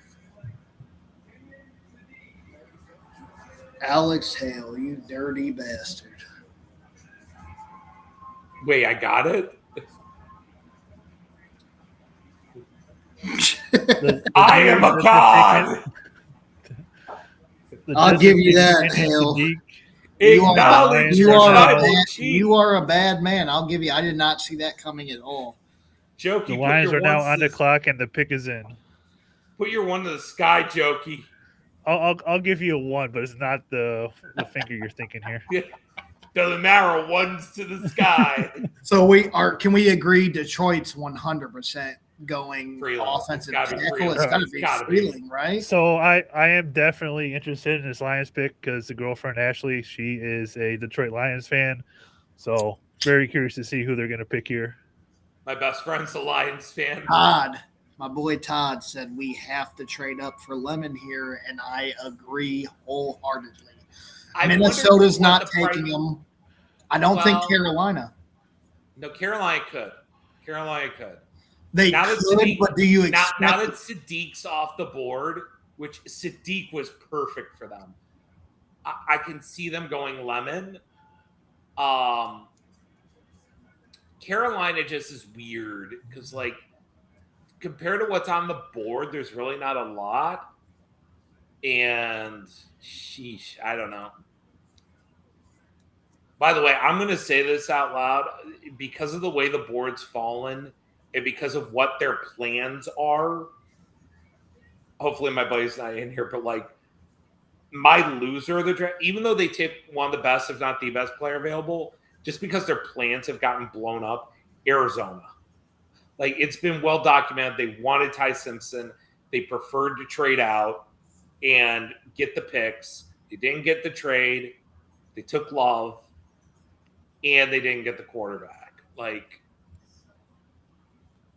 Alex Hale, you dirty bastard. Wait, I got it? I am a god! I'll give you that, Hale. You are a bad man. I'll give you. I did not see that coming at all. Jokey, the Lions are now on the clock and the pick is in. Put your one to the sky, Jokey. I'll give you a 1, but it's not the finger you're thinking here. Doesn't matter. One's to the sky. So can we agree Detroit's 100% going Freeland. Offensive tackle? It's got to be Freeland, right? So I am definitely interested in this Lions pick because the girlfriend Ashley, she is a Detroit Lions fan. So very curious to see who they're going to pick here. My best friend's a Lions fan. My boy Todd said we have to trade up for Lemon here, and I agree wholeheartedly. Minnesota's not taking him. I don't think Carolina. No, Carolina could. Carolina could. They Now that could, Sadiq- but do you Now, expect? now that Sadiq's off the board, which Sadiq was perfect for them, I can see them going lemon. Carolina just is weird because, like, compared to what's on the board, there's really not a lot. And sheesh, I don't know. By the way, I'm going to say this out loud because of the way the board's fallen and because of what their plans are. Hopefully, my buddy's not in here, but like my loser of the draft, even though they take one of the best, if not the best player available, just because their plans have gotten blown up, Arizona. Like, it's been well documented. They wanted Ty Simpson. They preferred to trade out and get the picks. They didn't get the trade. They took Love. And they didn't get the quarterback. Like,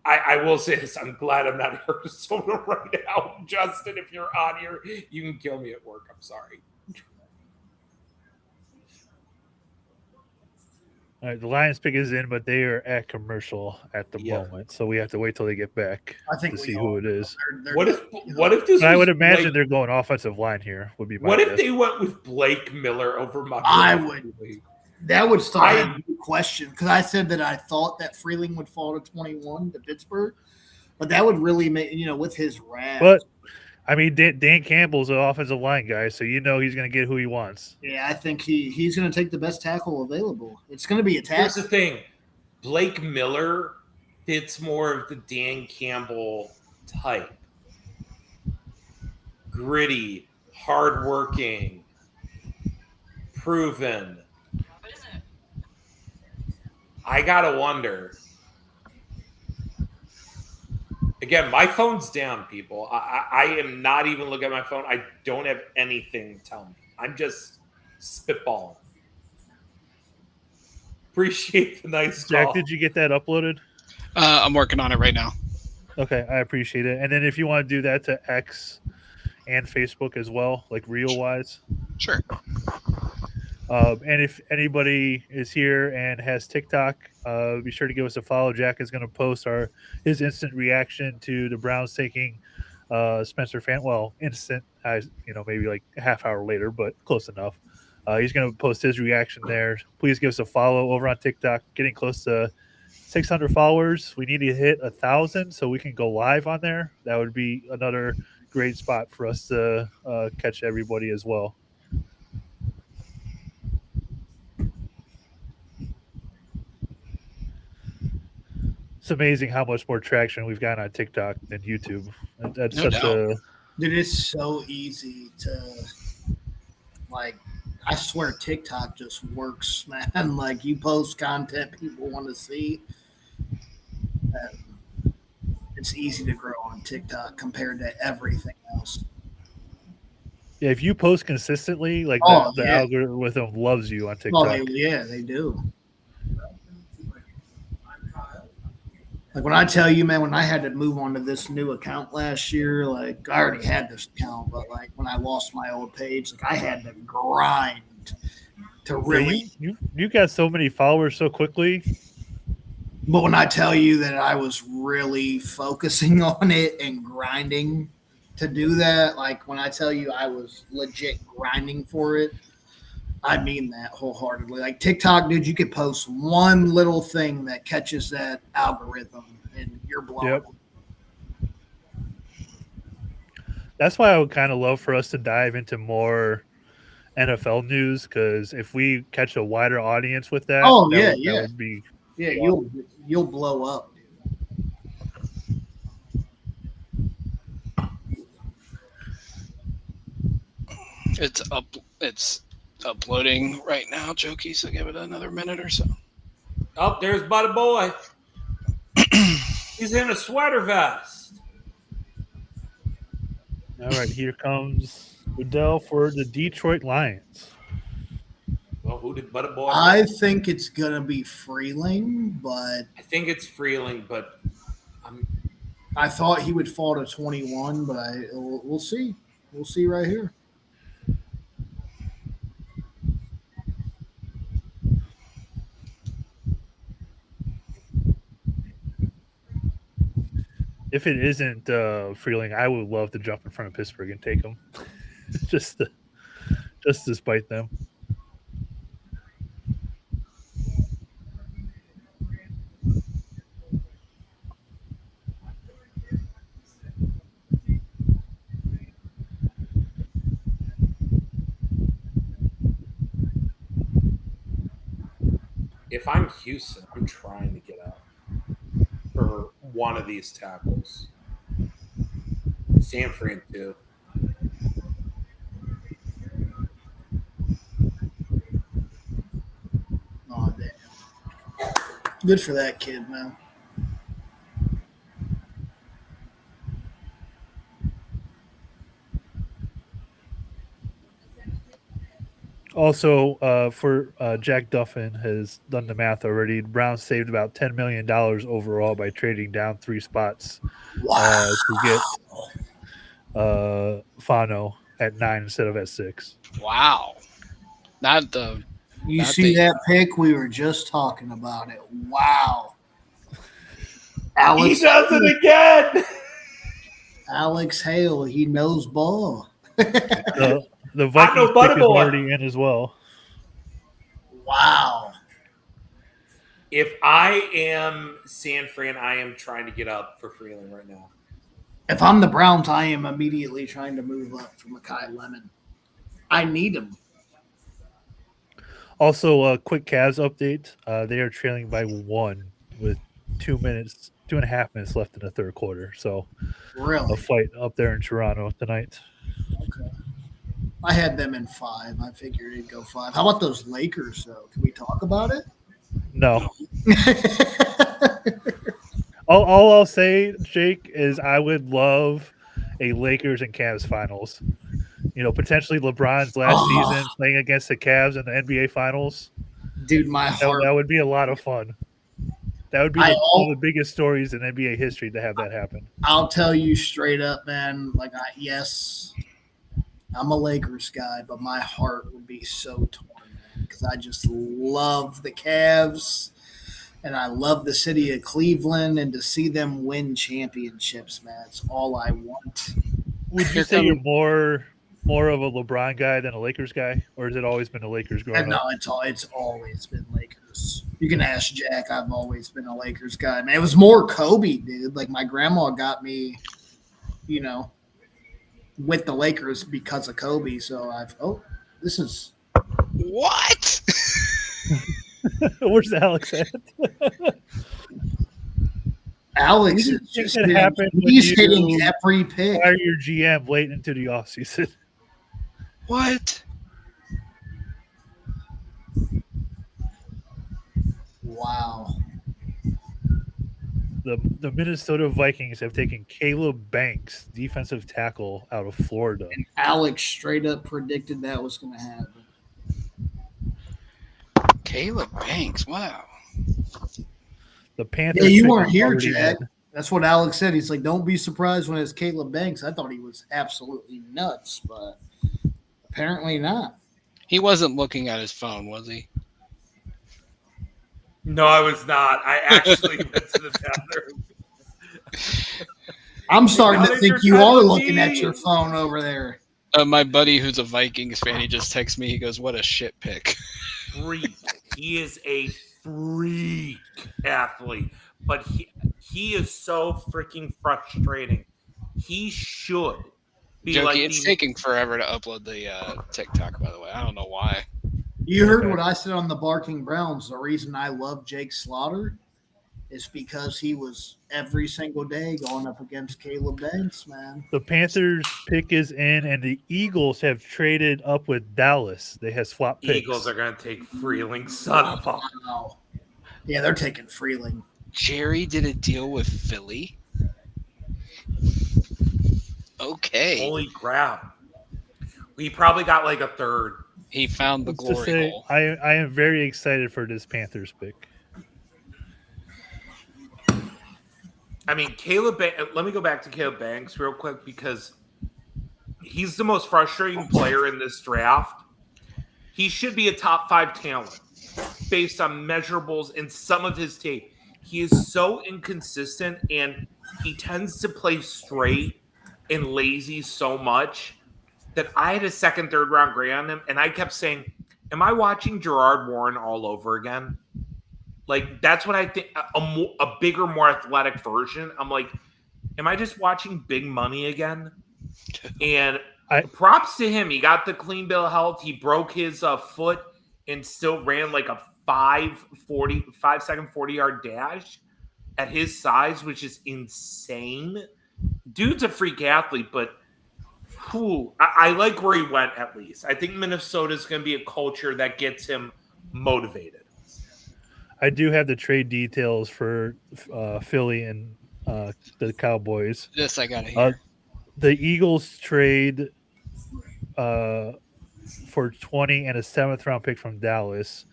I will say this. I'm glad I'm not in Arizona right now. Justin, if you're on here, you can kill me at work. I'm sorry. All right, the Lions pick is in, but they are at commercial at the moment, so we have to wait till they get back I think to we see all who it is. What if this? But I would was imagine Blake, they're going offensive line here. Would be my what guess. if they went with Blake Miller over Montgomery? I would. That would start a new question because I said that I thought that Freeling would fall to 21 to Pittsburgh, but that would really make with his wrap. But I mean, Dan Campbell's an offensive line guy, so you know he's going to get who he wants. Yeah, I think he's going to take the best tackle available. It's going to be a tackle. Here's the thing: Blake Miller fits more of the Dan Campbell type, gritty, hardworking, proven. I gotta wonder. Again, my phone's down, people. I am not even looking at my phone. I don't have anything to tell me. I'm just spitballing. Appreciate the nice Jack, call. did you get that uploaded? I'm working on it right now. Okay, I appreciate it. And then if you want to do that to X and Facebook as well, like reel-wise. Sure. And if anybody is here and has TikTok, be sure to give us a follow. Jack is going to post his instant reaction to the Browns taking Spencer Fan. Well, instant, maybe like a half hour later, but close enough. He's going to post his reaction there. Please give us a follow over on TikTok. Getting close to 600 followers. We need to hit 1,000 so we can go live on there. That would be another great spot for us to catch everybody as well. It's amazing how much more traction we've gotten on TikTok than YouTube. That's No such doubt. Dude, it's so easy to, like, I swear TikTok just works, man. Like, you post content people want to see. It's easy to grow on TikTok compared to everything else. Yeah, if you post consistently, like the algorithm loves you on TikTok. They do. Like when I tell you, man, when I had to move on to this new account last year, like I already had this account, but like when I lost my old page, like I had to grind to really. You got so many followers so quickly. But when I tell you that I was really focusing on it and grinding to do that, like when I tell you I was legit grinding for it, I mean that wholeheartedly. Like TikTok, dude, you could post one little thing that catches that algorithm and you're blown. Yep. That's why I would kind of love for us to dive into more NFL news, because if we catch a wider audience with that, that would be you'll blow up. It's uploading right now, Jokey, so give it another minute or so. Oh, there's Buddy Boy. He's in a sweater vest. All right, here comes Goodell for the Detroit Lions. Well, who did Buddy Boy? I think it's gonna be Freeling, but I think it's Freeling, but I thought he would fall to 21, but we'll see. We'll see right here. if it isn't Freeling, I would love to jump in front of Pittsburgh and take them, just to spite them. If I'm Houston, I'm trying to get up for one of these tackles. San Fran too. Oh, damn. Good for that kid, man. Also, for Jack Duffin has done the math already. Browns saved about $10 million overall by trading down 3 spots Wow. to get Fano at 9 instead of at 6. Wow. Not the You Not see the- that pick? We were just talking about it. Wow. He Alex, does it again. Alex Hale, he knows ball. The Vikings know Butterboy. pick is already in as well. Wow. If I am San Fran, I am trying to get up for Freeling right now. If I'm the Browns, I am immediately trying to move up for Mekhi Lemon. I need him. Also, a quick Cavs update. They are trailing by 1 with 2.5 minutes left in the third quarter. So a Really? fight up there in Toronto tonight. Okay. I had them in 5. I figured it'd go 5. How about those Lakers, though? Can we talk about it? No. All I'll say, Jake, is I would love a Lakers and Cavs finals. You know, potentially LeBron's last season playing against the Cavs in the NBA finals. Dude, my heart. That would be a lot of fun. That would be one of the biggest stories in NBA history to have that happen. I'll tell you straight up, man. Yes, I'm a Lakers guy, but my heart would be so torn, man, because I just love the Cavs and I love the city of Cleveland, and to see them win championships, man, it's all I want. Would you say you're more of a LeBron guy than a Lakers guy, or has it always been the Lakers growing up? No, it's always been Lakers. You can ask Jack. I've always been a Lakers guy, man. It was more Kobe, dude. Like, my grandma got me, with the Lakers because of Kobe. So this is what? Where's Alex at? Alex is just It happened when he's you hitting every pick. Fire your GM late into the offseason. What? Wow. The Minnesota Vikings have taken Caleb Banks, defensive tackle out of Florida. And Alex straight up predicted that was going to happen. Caleb Banks. Wow. The Panthers. Yeah, you pick weren't is here, already Jack. in. That's what Alex said. He's like, don't be surprised when it's Caleb Banks. I thought he was absolutely nuts, but apparently not. He wasn't looking at his phone, was he? No, I was not. I actually went to the bathroom. I'm starting Now to that think you're you are touching looking me. at your phone over there. My buddy who's a Vikings fan, he just texted me. He goes, what a shit pick. Freak. He is a freak athlete, but he is so freaking frustrating. He should be Jokey, it's taking forever to upload the TikTok, by the way. I don't know why. You heard what I said on the Barking Browns. The reason I love Jake Slaughter is because he was every single day going up against Caleb Banks, man. The Panthers pick is in, and the Eagles have traded up with Dallas. They have swapped picks. Eagles are going to take Freeling, son of a. Wow. Yeah, they're taking Freeling. Jerry did a deal with Philly. Okay. Holy crap. We probably got like a third. He found the Let's just glory say, hole. I am very excited for this Panthers pick. I mean, let me go back to Caleb Banks real quick because he's the most frustrating player in this draft. He should be a top 5 talent based on measurables in some of his tape. he is so inconsistent, and he tends to play straight and lazy so much that I had a second, third round grade on him, and I kept saying, "Am I watching Gerard Warren all over again?" Like that's what I think. A bigger, more athletic version. I'm like, am I just watching Big Money again? And props to him. He got the clean bill of health. He broke his foot and still ran like a 5 second 40-yard dash at his size, which is insane. Dude's a freak athlete, but I like where he went at least. I think Minnesota's going to be a culture that gets him motivated. I do have the trade details for Philly and the Cowboys. This I got to hear. The Eagles trade for 20 and a 7th round pick from Dallas.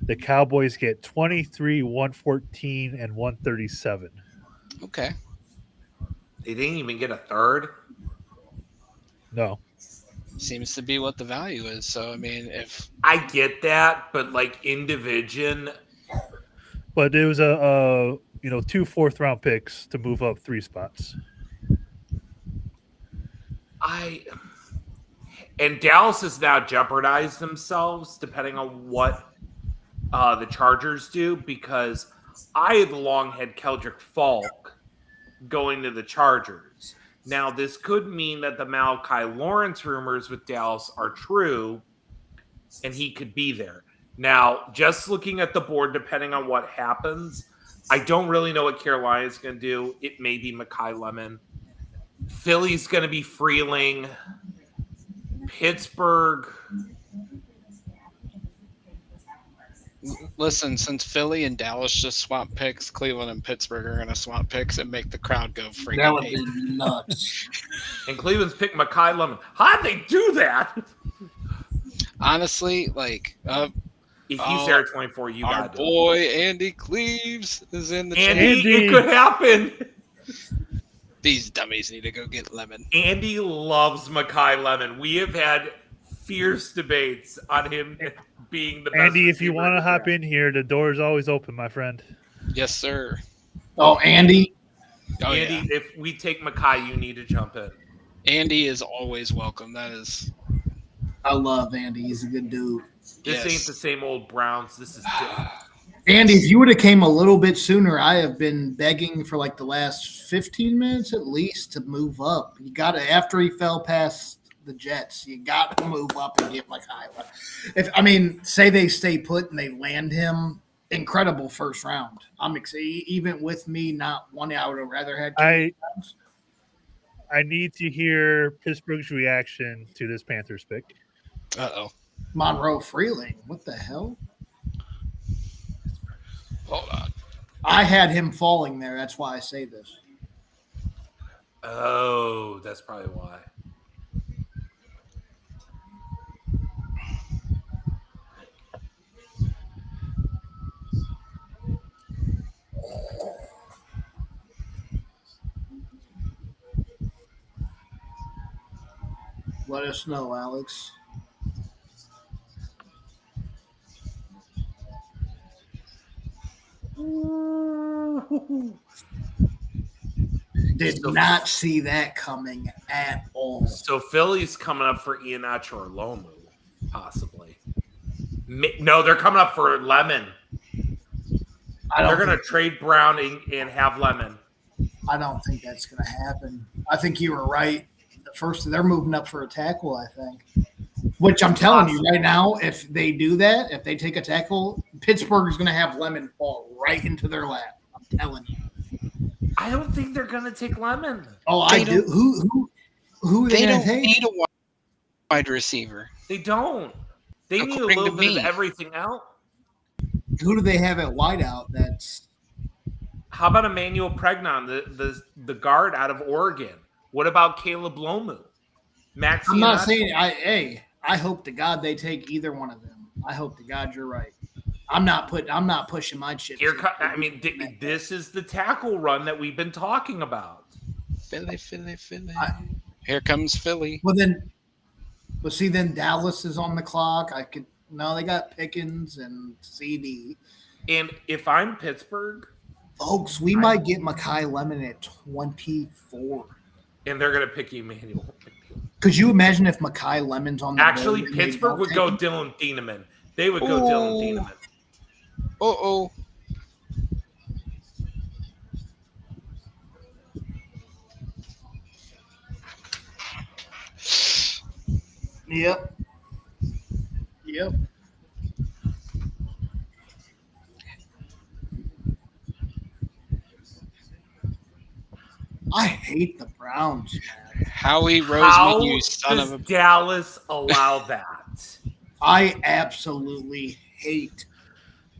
The Cowboys get 23, 114, and 137. Okay. They didn't even get a third? No. Seems to be what the value is. So, I mean, if... I get that, but like in division... But it was a 2 4th round picks to move up 3 spots. And Dallas has now jeopardized themselves depending on what the Chargers do, because I had long had Keldrick Falk going to the Chargers. Now, this could mean that the Malachi Lawrence rumors with Dallas are true, and he could be there. Now, just looking at the board, depending on what happens, I don't really know what Carolina's going to do. It may be Mekhi Lemon. Philly's going to be Freeling. Pittsburgh. Listen, since Philly and Dallas just swap picks, Cleveland and Pittsburgh are going to swap picks and make the crowd go freaking That would be nuts. And Cleveland's picked Mekhi Lemon. How'd they do that? Honestly, like... if he's there at 24, you got our boy Andy Cleaves is in the Andy, it could happen. These dummies need to go get Lemon. Andy loves Mekhi Lemon. We have had fierce debates on him being the best. Andy, if you want to hop in here, the door is always open, my friend. Yes, sir. Oh, Andy? Oh, Andy, yeah. if we take Mekhi, you need to jump in. Andy is always welcome. That is... I love Andy. He's a good dude. This ain't the same old Browns. This is different. Andy, if you would have came a little bit sooner, I have been begging for like the last 15 minutes at least to move up. You got to, after he fell past the Jets, you got to move up and get Mekhi. Say they stay put and they land him, incredible first round. I'm excited. Even with me not wanting, I would have rather had. I need to hear Pittsburgh's reaction to this Panthers pick. Uh-oh. Monroe Freeling. What the hell? Hold on. I had him falling there. That's why I say this. Oh, that's probably why. Let us know, Alex. Did not see that coming at all. So Philly's coming up for Iheanacho or Lomu, possibly. No, they're coming up for Lemon. They're going to trade Brown and have Lemon. I don't think that's going to happen. I think you were right. First, they're moving up for a tackle, I think. Which I'm telling you right now, if they do that, if they take a tackle, Pittsburgh is going to have Lemon fall right into their lap. I'm telling you. I don't think they're going to take Lemon. Oh, I do. Who are they don't take? need a wide receiver. They don't. They need a little bit of everything out. Who do they have at wideout? That's. How about Emmanuel Pregnon, the guard out of Oregon? What about Caleb Lomu? Max? I'm not saying. I hope to God they take either one of them. I hope to God you're right. I'm not pushing my chips. This is the tackle run that we've been talking about. Philly. Here comes Philly. Well, then Dallas is on the clock. They got Pickens and CD. And if I'm Pittsburgh, Folks, we might get Makai Lemon at 24. And they're going to pick Emmanuel McNeil. Could you imagine if Makai Lemon's on the Actually, board and they Pittsburgh don't would take go him? Dylan Thieneman. They would go Dylan Thieneman. Uh-oh. Yep. Yep. I hate the Browns, man. Howie How Roseman, you son does of a... Dallas allow that? I absolutely hate.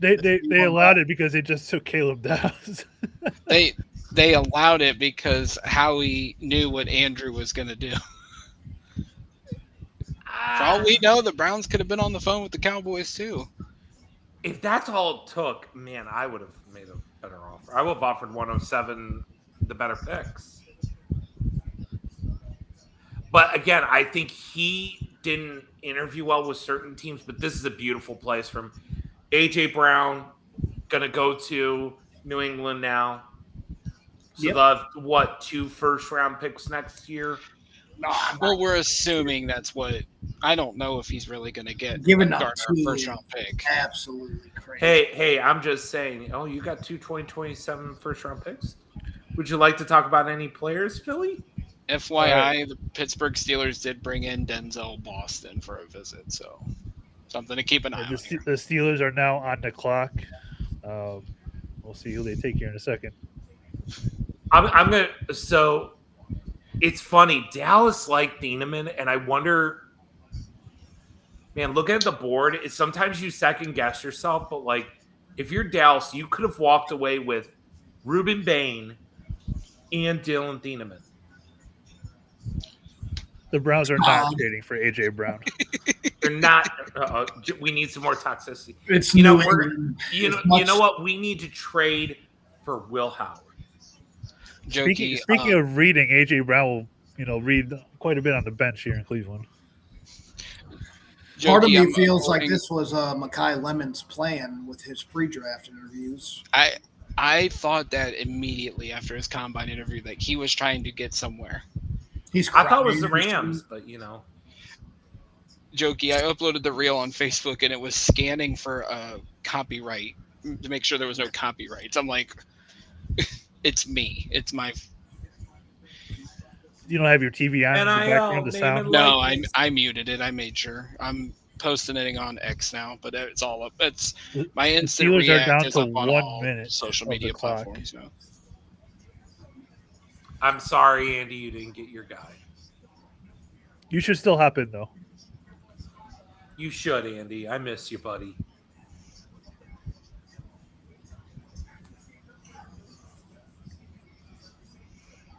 They allowed it because they just took Caleb Downs. They allowed it because Howie knew what Andrew was going to do. For all we know, the Browns could have been on the phone with the Cowboys too. If that's all it took, man, I would have made a better offer. I would have offered 107 the better picks. But again, I think he didn't interview well with certain teams, but this is a beautiful place for him. AJ Brown going to go to New England now. So Yep. they'll have, what, 2 first-round picks next year? No, I'm Well, not we're assuming that's what... I don't know if he's really going to get giving up Gardner two. a first-round pick. Absolutely crazy. Hey, I'm just saying, oh, you got 2 2027 first-round picks? Would you like to talk about any players, Philly? FYI, the Pittsburgh Steelers did bring in Denzel Boston for a visit, so something to keep an eye on The here. Steelers are now on the clock. We'll see who they take here in a second. I'm going to – so it's funny. Dallas liked Thieneman, and I wonder – man, looking at the board, sometimes you second-guess yourself, but, like, if you're Dallas, you could have walked away with Ruben Bain and Dylan Thieneman. The Browns are not trading for AJ Brown. They're not. We need some more toxicity. It's You know, New we're, England. you As know, you much- know what? We need to trade for Will Howard. Jokey, Speaking of reading, AJ Brown will read quite a bit on the bench here in Cleveland. Part of Jokey, me I'm feels like avoiding- this was Makai Lemon's plan with his pre-draft interviews. I thought that immediately after his combine interview that he was trying to get somewhere. I thought it was the Rams, but you know. Jokey, I uploaded the reel on Facebook and it was scanning for copyright to make sure there was no copyrights. I'm like, it's me. It's my... You don't have your TV on in the background, the name sound? and No, likeness. I muted it. I made sure. I'm posting it on X now, but it's all up. It's my instant Steelers are react down is to up on 1 all minute social of the media clock. platforms now. I'm sorry, Andy, you didn't get your guy. You should still hop in, though. You should, Andy. I miss you, buddy.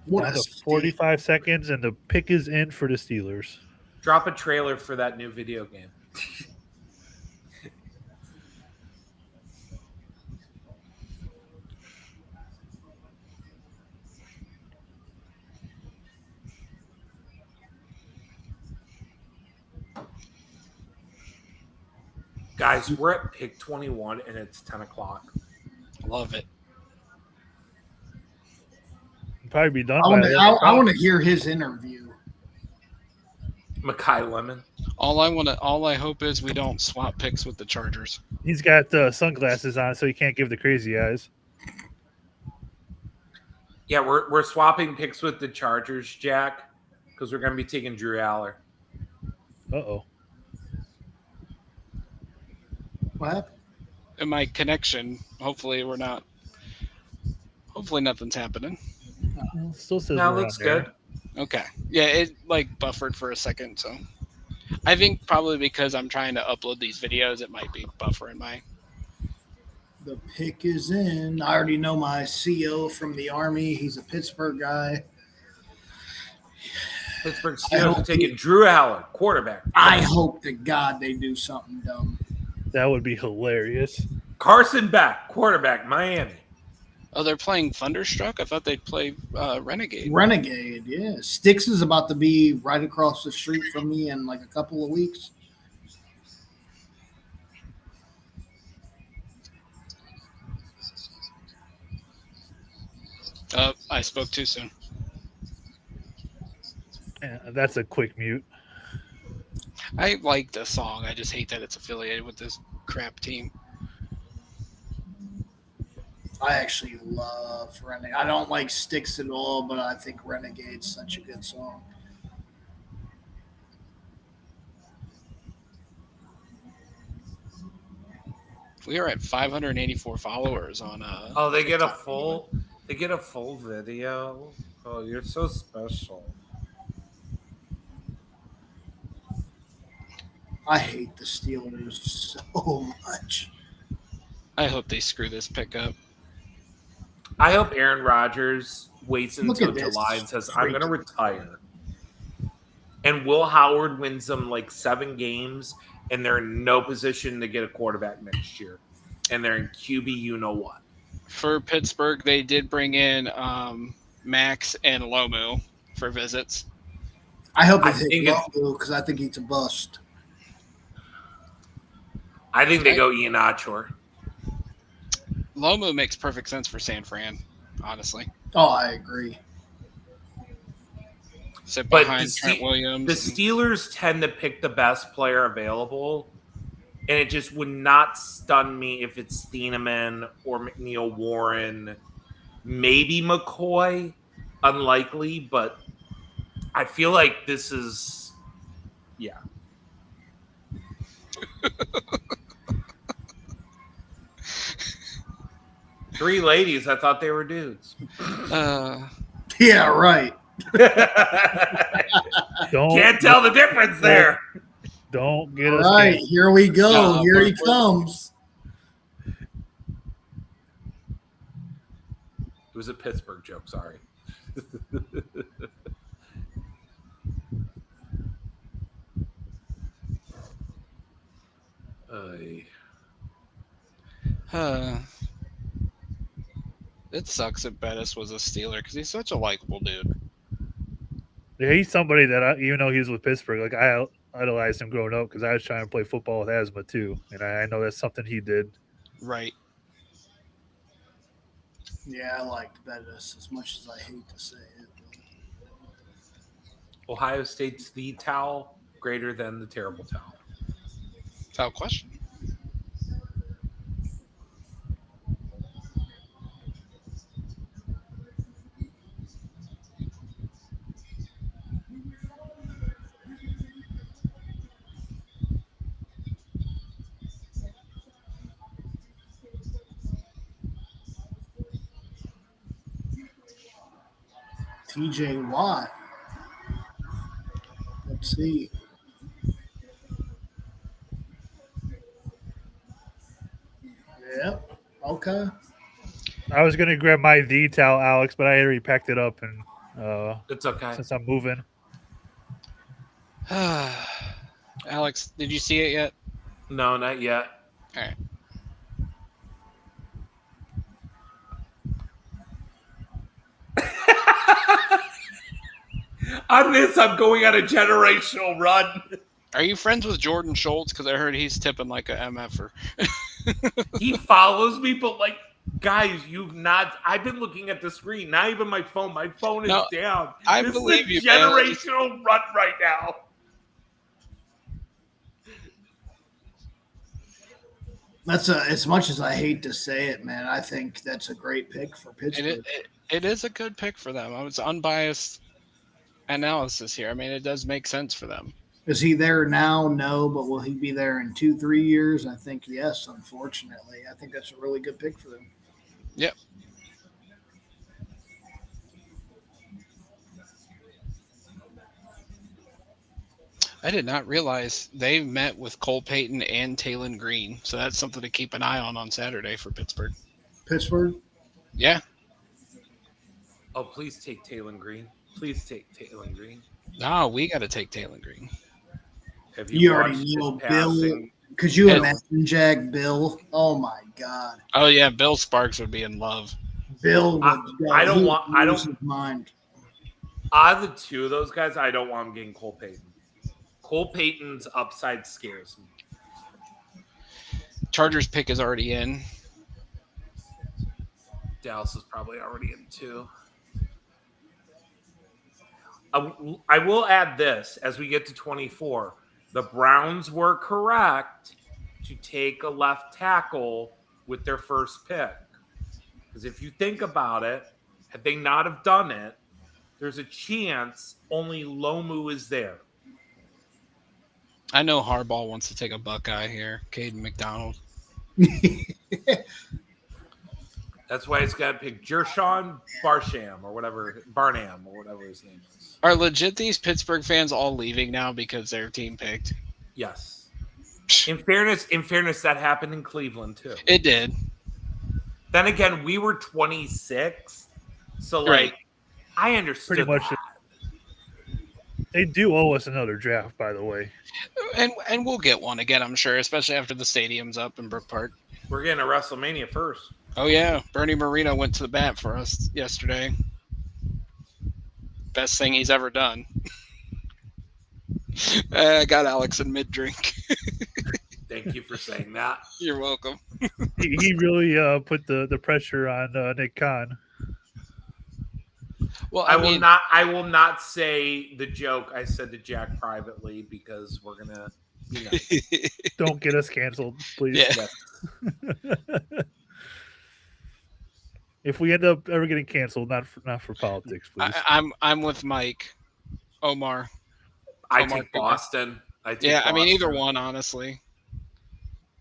What Down a to steal. 45 seconds, and the pick is in for the Steelers. Drop a trailer for that new video game. Guys, we're at pick 21 and it's 10 o'clock. Love it. Probably be done I by want to. 11 I o'clock. want to hear his interview. Makai Lemon. All I hope is we don't swap picks with the Chargers. He's got sunglasses on, so he can't give the crazy eyes. Yeah, we're swapping picks with the Chargers, Jack, because we're going to be taking Drew Aller. Uh-oh. What happened? In my connection, hopefully nothing's happening. Well, still says Now we're on looks there. good. Okay. Yeah, it buffered for a second, so I think probably because I'm trying to upload these videos, it might be buffering my... The pick is in. I already know my CO from the Army. He's a Pittsburgh guy. Pittsburgh I Steelers are hope taking Drew Aller, quarterback. I hope to God they do something dumb. That would be hilarious. Carson Beck, quarterback, Miami. Oh, they're playing Thunderstruck? I thought they'd play Renegade. Renegade, yeah. Styx is about to be right across the street from me in like a couple of weeks. I spoke too soon. Yeah, that's a quick mute. I like the song. I just hate that it's affiliated with this crap team. I actually love Renegade. I don't like Sticks at all, but I think Renegade's such a good song. We are at 584 followers on Oh, TikTok. they get a full video. Oh, you're so special. I hate the Steelers so much. I hope they screw this pick up. I hope Aaron Rodgers waits Look until at this. July and says, I'm going to retire. And Will Howard wins them like 7 games, and they're in no position to get a quarterback next year. And they're in QB you know what. For Pittsburgh, they did bring in Max and Lomu for visits. I hope I they take think it's- Lomu because I think he's a bust. I think they go Ian Achor. Lomu makes perfect sense for San Fran, honestly. Oh, I agree. Sit But behind Trent Williams. The Steelers tend to pick the best player available, and it just would not stun me if it's Steeneman or McNeil Warren, maybe McCoy. Unlikely, but I feel like this is, yeah. Three ladies, I thought they were dudes. Yeah, right. Can't tell the difference there. Don't get us. All right, canceled. here we go. No, Here he we're- comes. It was a Pittsburgh joke, sorry. It sucks that Bettis was a Steeler because he's such a likable dude. Yeah, he's somebody that even though he was with Pittsburgh, like I idolized him growing up because I was trying to play football with asthma too, and I know that's something he did. Right. Yeah, I liked Bettis as much as I hate to say it. Ohio State's the towel greater than the terrible towel. Without question. TJ Watt. Let's see. Yep. Okay. I was gonna grab my V towel, Alex, but I already packed it up, and It's okay. since I'm moving, Alex, did you see it yet? No, not yet. All right. On this, I'm going on a generational run. Are you friends with Jordan Schultz? Because I heard he's tipping like a MFer. He follows me, but like, guys, you've not. I've been looking at the screen, not even my phone. My phone is No, down. I This believe is you, a man. generational run right now. That's as much as I hate to say it, man. I think that's a great pick for Pittsburgh. It is a good pick for them. It's unbiased analysis here. I mean, it does make sense for them. Is he there now? No, but will he be there in 2-3 years? I think yes. Unfortunately, I think that's a really good pick for them. Yep. I did not realize they met with Cole Payton and Taylon Green, so that's something to keep an eye on Saturday for Pittsburgh. Pittsburgh. Yeah. Oh, please take Taylon Green. Please take Taylon Green. No, we got to take Taylon Green. Have You watched already his know Bill. passing? Could you Yeah. imagine Jack Bill? Oh my God, Oh yeah, Bill Sparks would be in love. Bill would. I don't he want- would I lose don't- his mind. Out of the two of those guys, I don't want him getting Cole Payton. Cole Payton's upside scares me. Chargers pick is already in. Dallas is probably already in too. I will add this as we get to 24. The Browns were correct to take a left tackle with their first pick. Because if you think about it, had they not have done it, there's a chance only Lomu is there. I know Harbaugh wants to take a Buckeye here. Caden McDonald. That's why he's got to pick Jershon Barnham or whatever his name is. Are legit these Pittsburgh fans all leaving now because their team picked? Yes. In fairness, that happened in Cleveland too. It did. Then again, we were 26, so Right. I understood Pretty much. that. They do owe us another draft, by the way. And we'll get one again, I'm sure, especially after the stadium's up in Brook Park. We're getting a WrestleMania first. Oh, yeah. Bernie Marino went to the bat for us yesterday. Best thing he's ever done. I got Alex in mid-drink. Thank you for saying that. You're welcome. He really put the pressure on Nick Khan. Well, I will not say the joke I said to Jack privately because we're gonna. Don't get us canceled, please. Yeah. If we end up ever getting canceled, not for politics, please. I'm with Mike. Omar. I Omar take Cooper. Boston. I mean either one, honestly.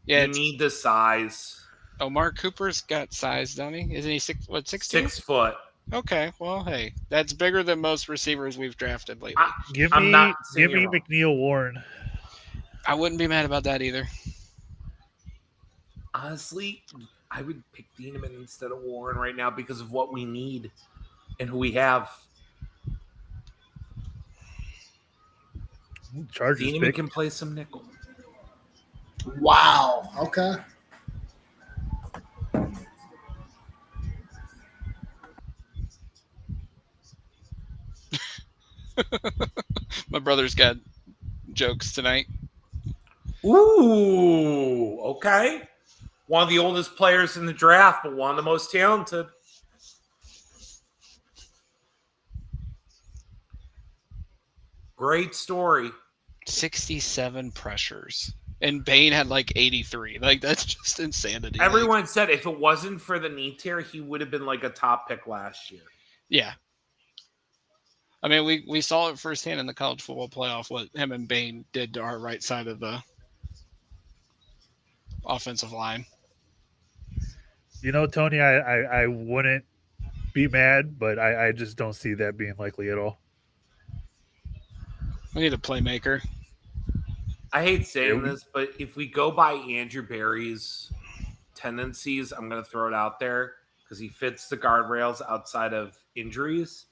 Yeah, you need the size. Omar Cooper's got size, don't he? Isn't he 16? 6 foot. Okay, well, hey, that's bigger than most receivers we've drafted lately. Give me McNeil Warren. I wouldn't be mad about that either. Honestly, I would pick Thieneman instead of Warren right now because of what we need and who we have. Chargers Thieneman pick. can play some nickel. Wow. Okay. My brother's got jokes tonight. Ooh, okay. One of the oldest players in the draft, but one of the most talented. Great story. 67 pressures. And Bain had like 83. Like, that's just insanity. Everyone said if it wasn't for the knee tear, he would have been like a top pick last year. Yeah. I mean, we saw it firsthand in the college football playoff what him and Bain did to our right side of the offensive line. You know, Tony, I wouldn't be mad, but I just don't see that being likely at all. We need a playmaker. I hate saying this, but if we go by Andrew Berry's tendencies, I'm going to throw it out there because he fits the guardrails outside of injuries.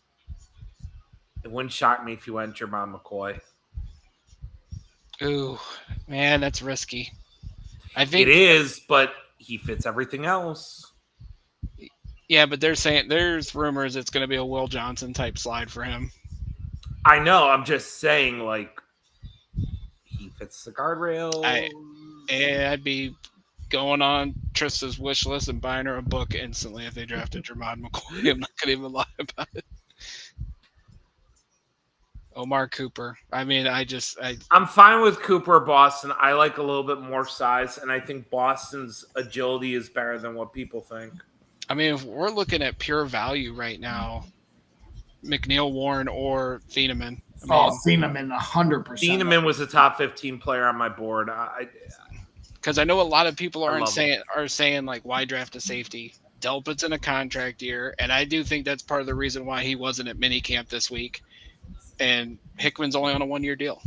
It wouldn't shock me if you went Jermon McCoy. Ooh, man, that's risky. I think it is, but he fits everything else. Yeah, but they're saying there's rumors it's going to be a Will Johnson type slide for him. I know. I'm just saying, like, he fits the guardrail. I'd be going on Trista's wish list and buying her a book instantly if they drafted Jermon McCoy. I'm not going to even lie about it. Omar Cooper. I mean, I'm fine with Cooper Boston. I like a little bit more size, and I think Boston's agility is better than what people think. I mean, if we're looking at pure value right now, McNeil Warren or Thieneman. Thieneman, 100%. Thieneman was a top 15 player on my board. Because I know a lot of people are saying like, why draft a safety? Delpit's in a contract year, and I do think that's part of the reason why he wasn't at minicamp this week. And Hickman's only on a 1-year deal.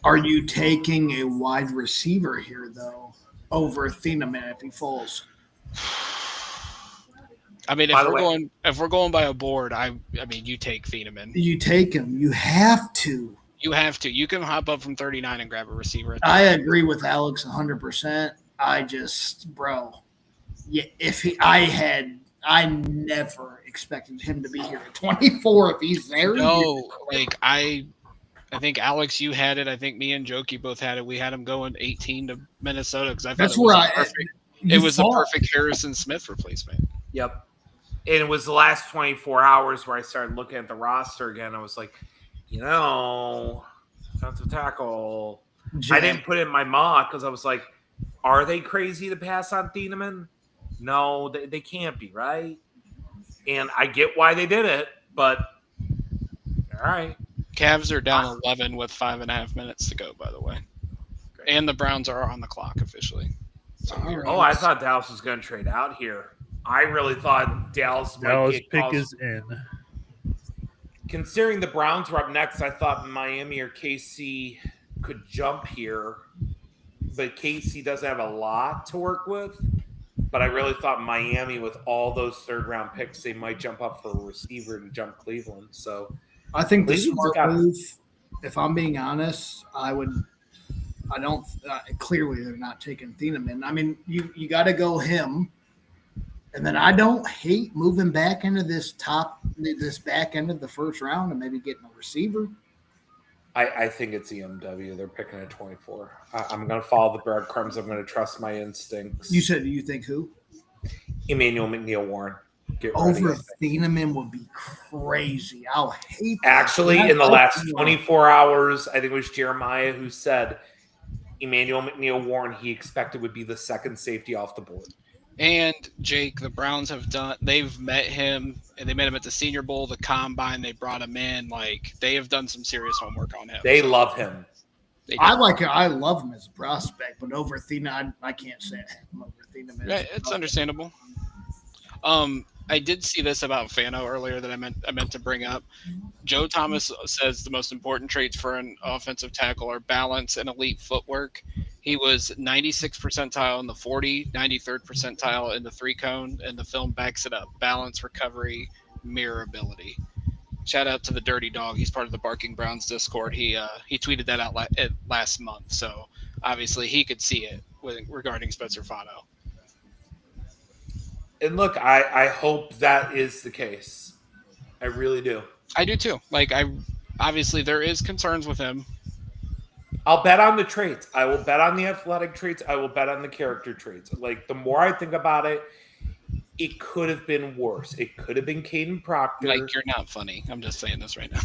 Are you taking a wide receiver here, though, over Thieneman if he falls? I mean, if we're going by a board, I mean, you take Thieneman. You take him. You have to. You have to. You can hop up from 39 and grab a receiver. I agree with Alex 100%. I never expected him to be here at 24 if he's there. No, like I think Alex, you had it. I think me and Jokey both had it. We had him going 18 to Minnesota because I thought it was the perfect Harrison Smith replacement. Yep. And it was the last 24 hours where I started looking at the roster again. I was like, defensive tackle. I didn't put it in my mock because I was like, are they crazy to pass on Thieneman? No, they can't be, right? And I get why they did it, but all right. Cavs are down 11 with 5.5 minutes to go, by the way. Great. And the Browns are on the clock officially. So I thought Dallas was going to trade out here. I really thought Dallas pick is in. Considering the Browns were up next, I thought Miami or KC could jump here. But KC doesn't have a lot to work with. But I really thought Miami, with all those third-round picks, they might jump up for a receiver and jump Cleveland. So I think the smart move, if I'm being honest, clearly they're not taking Thieneman. I mean, you got to go him. And then I don't hate moving back into this back end of the first round and maybe getting a receiver. I think it's EMW. They're picking at 24. I'm going to follow the breadcrumbs. I'm going to trust my instincts. You said you think who? Emmanuel McNeil-Warren. Over Thieneman would be crazy. I'll hate that. Actually, in the last 24 hours, I think it was Jeremiah who said Emmanuel McNeil-Warren he expected would be the second safety off the board. And Jake, the Browns they've met him, and they met him at the Senior Bowl, the Combine. They brought him in. Like, they have done some serious homework on him. They love him. I love him as a prospect, but over Thieneman, I can't say him over Thieneman. Yeah, it's understandable. I did see this about Fano earlier that I meant to bring up. Joe Thomas says the most important traits for an offensive tackle are balance and elite footwork. He was 96th percentile in the 40, 93rd percentile in the 3-cone, and the film backs it up. Balance, recovery, mirror ability. Shout out to the Dirty Dog. He's part of the Barking Browns Discord. He tweeted that out last month, so obviously he could see it regarding Spencer Fano. And look, I hope that is the case. I really do. I do too. Obviously there is concerns with him. I'll bet on the traits. I will bet on the athletic traits. I will bet on the character traits. Like, the more I think about it, it could have been worse. It could have been Caden Proctor. Like, you're not funny. I'm just saying this right now.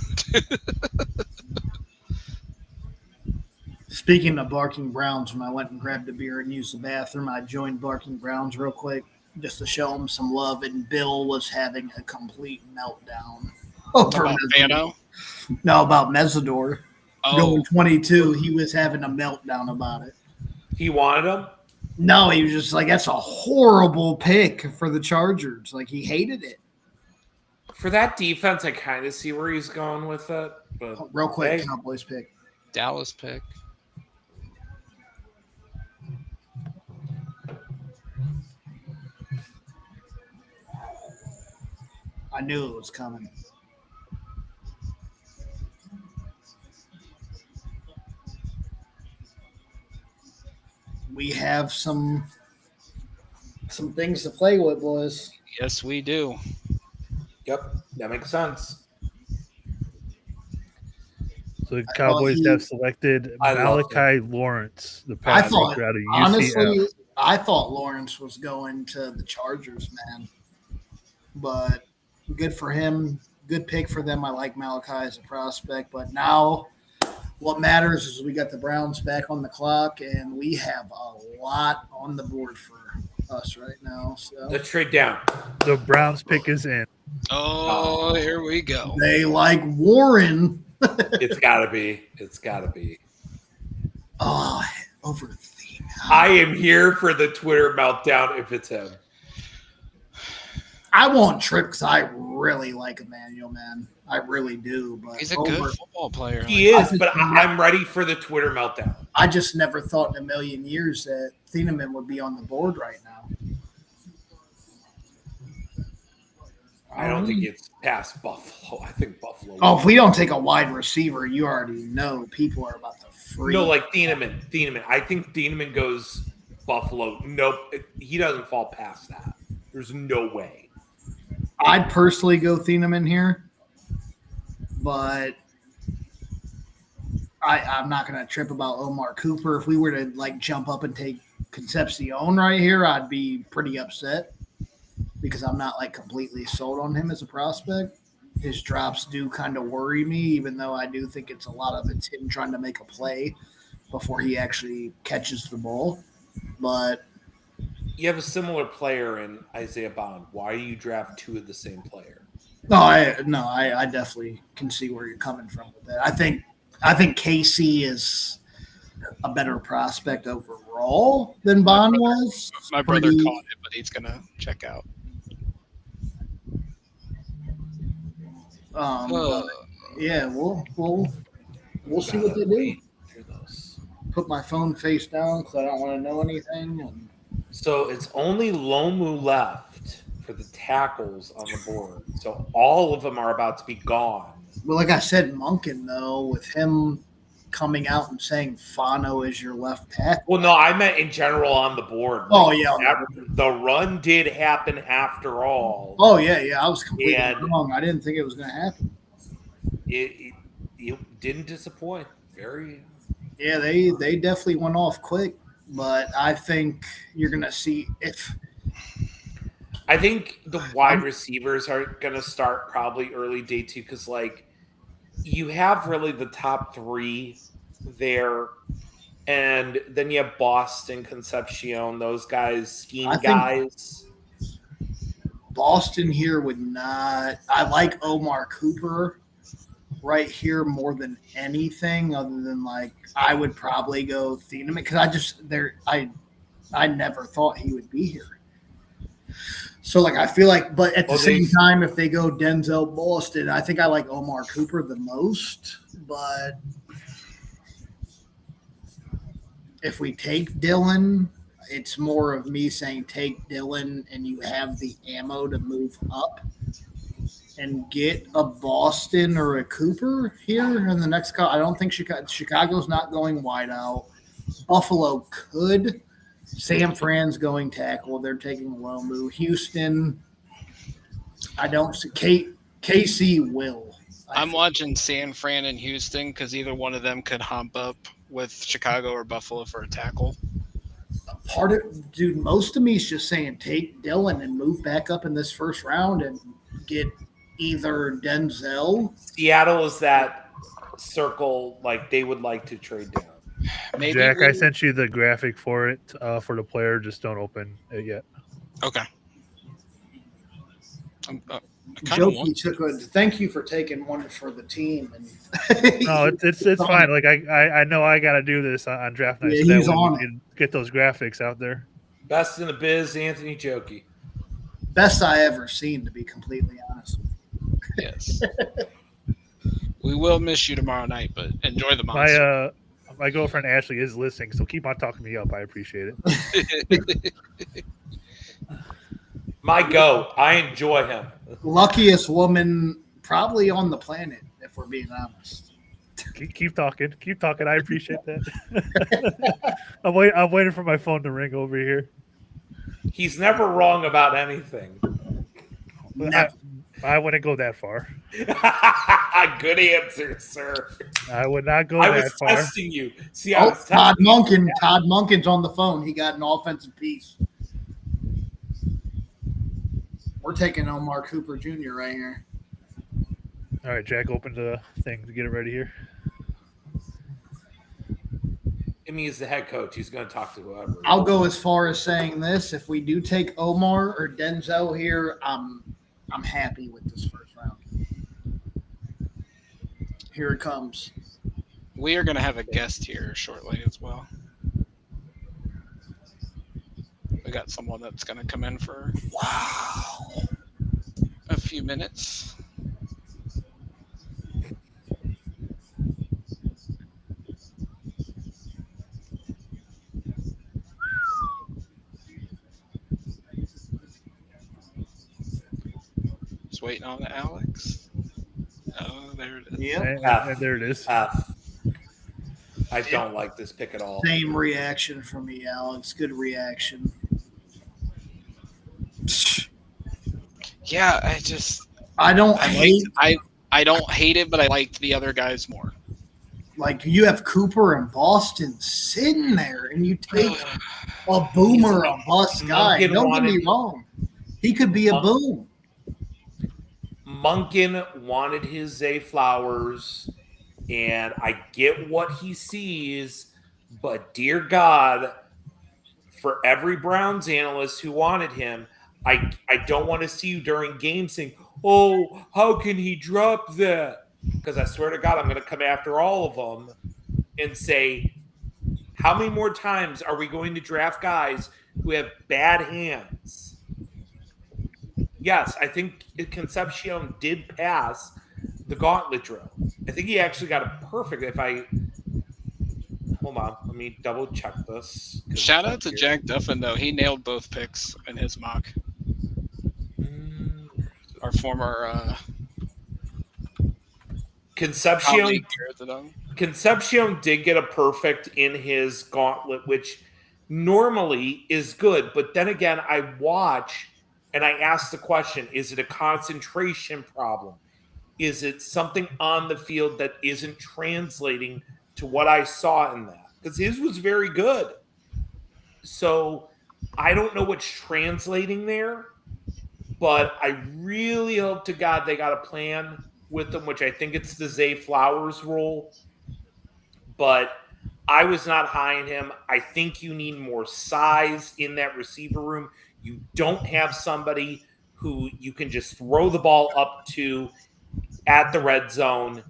Speaking of Barking Browns, when I went and grabbed a beer and used the bathroom, I joined Barking Browns real quick just to show them some love, and Bill was having a complete meltdown. About Fano? No, about Mesidor. Oh. Going 22, he was having a meltdown about it. He wanted him? No, he was just like, that's a horrible pick for the Chargers. Like, he hated it. For that defense, I kind of see where he's going with it. But real quick, Cowboys pick. Dallas pick. I knew it was coming. We have some things to play with, boys. Yes, we do. Yep, that makes sense. So the Cowboys have selected Malachi Lawrence, the pass rusher out of UCF. Honestly, I thought Lawrence was going to the Chargers, man. But good for him. Good pick for them. I like Malachi as a prospect. But now what matters is we got the Browns back on the clock, and we have a lot on the board for us right now. So let's trade down. The Browns pick is in. Oh, here we go. They like Warren. It's got to be. It's got to be. Oh, over the I am here for the Twitter meltdown if it's him. I won't trip because I really like Emmanuel, man. I really do. But he's a good football player. He is, but I'm ready for the Twitter meltdown. I just never thought in a million years that Thieneman would be on the board right now. I don't think it's past Buffalo. I think Buffalo. Oh, if we don't take a wide receiver, you already know people are about to freak. No, like Thieneman. I think Thieneman goes Buffalo. Nope. He doesn't fall past that. There's no way. I'd personally go Thieneman here, but I'm not going to trip about Omar Cooper. If we were to like jump up and take Concepcion right here, I'd be pretty upset. because I'm not like completely sold on him as a prospect. His drops do kind of worry me, even though I do think it's a lot of it's him trying to make a play before he actually catches the ball. But You have a similar player in Isaiah Bond. Why do you draft two of the same player? I definitely can see where you're coming from with that. I think Casey is a better prospect overall than Bond was. My brother caught it, but he's gonna check out. But yeah, we'll see what they do. Put my phone face down because I don't want to know anything. And So it's only Lomu left for the tackles on the board. So all of them are about to be gone. well, like I said, Monken though, with him coming out and saying Fano is your left tackle. Well, no, I meant in general on the board. Oh yeah, The run did happen after all. oh yeah. I was completely And- wrong. I didn't think it was going to happen. It didn't disappoint. Very. Yeah, they definitely went off quick, but I think you're going to see if I think the wide receivers are going to start probably early day two because, like, you have really the top three there, and then you have Boston, Concepcion, those guys, scheme guys. Boston here would not. I like Omar Cooper right here more than anything, other than like I would probably go Thieneman because I never thought he would be here. So like I feel like, but at the same time, if they go Denzel Boston, I think I like Omar Cooper the most. But if we take Dylan, it's more of me saying take Dylan and you have the ammo to move up and get a Boston or a Cooper here in the next I don't think Chicago's not going wide out. Buffalo could. San Fran's going tackle. They're taking Lomu. Houston, I don't see. KC will. I'm watching San Fran and Houston because either one of them could hump up with Chicago or Buffalo for a tackle. Most of me is just saying take Dylan and move back up in this first round and get either Denzel. Seattle is that circle like they would like to trade down. Maybe Jack, I sent you the graphic for it for the player. Just don't open it yet. Okay. Thank you for taking one for the team. And no, it's fine. Like I know I got to do this on draft night. Yeah, so he's that way on we can get those graphics out there. Best in the biz, Anthony Jokey. Best I ever seen, to be completely honest. Yes. We will miss you tomorrow night, but enjoy the monster. My girlfriend Ashley is listening, so keep on talking me up. I appreciate it. My goat. I enjoy him. Luckiest woman probably on the planet, if we're being honest. Keep talking. Keep talking. I appreciate that. I'm waiting for my phone to ring over here. He's never wrong about anything. I wouldn't go that far. Good answer, sir. I would not go I that was far. testing you. See, I was Todd testing Monken. Todd Monken's on the phone. He got an offensive piece. We're taking Omar Cooper Jr. right here. All right, Jack, open the thing to get it ready here. I mean, he's the head coach. He's going to talk to whoever. I'll go as far as saying this: if we do take Omar or Denzel here, I'm happy with this first round. Here it comes. We are going to have a guest here shortly as well. We got someone that's going to come in for a few minutes. Just waiting on Alex. Oh, there it is. Yep. And there it is. I don't like this pick at all. Same reaction from me, Alex. Good reaction. Yeah, I don't hate it, but I liked the other guys more. Like you have Cooper and Boston sitting there, and you take a boomer, a bust guy. Don't get me wrong. He could be a boom. Monken wanted his Zay Flowers, and I get what he sees, but dear God, for every Browns analyst who wanted him, I don't want to see you during games saying, "Oh, how can he drop that?" Because I swear to God, I'm going to come after all of them and say, how many more times are we going to draft guys who have bad hands? Yes, I think Concepcion did pass the gauntlet drill. I think he actually got it perfect. If I hold on, let me double check this. Shout out to Jack Duffin though; he nailed both picks in his mock. Our former Concepcion colleague here at the Dome. Concepcion did get a perfect in his gauntlet, which normally is good. But then again, I watch and I ask the question, is it a concentration problem? Is it something on the field that isn't translating to what I saw in that? Because his was very good. So I don't know what's translating there, but I really hope to God they got a plan with them, which I think it's the Zay Flowers role. But I was not high on him. I think you need more size in that receiver room. You don't have somebody who you can just throw the ball up to at the red zone.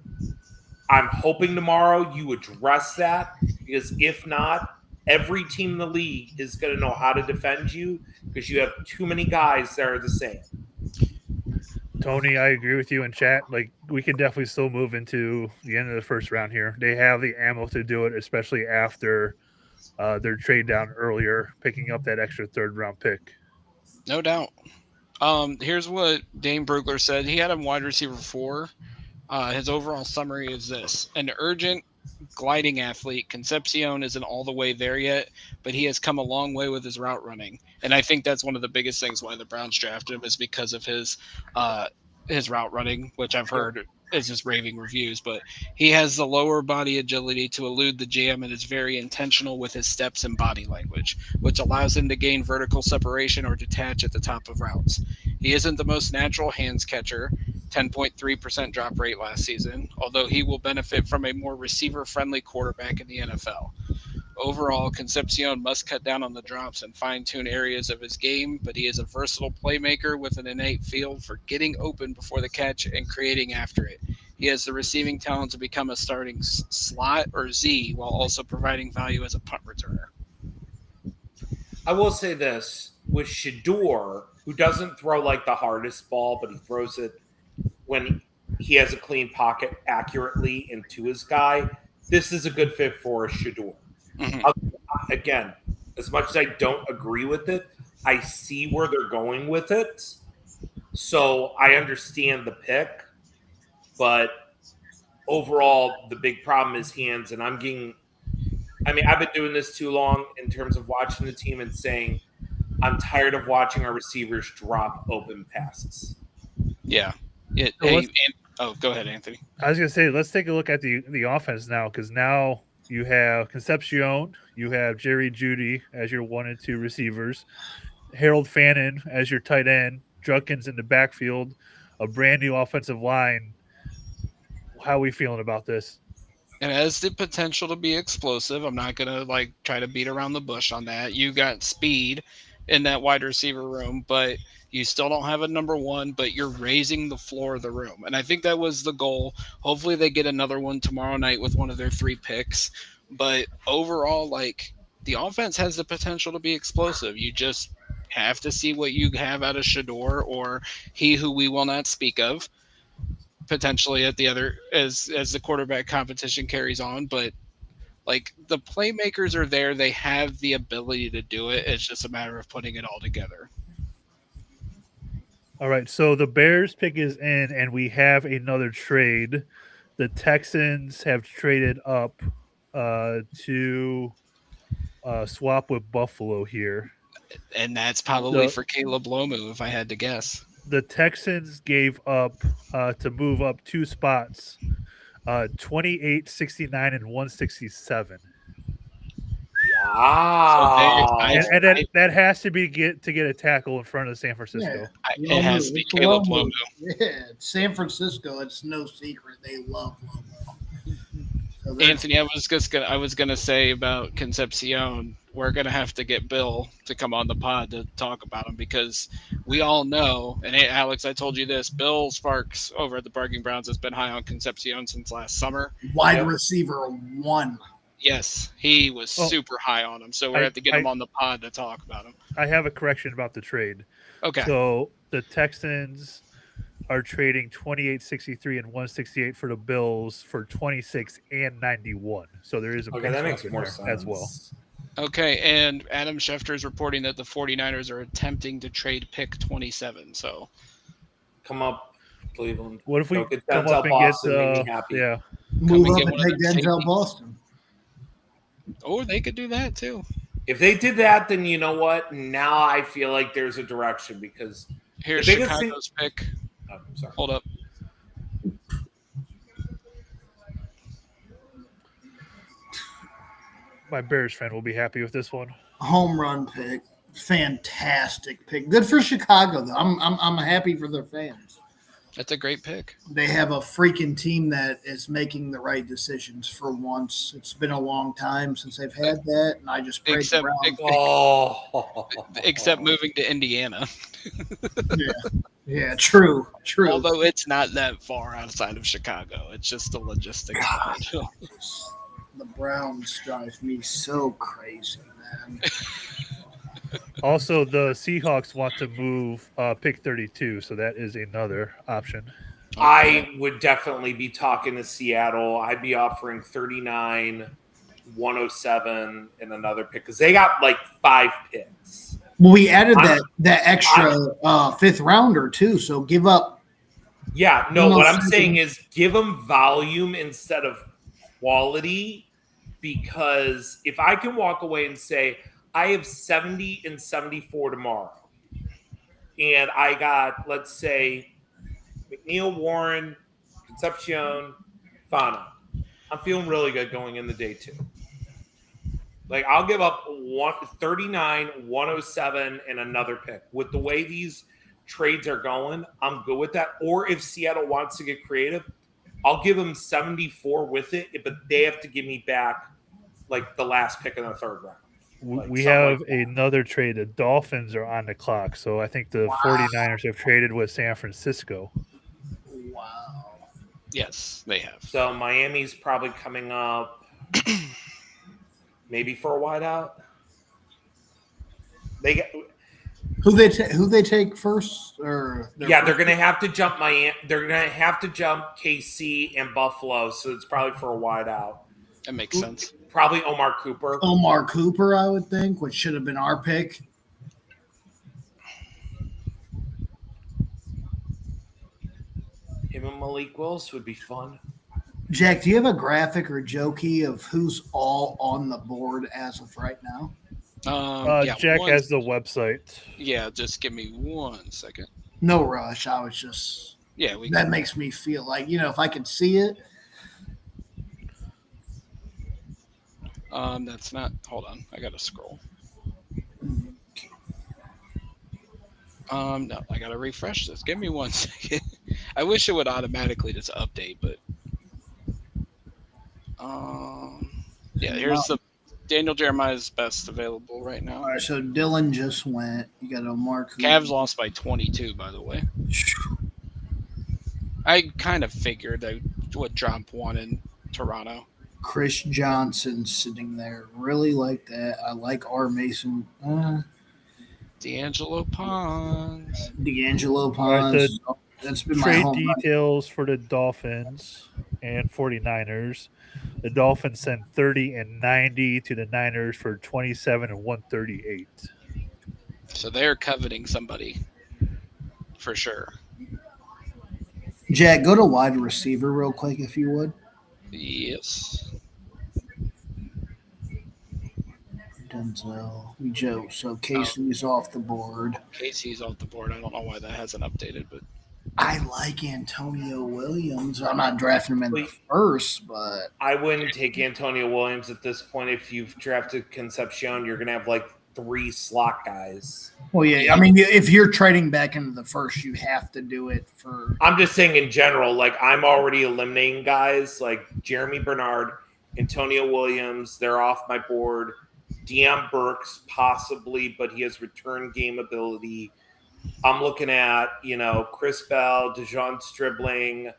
I'm hoping tomorrow you address that, because if not, every team in the league is going to know how to defend you because you have too many guys that are the same. Tony, I agree with you in chat. Like, we can definitely still move into the end of the first round here. They have the ammo to do it, especially after their trade down earlier, picking up that extra third round pick. No doubt. Here's what Dane Brugler said. He had him wide receiver 4. His overall summary is this: an urgent gliding athlete. Concepcion isn't all the way there yet, but he has come a long way with his route running. And I think that's one of the biggest things why the Browns drafted him, is because of his route running, which I've heard is just raving reviews. But he has the lower body agility to elude the jam and is very intentional with his steps and body language, which allows him to gain vertical separation or detach at the top of routes. He isn't the most natural hands catcher, 10.3% drop rate last season, although he will benefit from a more receiver-friendly quarterback in the NFL. Overall, Concepcion must cut down on the drops and fine-tune areas of his game, but he is a versatile playmaker with an innate feel for getting open before the catch and creating after it. He has the receiving talent to become a starting slot or Z while also providing value as a punt returner. I will say this with Shador, who doesn't throw like the hardest ball, but he throws it when he has a clean pocket accurately into his guy. This is a good fit for Shador. Mm-hmm. Again, as much as I don't agree with it, I see where they're going with it. So I understand the pick, but overall, the big problem is hands. And I've been doing this too long in terms of watching the team and saying, I'm tired of watching our receivers drop open passes. Yeah. Go ahead, Anthony. I was going to say, let's take a look at the offense now, because now you have Concepcion, you have Jerry Jeudy as your 1 and 2 receivers, Harold Fannin as your tight end, Judkins in the backfield, a brand new offensive line. How are we feeling about this? It has the potential to be explosive. I'm not gonna try to beat around the bush on that. You got speed in that wide receiver room, but you still don't have a number 1, but you're raising the floor of the room. And I think that was the goal. Hopefully they get another one tomorrow night with one of their 3 picks. But overall, the offense has the potential to be explosive. You just have to see what you have out of Shador, or he who we will not speak of, potentially at the other as the quarterback competition carries on. But the playmakers are there, they have the ability to do it. It's just a matter of putting it all together. All right, so the Bears pick is in, and we have another trade. The Texans have traded up to swap with Buffalo here. And that's probably for Caleb Lomu, if I had to guess. The Texans gave up to move up 2 spots, 28, 69, and 167. Wow. And that has to be to get a tackle in front of San Francisco. Yeah. It has to be Caleb Lomu. Yeah, San Francisco. It's no secret they love Lomu. So Anthony, I was gonna say about Concepcion. We're gonna have to get Bill to come on the pod to talk about him because we all know. And hey, Alex, I told you this. Bill Sparks over at the Barking Browns has been high on Concepcion since last summer. wide receiver 1. Yes, he was super high on him. So we're gonna have to get him on the pod to talk about him. I have a correction about the trade. Okay. So the Texans are trading 28.63 and 168 for the Bills for 26 and 91. So there is a that makes in more there sense as well. Okay, and Adam Schefter is reporting that the 49ers are attempting to trade pick 27. So come up, Cleveland. What if we get come Denzel up and Boston, make get me happy. Move and up get and one of take them Denzel safeties. Boston. Or they could do that too. If they did that, then you know what? Now I feel like there's a direction because Here's the biggest Chicago's pick. Oh, sorry. Hold up. My Bears fan will be happy with this one. Home run pick. Fantastic pick. Good for Chicago though. I'm happy for their fans. That's a great pick. They have a freaking team that is making the right decisions for once. It's been a long time since they've had that, and I just pray Except, except moving to Indiana. Yeah, true. Although it's not that far outside of Chicago. It's just the logistics. The Browns drive me so crazy, man. Also, the Seahawks want to move pick 32, so that is another option. I would definitely be talking to Seattle. I'd be offering 39, 107, and another pick because they got like 5 picks. Well, we added that extra 5th rounder too, so give up. Yeah, no, what I'm saying is give them volume instead of quality, because if I can walk away and say I have 70 and 74 tomorrow, and I got, let's say, McNeil, Warren, Concepcion, Fana, I'm feeling really good going into day 2. Like, I'll give up 39, 107, and another pick. With the way these trades are going, I'm good with that. Or if Seattle wants to get creative, I'll give them 74 with it, but they have to give me back, like, the last pick in the 3rd round. Like, we have another trade. The Dolphins are on the clock, so I think the 49ers have traded with San Francisco. Wow. Yes, they have. So Miami's probably coming up maybe for a wideout. They get who they take first, or they're going to have to jump Miami. They're going to have to jump KC and Buffalo, so it's probably for a wideout. That makes sense. Probably Omar Cooper. Omar Cooper, I would think, which should have been our pick. Him and Malik Willis would be fun. Jack, do you have a graphic or jokey of who's all on the board as of right now? Jack has the website. Yeah, just give me 1 second. No rush. I was just. Yeah, that makes me feel like, if I could see it. That's not. Hold on, I gotta scroll. No, I gotta refresh this. Give me 1 second. I wish it would automatically just update, but yeah. Here's the Daniel Jeremiah's best available right now. All right, so Dylan just went. You got Omar Cooper. Cavs lost by 22, by the way. I kind of figured they would drop 1 in Toronto. Chris Johnson sitting there. Really like that. I like R. Mason. D'Angelo Pons. Right, that's been trade my home details for the Dolphins and 49ers. The Dolphins sent 30 and 90 to the Niners for 27 and 138. So they're coveting somebody for sure. Jack, go to wide receiver real quick if you would. Yes. Denzel, Joe. So Casey's off the board. Casey's off the board. I don't know why that hasn't updated, but I like Antonio Williams. I'm not drafting him in the first, but I wouldn't take Antonio Williams at this point. If you've drafted Concepcion, you're going to have like 3 slot guys. well, yeah. I mean, if you're trading back into the first, you have to do it for. I'm just saying in general, like I'm already eliminating guys like Jeremy Bernard, Antonio Williams. They're off my board. Deion Burks, possibly, but he has return game ability. I'm looking at, Chris Bell, DeJohn Stribling,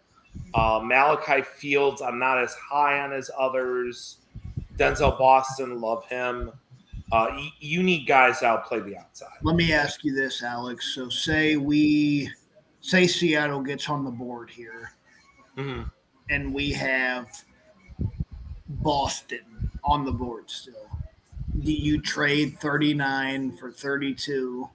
Malachi Fields. I'm not as high on as others. Denzel Boston, love him. You need guys that'll play the outside. Let me ask you this, Alex. So say Seattle gets on the board here, Mm-hmm. and we have Boston on the board still. Do you trade 39 for 32?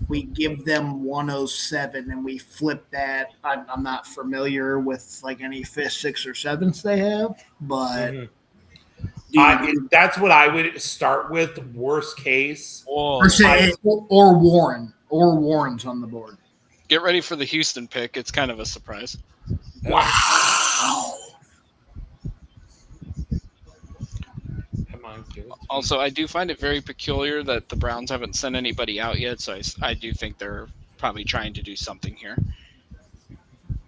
We give them 107 and we flip that. I'm not familiar with like any fifth, sixth, or sevenths they have, but That's what I would start with. Worst case, or Warren or Warren's on the board. Get ready for the Houston pick. It's kind of a surprise. Wow. Also, I do find it very peculiar that the Browns haven't sent anybody out yet, so I do think they're probably trying to do something here.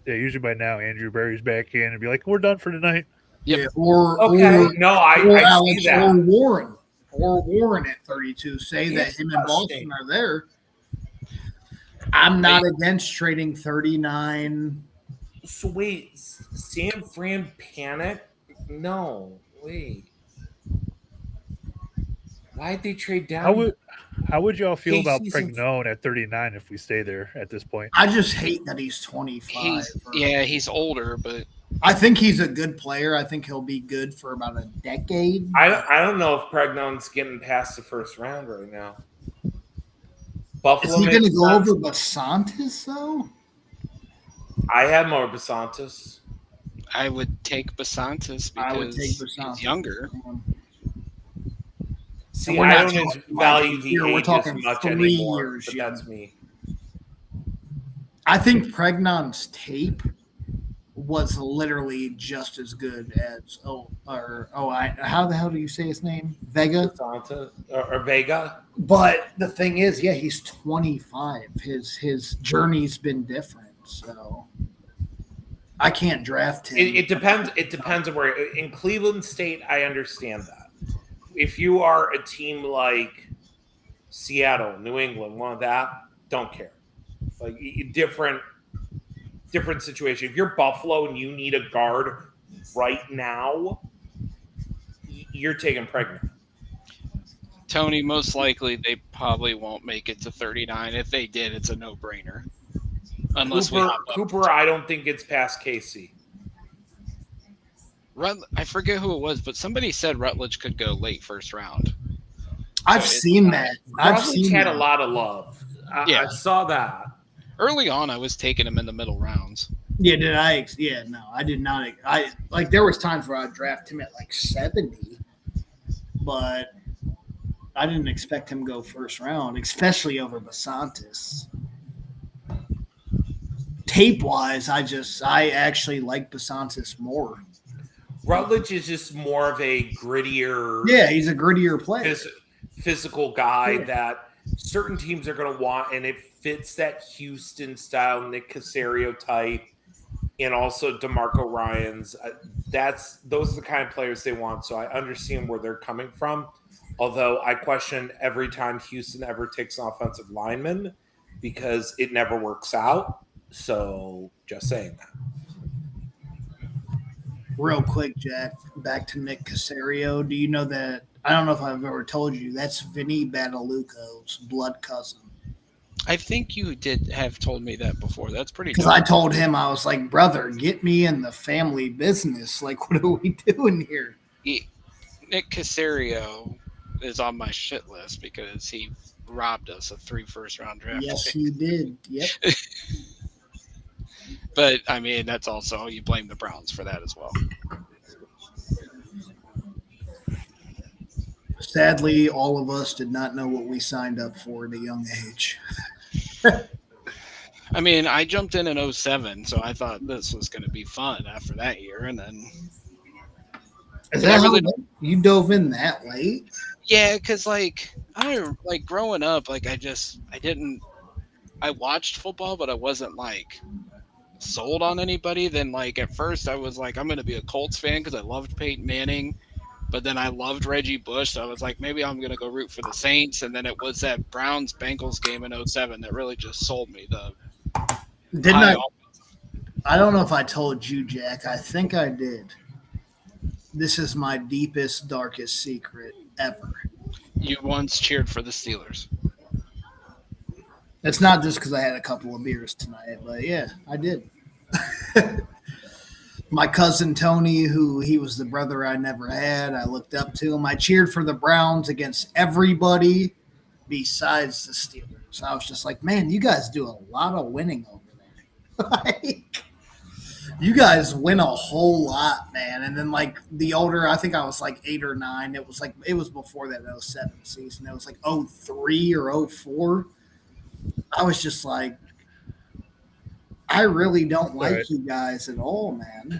Yeah, usually by now Andrew Berry's back in and be like, "We're done for tonight." Yep. Yeah, I Alex, see that. or Warren at 32. Say that him and Boston are there. I'm not against trading 39. So wait, San Fran panic? No, wait. Why'd they trade down? How would y'all feel about Casey's Pregnon at 39 if we stay there at this point? I just hate that he's 25. He's older, but I think he's a good player. I think he'll be good for about a decade. I don't know if Pregnon's getting past the first round right now. Buffalo. Is he going to go over Basantis though? I have more Basantis. I would take Basantis because he's younger. See, I don't value the age as much anymore, years, but that's me. I think Pregnon's tape was literally just as good as how the hell do you say his name? Vega? Or Vega. But the thing is, yeah, he's 25. His journey's been different, so I can't draft him. It depends. It depends on where. In Cleveland State, I understand that. If you are a team like Seattle, New England, one of that, don't care. Like different situation. If you're Buffalo and you need a guard right now, you're taking Pregnant. Tony, most likely they probably won't make it to 39. If they did, it's a no-brainer. Unless Cooper, I don't think it's past KC. I forget who it was, but somebody said Rutledge could go late first round. I've seen that. Rutledge had a lot of love. I saw that. Early on, I was taking him in the middle rounds. Yeah, did I? Yeah, no, I did not. There was times where I'd draft him at like 70, but I didn't expect him to go first round, especially over Basantis. Tape-wise, I actually like Basantis more. Rutledge is just more of a grittier. Yeah, he's a grittier player. Physical guy that certain teams are going to want, and it fits that Houston style, Nick Caserio type, and also DeMarco Ryans. Those are the kind of players they want. So I understand where they're coming from. Although I question every time Houston ever takes an offensive lineman because it never works out. So just saying that. Real quick, Jack, back to Nick Caserio. Do you know that? I don't know if I've ever told you, that's Vinny Badaluco's blood cousin. I think you did have told me that before. That's pretty Because I told him, I was like, brother, get me in the family business. Like, what are we doing here? Nick Caserio is on my shit list because he robbed us of 3 first-round draft Yes, picks. he did. Yep. But, I mean, that's also, you blame the Browns for that as well. Sadly, all of us did not know what we signed up for at a young age. I mean, I jumped in 07, so I thought this was going to be fun after that year, and then Is I that how really late you dove in that late? yeah, because I don't like growing up, I didn't I watched football, but I wasn't like sold on anybody. Then like at first I was like I'm going to be a Colts fan because I loved Peyton Manning. But then I loved Reggie Bush, so I was like, maybe I'm gonna go root for the Saints. And then it was that Browns Bengals game in '07 that really just sold me the Didn't high. I don't know if I told you, Jack. I think I did. This is my deepest, darkest secret ever. You once cheered for the Steelers. It's not just because I had a couple of beers tonight, but yeah, I did. My cousin Tony, who he was the brother I never had, I looked up to him. I cheered for the Browns against everybody besides the Steelers. I was just like, man, you guys do a lot of winning over there. Like, you guys win a whole lot, man. And then like the older, I think I was like 8 or 9. It was before that 07 season. It was like 03 or 04. I was just like, I really don't like right. you guys at all, man.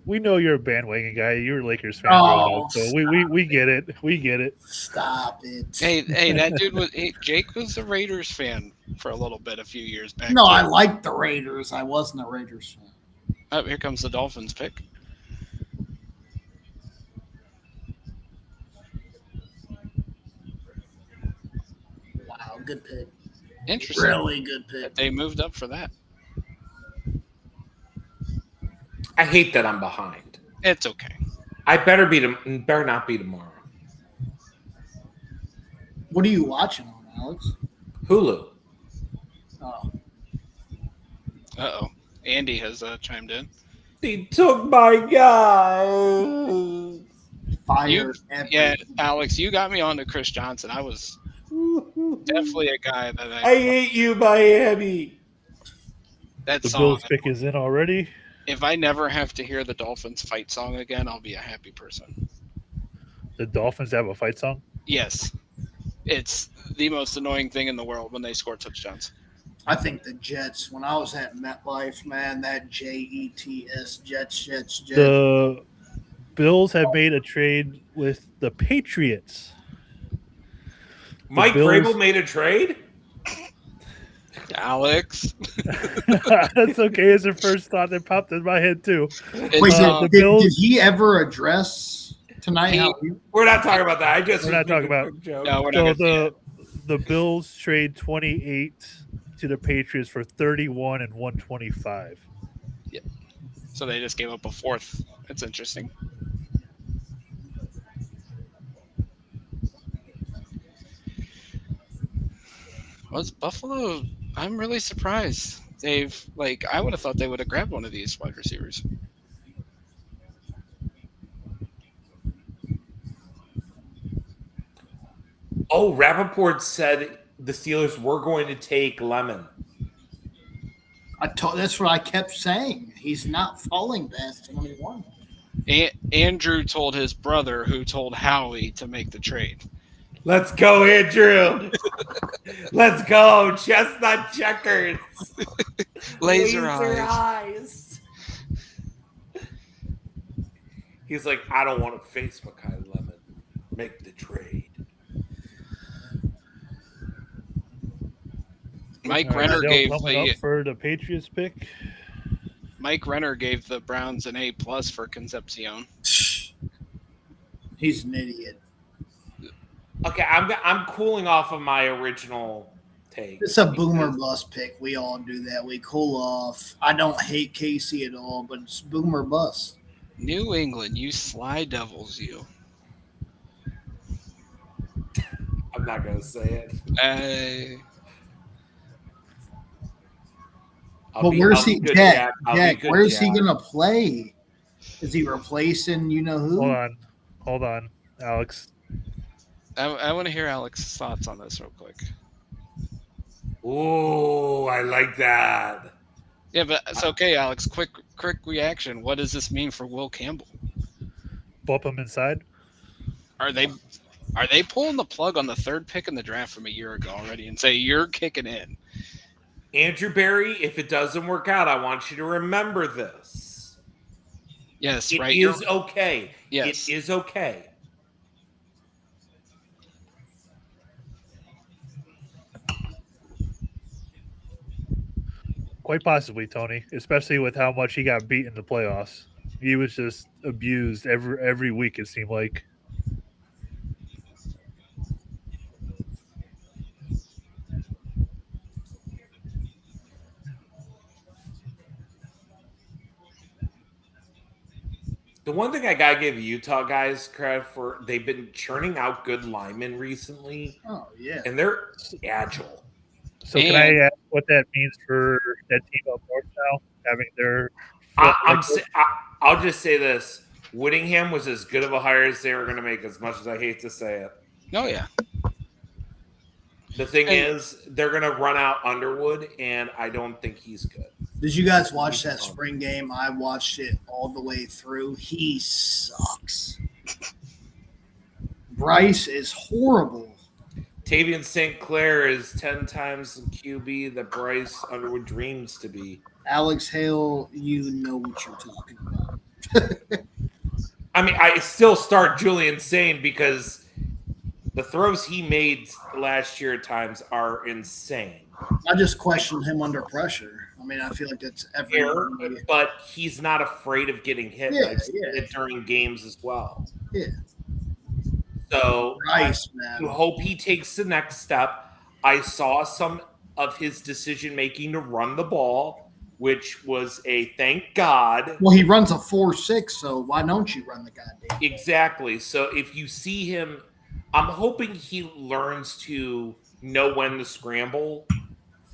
We know you're a bandwagon guy. You're a Lakers fan Oh, growing up, so we get it. We get it. Stop it. Hey, that dude was Jake was a Raiders fan for a little bit a few years back. No, too. I liked the Raiders. I wasn't a Raiders fan. Oh, here comes the Dolphins pick. Wow, good pick. Interesting. Really good pick. They moved up for that. I hate that I'm behind. It's okay. I better not be tomorrow. What are you watching on, Alex? Hulu. Oh, Uh oh. Andy has chimed in. He took my guy. fire. Yeah, Alex, you got me on to Chris Johnson. I was definitely a guy that I hate you, Miami. that The song. Bills pick is in already. If I never have to hear the Dolphins fight song again, I'll be a happy person. The Dolphins have a fight song. Yes. It's the most annoying thing in the world when they score touchdowns. I think the Jets, when I was at MetLife, man, that Jets, Jets. The Bills have made a trade with the Patriots. Mike Bills- Vrabel made a trade? Alex. That's okay. It's the first thought that popped in my head too. It's, Wait, the did Bills- he ever address tonight? We're not talking about that. We're not talking about- joke. no, we're not So gonna the Bills trade 28 to the Patriots for 31 and 125. So they just gave up a fourth. That's interesting. Was Buffalo? I'm really surprised. I would have thought they would have grabbed one of these wide receivers. Oh, Rappaport said the Steelers were going to take Lemon. That's what I kept saying. He's not falling past 21. Andrew told his brother, who told Howie to make the trade. Let's go, Andrew. Let's go. Chestnut checkers. Laser eyes. He's like, I don't want to face Makai Lemon. Make the trade. Mike All right, Renner Adele gave coming up for the Patriots pick. Mike Renner gave the Browns an A+ for Concepcion. He's an idiot. Okay, I'm cooling off of my original take. It's a boomer bust pick. We all do that. We cool off. I don't hate Casey at all, but it's boomer bust. New England, you sly devils, you. I'm not gonna say it. But where's he? Jack, Jack, where's he gonna play? Is he replacing you know who? Hold on, Alex. I want to hear Alex's thoughts on this real quick. Oh, I like that. Yeah, but it's okay, Alex. Quick reaction. What does this mean for Will Campbell? Bump him inside. Are they pulling the plug on the third pick in the draft from a year ago already and say you're kicking in? Andrew Berry, if it doesn't work out, I want you to remember this. Yes, It right. is okay. Yes. It is okay. Quite possibly, Tony, especially with how much he got beat in the playoffs. He was just abused every week, it seemed like. The one thing I gotta give Utah guys credit for, they've been churning out good linemen recently, Oh yeah. and they're agile. So can I ask what that means for that team up north now, having their I'll just say this: Whittingham was as good of a hire as they were going to make. As much as I hate to say it, Oh yeah. the thing is, they're going to run out Underwood, and I don't think he's good. Did you guys watch that spring game? I watched it all the way through. He sucks. Bryce is horrible. Tavian St. Clair is 10 times the QB that Bryce Underwood dreams to be. Alex Hale, you know what you're talking about. I mean, I still start Julian Sane because the throws he made last year at times are insane. I just question him under pressure. I mean, I feel like that's but he's not afraid of getting hit. Yeah, I've seen it during games as well. Yeah. So Bryce, man. I hope he takes the next step. I saw some of his decision making to run the ball, which was a thank God. Well, he runs a 4.6, so why don't you run the goddamn? Exactly. So if you see him, I'm hoping he learns to know when to scramble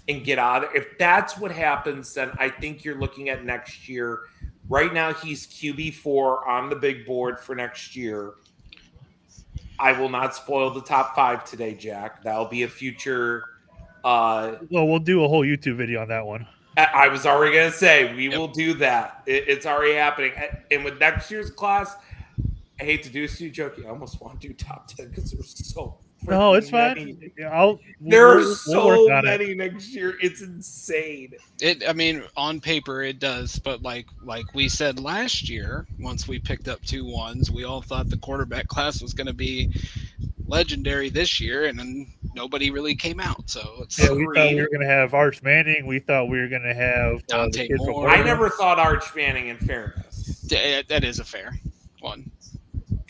and get out of it. If that's what happens, then I think you're looking at next year. Right now, he's QB4 on the big board for next year. I will not spoil the top 5 today, Jack. That'll be a future. Well, we'll do a whole YouTube video on that one. I was already going to say, we will do that. It's already happening. And with next year's class, I hate to do this to you, Jokey. I almost want to do top 10 because there's so No, it's many. fine. Yeah, there are so many next year. It's insane. I mean, on paper it does, but like we said last year, once we picked up 2 1s, we all thought the quarterback class was going to be legendary this year, and then nobody really came out. So we thought we were going to have Arch Manning. We thought we were going to have Dante Moore. I never thought Arch Manning, in fairness. That is a fair one.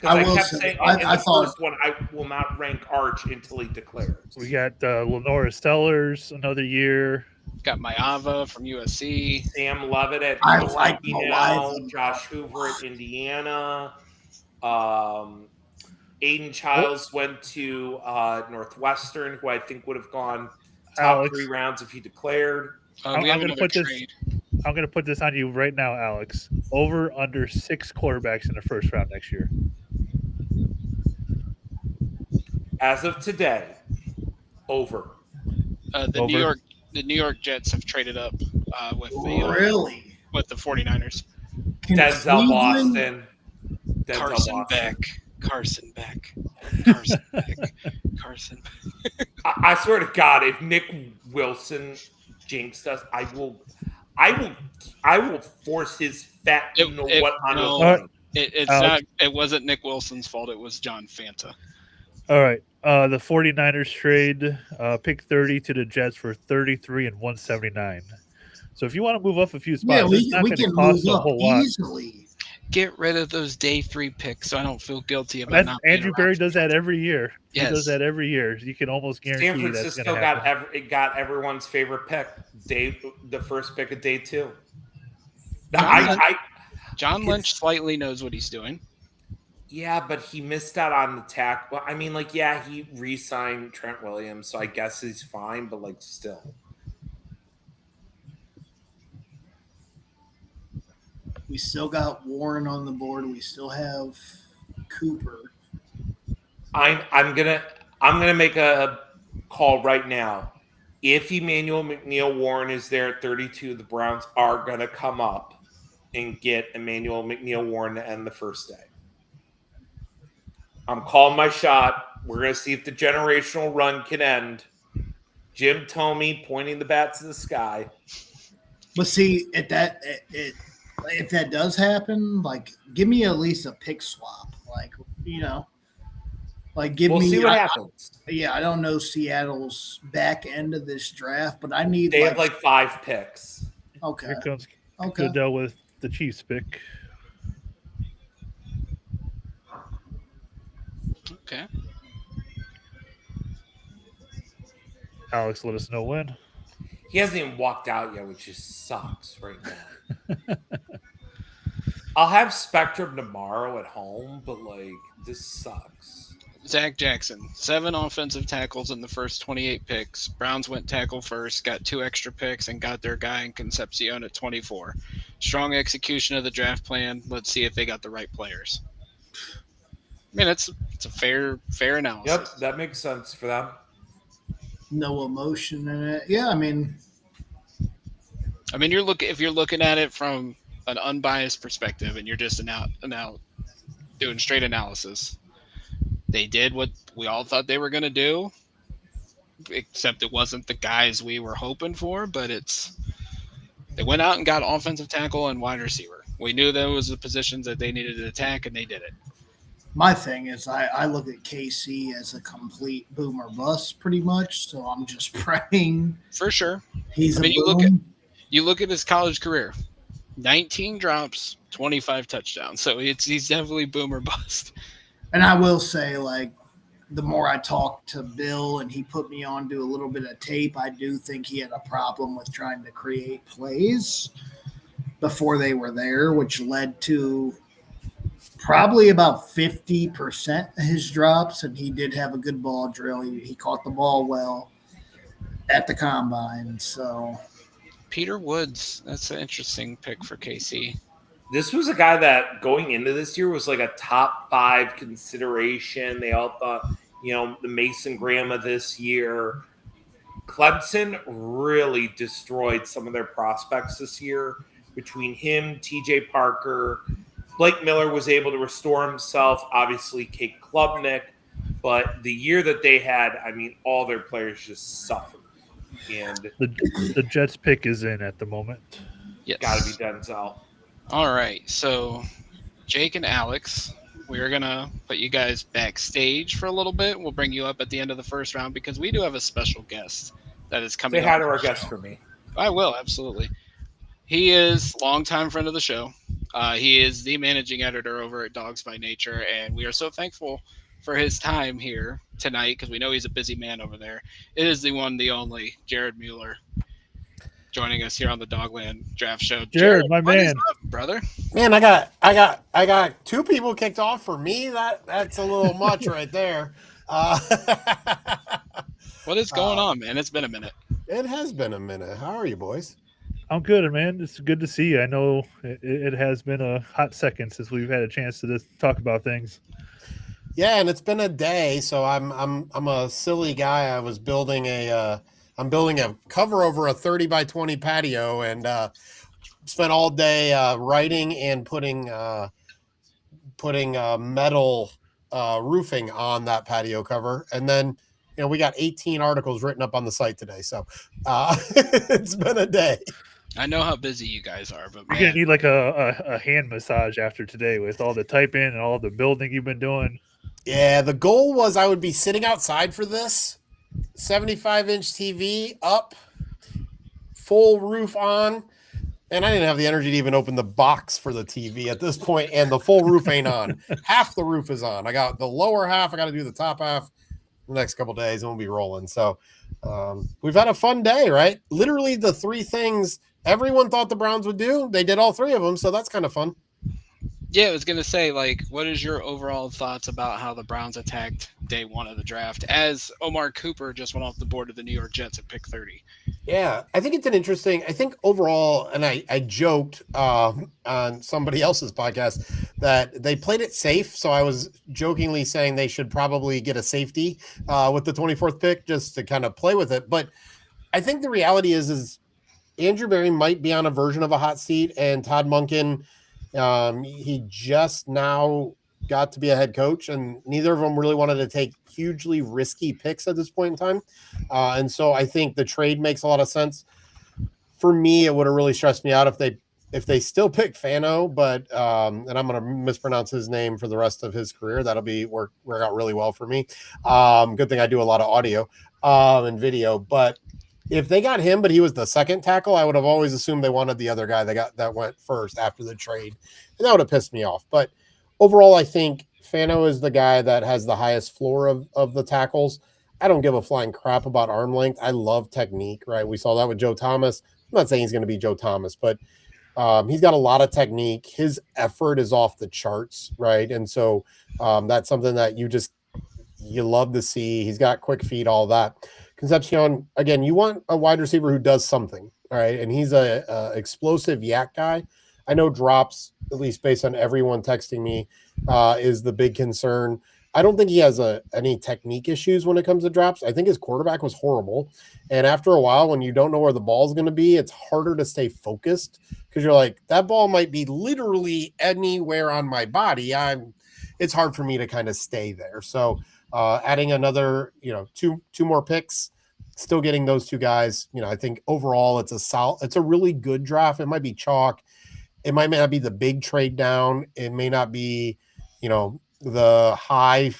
I kept saying I thought first one, I will not rank Arch until he declares. We got Lenora Stellers another year. Got Maava from USC. Sam Levitt at I like now. Josh Hoover at Indiana. Aiden Childs went to Northwestern, who I think would have gone top 3 rounds if he declared. I'm going to put this on you right now, Alex. Over under 6 quarterbacks in the first round next year. As of today, over. The New York Jets have traded up with the 49ers. Denzel Boston. Carson Beck. I swear to God, if Nick Wilson jinxed us, I will force his fat It wasn't Nick Wilson's fault. It was John Fanta. All right. The 49ers trade pick 30 to the Jets for 33 and 179. So if you want to move up a few spots, it's not going to cost a whole lot. Easily. Get rid of those day 3 picks so I don't feel guilty about not Andrew Berry does that every year. Yes. He does that every year. You can almost guarantee San Francisco got everyone's favorite pick. The first pick of day 2. John Lynch slightly knows what he's doing. Yeah, but he missed out on the tackle. Well, I mean, he re-signed Trent Williams, so I guess he's fine, but still. We still got Warren on the board. We still have Cooper. I'm gonna make a call right now. If Emmanuel McNeil Warren is there at 32, the Browns are gonna come up and get Emmanuel McNeil Warren to end the first day. I'm calling my shot. We're gonna see if the generational run can end. Jim Tomey pointing the bat to the sky. But see, if that does happen, like, give me at least a pick swap. Like, like give We'll me. see what happens. I don't know Seattle's back end of this draft, but I need They have like 5 picks. okay. Here comes Okay. Goodell with the Chiefs pick. Okay. Alex, let us know when. He hasn't even walked out yet, which just sucks right now. I'll have Spectrum tomorrow at home, but like this sucks. Zach Jackson, 7 offensive tackles in the first 28 picks. Browns went tackle first, got 2 extra picks, and got their guy in Concepcion at 24. Strong execution of the draft plan. Let's see if they got the right players. I mean, it's a fair analysis. Yep, that makes sense for them. No emotion in it. Yeah, I mean, if you're looking at it from an unbiased perspective, and you're just doing straight analysis. They did what we all thought they were going to do, except it wasn't the guys we were hoping for, but they went out and got offensive tackle and wide receiver. We knew that was the positions that they needed to attack, and they did it. my thing is I look at KC as a complete boom or bust pretty much, so I'm just praying For sure. he's I mean, a boom. you look at his college career, 19 drops, 25 touchdowns. So he's definitely boom or bust. And I will say, like, the more I talked to Bill and he put me on to a little bit of tape, I do think he had a problem with trying to create plays before they were there, which led to probably about 50% of his drops. And he did have a good ball drill. He caught the ball well at the combine. So Peter Woods, that's an interesting pick for KC. This was a guy that going into this year was like a top 5 consideration. They all thought, the Mason Graham of this year. Clemson really destroyed some of their prospects this year. Between him, TJ Parker, Blake Miller was able to restore himself. Obviously, Kate Klubnik. But the year that they had, I mean, all their players just suffered. And the Jets pick is in at the moment. Yes. Got to be Denzel. All right. So Jake and Alex, we're going to put you guys backstage for a little bit. We'll bring you up at the end of the first round because we do have a special guest that is coming. Say hi on to our the guest show. for me. I will, absolutely. He is a longtime friend of the show. He is the managing editor over at Dogs by Nature, and we are so thankful for his time here tonight because we know he's a busy man over there. It is the one, the only, Jared Mueller, joining us here on the Dogland Draft Show. Jared, my what is man. up, brother? Man, I got 2 people kicked off for me. That's a little much right there. What is going on, man? It's been a minute. It has been a minute. How are you, boys? I'm good, man. It's good to see you. I know it has been a hot second since we've had a chance to just talk about things. Yeah, and it's been a day, so I'm a silly guy. I was building I'm building a cover over a 30 by 20 patio, and spent all day writing and putting metal roofing on that patio cover, and then we got 18 articles written up on the site today. So it's been a day. I know how busy you guys are, but You're man, gonna need like a hand massage after today with all the typing and all the building you've been doing. Yeah, the goal was I would be sitting outside for this 75-inch TV up, full roof on, and I didn't have the energy to even open the box for the TV at this point, and the full roof ain't on. Half the roof is on. I got the lower half. I got to do the top half the next couple of days, and we'll be rolling. So we've had a fun day, right? Literally the 3 things everyone thought the Browns would do, they did all 3 of them, so that's kind of fun. yeah, I was gonna say, like, what is your overall thoughts about how the Browns attacked day 1 of the draft as Omar Cooper just went off the board of the New York Jets at pick 30? Yeah, I think it's an interesting. I think overall, and I joked on somebody else's podcast that they played it safe. So I was jokingly saying they should probably get a safety with the 24th pick just to kind of play with it. But I think the reality is Andrew Berry might be on a version of a hot seat, and Todd Monken, he just now got to be a head coach, and neither of them really wanted to take hugely risky picks at this point in time. And so I think the trade makes a lot of sense. For me, it would have really stressed me out if they still pick Fano, but and I'm going to mispronounce his name for the rest of his career. That'll be work out really well for me. Good thing I do a lot of audio and video. But if they got him, but he was the second tackle, I would have always assumed they wanted the other guy that went first after the trade, and that would have pissed me off. But overall, I think Fano is the guy that has the highest floor of the tackles. I don't give a flying crap about arm length. I love technique, right? We saw that with Joe Thomas. I'm not saying he's going to be Joe Thomas, but he's got a lot of technique. His effort is off the charts, right? And so that's something that you love to see. He's got quick feet, all that. Concepcion, again, you want a wide receiver who does something, all right? And he's a explosive yak guy. I know drops, at least based on everyone texting me, is the big concern. I don't think he has any technique issues when it comes to drops. I think his quarterback was horrible. And after a while, when you don't know where the ball's going to be, it's harder to stay focused because you're like, that ball might be literally anywhere on my body. It's hard for me to kind of stay there. So adding another, two more picks, still getting those two guys, I think overall it's a really good draft. It might be chalk. It might not be the big trade down. It may not be, the high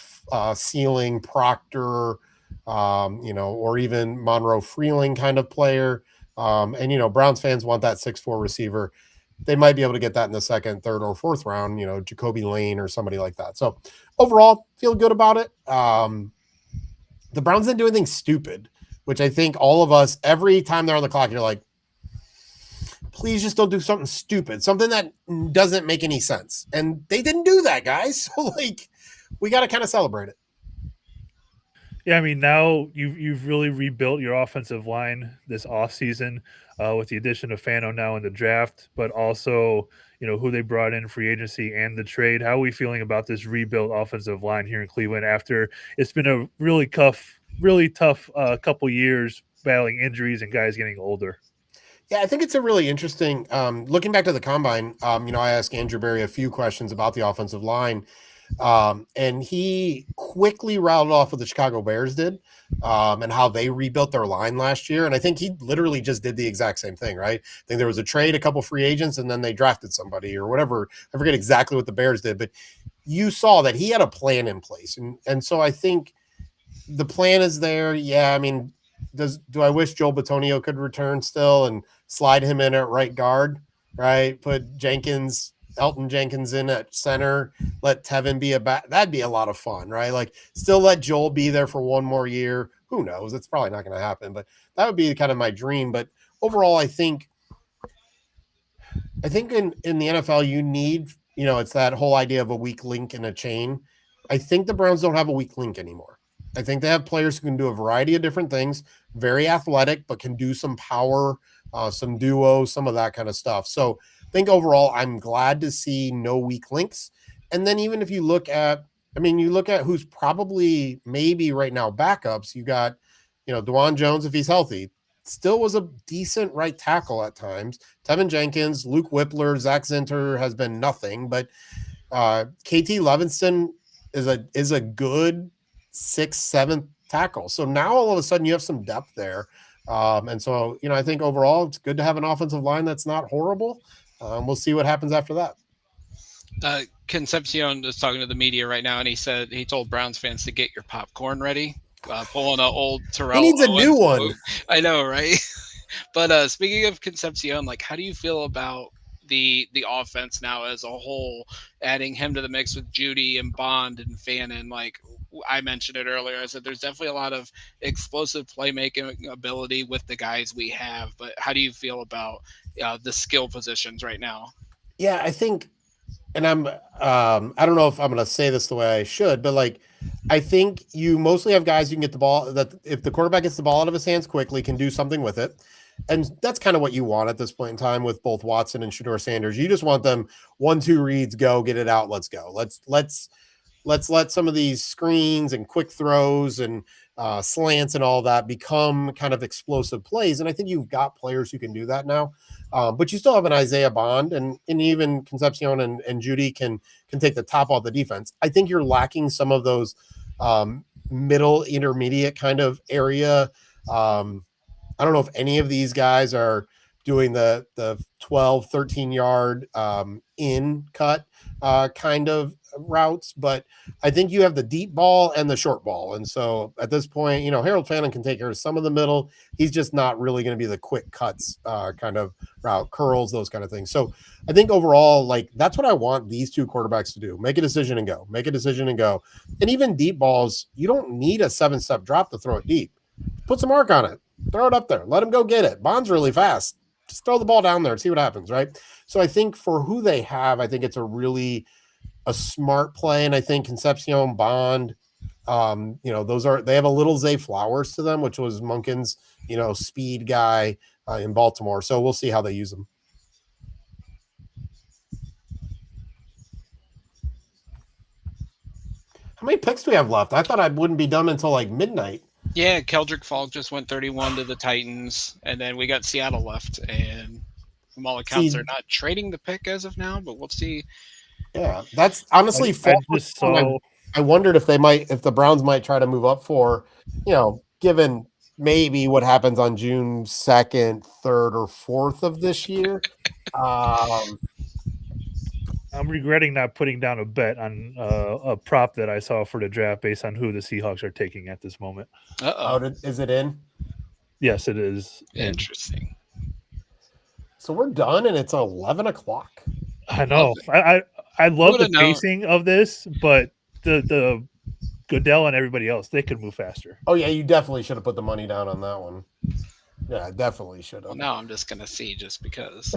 ceiling Proctor, or even Monroe Freeling kind of player. And Browns fans want that 6'4" receiver. They might be able to get that in the second, third, or fourth round, Jacoby Lane or somebody like that. So overall, feel good about it. The Browns didn't do anything stupid, which I think all of us, every time they're on the clock, you're like, please just don't do something stupid, something that doesn't make any sense. And they didn't do that, guys. So, we got to kind of celebrate it. Yeah, I mean, now you've really rebuilt your offensive line this offseason with the addition of Fano now in the draft, but also, who they brought in free agency and the trade. How are we feeling about this rebuilt offensive line here in Cleveland after it's been a really tough couple years battling injuries and guys getting older? Yeah, I think it's a really interesting looking back to the combine. I asked Andrew Berry a few questions about the offensive line, and he quickly rattled off what the Chicago Bears did and how they rebuilt their line last year. And I think he literally just did the exact same thing, right? I think there was a trade, a couple free agents, and then they drafted somebody or whatever. I forget exactly what the Bears did, but you saw that he had a plan in place. And so I think the plan is there. Yeah, I mean, do I wish Joel Bitonio could return still and slide him in at right guard, right? Put Elton Jenkins in at center, let Tevin be a back. That'd be a lot of fun, right? Still let Joel be there for one more year. Who knows? It's probably not going to happen, but that would be kind of my dream. But overall, I think in the NFL, you need, it's that whole idea of a weak link in a chain. I think the Browns don't have a weak link anymore. I think they have players who can do a variety of different things, very athletic, but can do some power, some duo, some of that kind of stuff. So I think overall, I'm glad to see no weak links. And then even if you look at who's probably maybe right now backups, you got, DeJuan Jones, if he's healthy, still was a decent right tackle at times. Tevin Jenkins, Luke Whippler, Zach Zinter has been nothing, but KT Levinston is a good 6th, 7th tackle. So now all of a sudden you have some depth there. And so, I think overall it's good to have an offensive line that's not horrible. We'll see what happens after that. Concepcion is talking to the media right now, and he told Browns fans to get your popcorn ready. Pulling an old Terrell. He needs a Owens new one. Quote. I know, right? But speaking of Concepcion, how do you feel about the offense now as a whole, adding him to the mix with Judy and Bond and Fannin? I mentioned it earlier. I said there's definitely a lot of explosive playmaking ability with the guys we have. But how do you feel about the skill positions right now? Yeah, I think, and I don't know if I'm going to say this the way I should, but I think you mostly have guys you can get the ball, that if the quarterback gets the ball out of his hands quickly, can do something with it. And that's kind of what you want at this point in time with both Watson and Shedeur Sanders. You just want them 1-2 reads, go, get it out. Let's go. Let's let some of these screens and quick throws and slants and all that become kind of explosive plays. And I think you've got players who can do that now. But you still have an Isaiah Bond, and even Concepcion and Judy can take the top off the defense. I think you're lacking some of those middle intermediate kind of area. I don't know if any of these guys are doing the 12, 13 yard in cut kind of routes, but I think you have the deep ball and the short ball. And so at this point, Harold Fannin can take care of some of the middle. He's just not really going to be the quick cuts kind of route, curls, those kind of things. So I think overall, like, that's what I want these two quarterbacks to do. Make a decision and go. Make a decision and go. And even deep balls, you don't need a 7-step drop to throw it deep. Put some arc on it. Throw it up there. Let him go get it. Bond's really fast. Just throw the ball down there and see what happens, right? So I think for who they have, I think it's a smart play. And I think Concepcion, Bond, they have a little Zay Flowers to them, which was Munkin's, speed guy in Baltimore. So we'll see how they use them. How many picks do we have left? I thought I wouldn't be done until like midnight. Yeah, Keldrick Falk just went 31 to the Titans, and then we got Seattle left, and from all accounts, they're not trading the pick as of now, but we'll see. Yeah, that's honestly I wondered if the Browns might try to move up for, given maybe what happens on June 2nd, 3rd, or 4th of this year. I'm regretting not putting down a bet on a prop that I saw for the draft based on who the Seahawks are taking at this moment. Is it in? Yes, it is. Interesting. So we're done, and it's 11 o'clock. I know. I love the pacing of this, but the Goodell and everybody else, they could move faster. Oh, yeah, you definitely should have put the money down on that one. Yeah, definitely should have. Well, now I'm just going to see just because.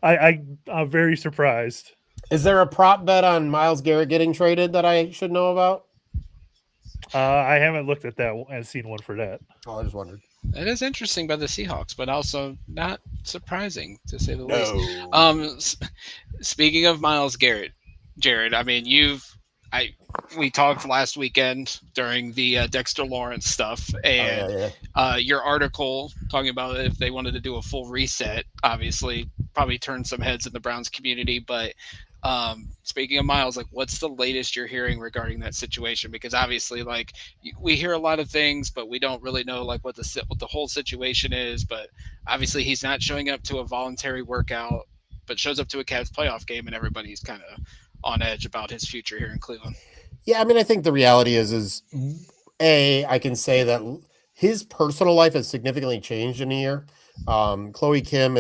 I'm very surprised. Is there a prop bet on Myles Garrett getting traded that I should know about? I haven't looked at that and seen one for that. Oh, I just wondered. It is interesting by the Seahawks, but also not surprising to say the least. Speaking of Myles Garrett, Jared, I mean, we talked last weekend during the Dexter Lawrence stuff, and your article talking about if they wanted to do a full reset, obviously probably turned some heads in the Browns community. But speaking of Myles, like, what's the latest you're hearing regarding that situation? Because obviously, like, we hear a lot of things, but we don't really know like what the whole situation is. But obviously, he's not showing up to a voluntary workout, but shows up to a Cavs playoff game, and everybody's kind of on edge about his future here in Cleveland. Yeah, I mean, I think the reality is I can say that his personal life has significantly changed in a year. Chloe Kim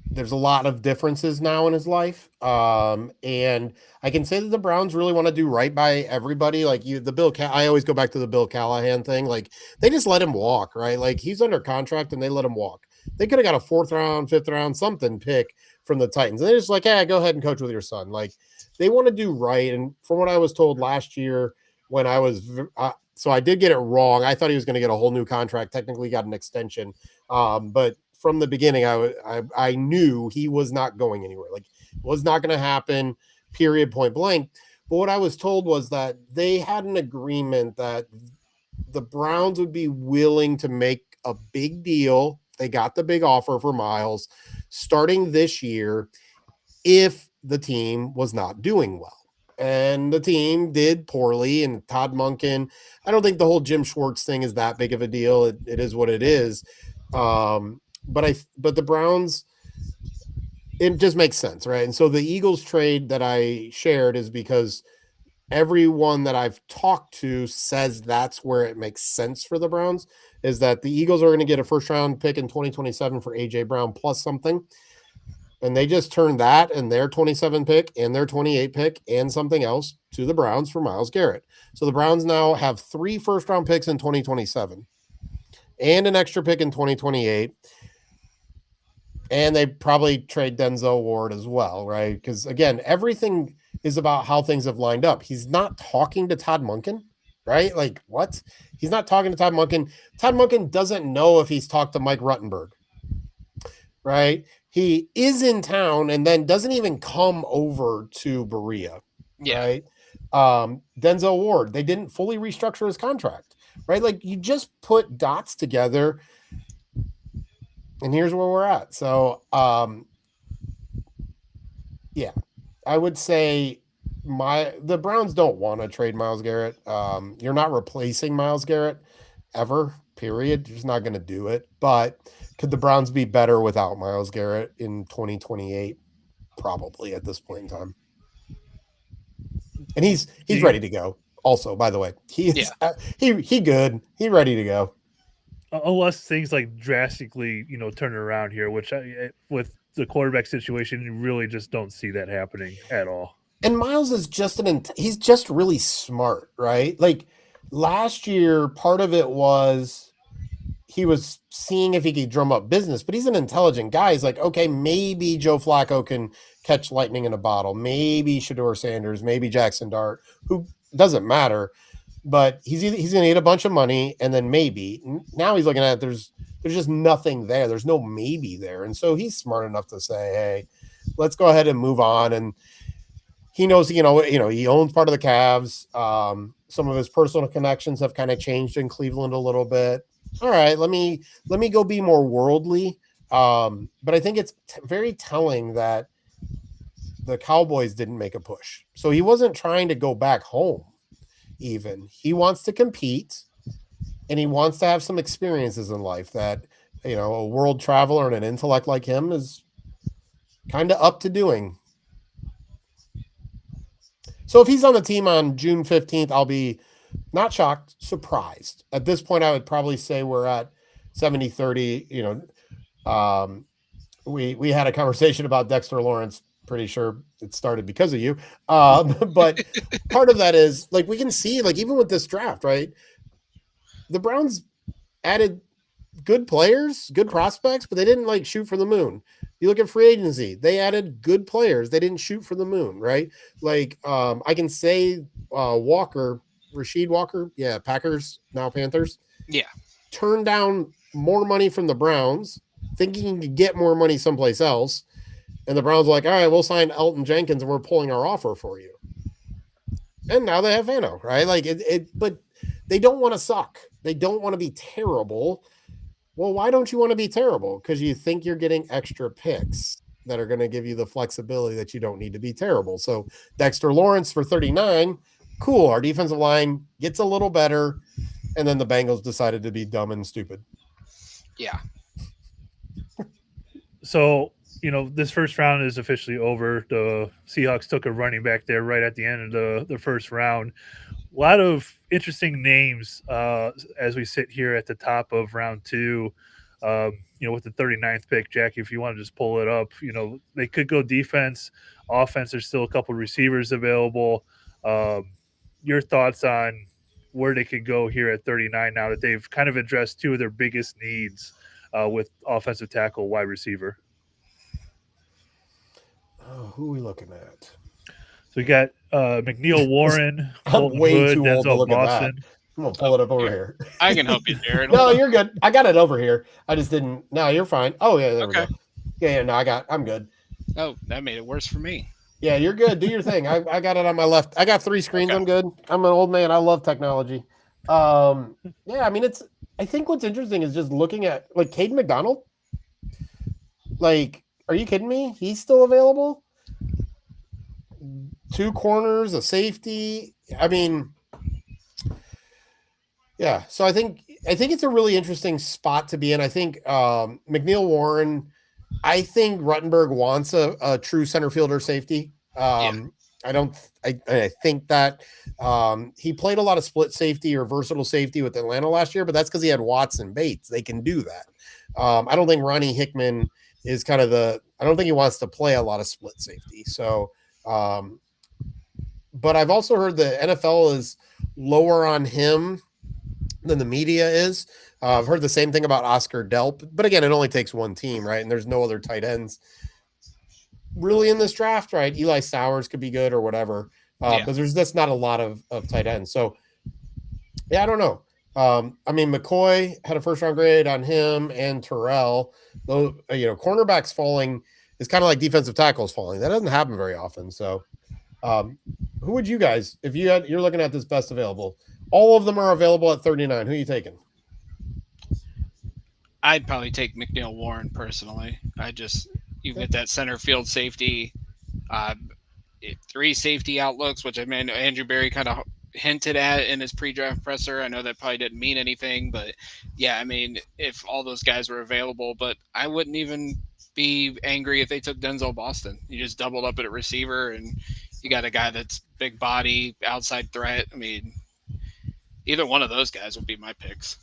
there's a lot of differences now in his life. And I can say that the Browns really want to do right by everybody. Like I always go back to the Bill Callahan thing. Like, they just let him walk, right? Like, he's under contract and they let him walk. They could have got a 4th round, 5th round, something pick from the Titans. And they're just like, hey, go ahead and coach with your son. Like, they want to do right. And from what I was told last year when I was so I did get it wrong. I thought he was going to get a whole new contract, technically got an extension. But from the beginning, I knew he was not going anywhere. Like, it was not going to happen, period, point blank. But what I was told was that they had an agreement that the Browns would be willing to make a big deal. They got the big offer for Myles starting this year if the team was not doing well. And the team did poorly, and Todd Monken, I don't think the whole Jim Schwartz thing is that big of a deal. It is what it is. But the Browns, it just makes sense, right? And so the Eagles trade that I shared is because everyone that I've talked to says that's where it makes sense for the Browns, is that the Eagles are going to get a 1st round pick in 2027 for AJ Brown plus something. And they just turned that and their 27 pick and their 28 pick and something else to the Browns for Myles Garrett. So the Browns now have 3 first round picks in 2027 and an extra pick in 2028. And they probably trade Denzel Ward as well, right? Because, again, everything is about how things have lined up. He's not talking to Todd Monken, right? Like, what? He's not talking to Todd Monken. Todd Monken doesn't know if he's talked to Mike Ruttenberg, right? He is in town and then doesn't even come over to Berea, right? Denzel Ward, they didn't fully restructure his contract, right? Like you just put dots together, and here's where we're at. So, yeah, I would say the Browns don't want to trade Myles Garrett. You're not replacing Myles Garrett ever, period. You're just not going to do it. But could the Browns be better without Myles Garrett in 2028? Probably at this point in time. And he's ready to go. Also, by the way, he good. He ready to go. Unless things like drastically, turn around here, which with the quarterback situation, you really just don't see that happening at all. And Myles is he's just really smart, right? Like last year, part of it was he was seeing if he could drum up business, but he's an intelligent guy. He's like, okay, maybe Joe Flacco can catch lightning in a bottle. Maybe Shedeur Sanders, maybe Jackson Dart, who doesn't matter. But he's going to get a bunch of money, and then maybe. Now he's looking at there's just nothing there. There's no maybe there. And so he's smart enough to say, hey, let's go ahead and move on. And he knows, he owns part of the Cavs. Some of his personal connections have kind of changed in Cleveland a little bit. All right, let me go be more worldly. But I think it's very telling that the Cowboys didn't make a push. So he wasn't trying to go back home. Even he wants to compete, and he wants to have some experiences in life that a world traveler and an intellect like him is kind of up to doing. So if he's on the team on June 15th, I'll be not shocked, surprised. At this point, I would probably say we're at 70-30. We had a conversation about Dexter Lawrence. Pretty sure it started because of you. But part of that is like, we can see, like, even with this draft, right? The Browns added good players, good prospects, but they didn't like shoot for the moon. You look at free agency, they added good players. They didn't shoot for the moon, right? Like, I can say Rasheed Walker, yeah, Packers, now Panthers. Yeah. Turned down more money from the Browns, thinking to get more money someplace else. And the Browns were like, all right, we'll sign Elton Jenkins and we're pulling our offer for you. And now they have Fano, right? Like but they don't want to suck. They don't want to be terrible. Well, why don't you want to be terrible? Because you think you're getting extra picks that are going to give you the flexibility that you don't need to be terrible. So Dexter Lawrence for 39, cool. Our defensive line gets a little better. And then the Bengals decided to be dumb and stupid. Yeah. So, this first round is officially over. The Seahawks took a running back there right at the end of the first round. A lot of interesting names as we sit here at the top of round two. With the 39th pick, Jackie, if you want to just pull it up, they could go defense, offense. There's still a couple of receivers available. Your thoughts on where they could go here at 39 now that they've kind of addressed two of their biggest needs with offensive tackle, wide receiver? Oh, who are we looking at? So we got McNeil Warren, I'm way Hood, too old to Denzel look Boston. at that. I'm going to pull it up over here. I can help you, Jared. No, you're good. I got it over here. I just didn't. No, you're fine. Oh, yeah, there we go. Yeah, no, I'm good. Oh, that made it worse for me. Yeah, you're good. Do your thing. I got it on my left. I got 3 screens. Okay. I'm good. I'm an old man. I love technology. Yeah, I mean, I think what's interesting is just looking at, like, Caden McDonald. Like, are you kidding me? He's still available? 2 corners, a safety. I mean, yeah. So I think it's a really interesting spot to be in. I think McNeil Warren, I think Ruttenberg wants a true center fielder safety. I think that he played a lot of split safety or versatile safety with Atlanta last year, but that's because he had Watts and Bates. They can do that. I don't think Ronnie Hickman is I don't think he wants to play a lot of split safety. So, but I've also heard the NFL is lower on him than the media is. I've heard the same thing about Oscar Delp, but again, it only takes one team, right? And there's no other tight ends really in this draft, right? Eli Sowers could be good or whatever, but there's just not a lot of tight ends. So, yeah, I don't know. I mean, McCoy had a first-round grade on him and Terrell. Though, cornerbacks falling is kind of like defensive tackles falling. That doesn't happen very often. So, Who would you guys, if you're looking at this best available, all of them are available at 39. Who are you taking? I'd probably take McNeil Warren personally. You get that center field safety, uh, 3 safety outlooks, which I mean Andrew Berry kind of hinted at in his pre-draft presser. I know that probably didn't mean anything, but yeah, I mean if all those guys were available, but I wouldn't even be angry if they took Denzel Boston. You just doubled up at a receiver, and you got a guy that's big body, outside threat. I mean, either one of those guys would be my picks.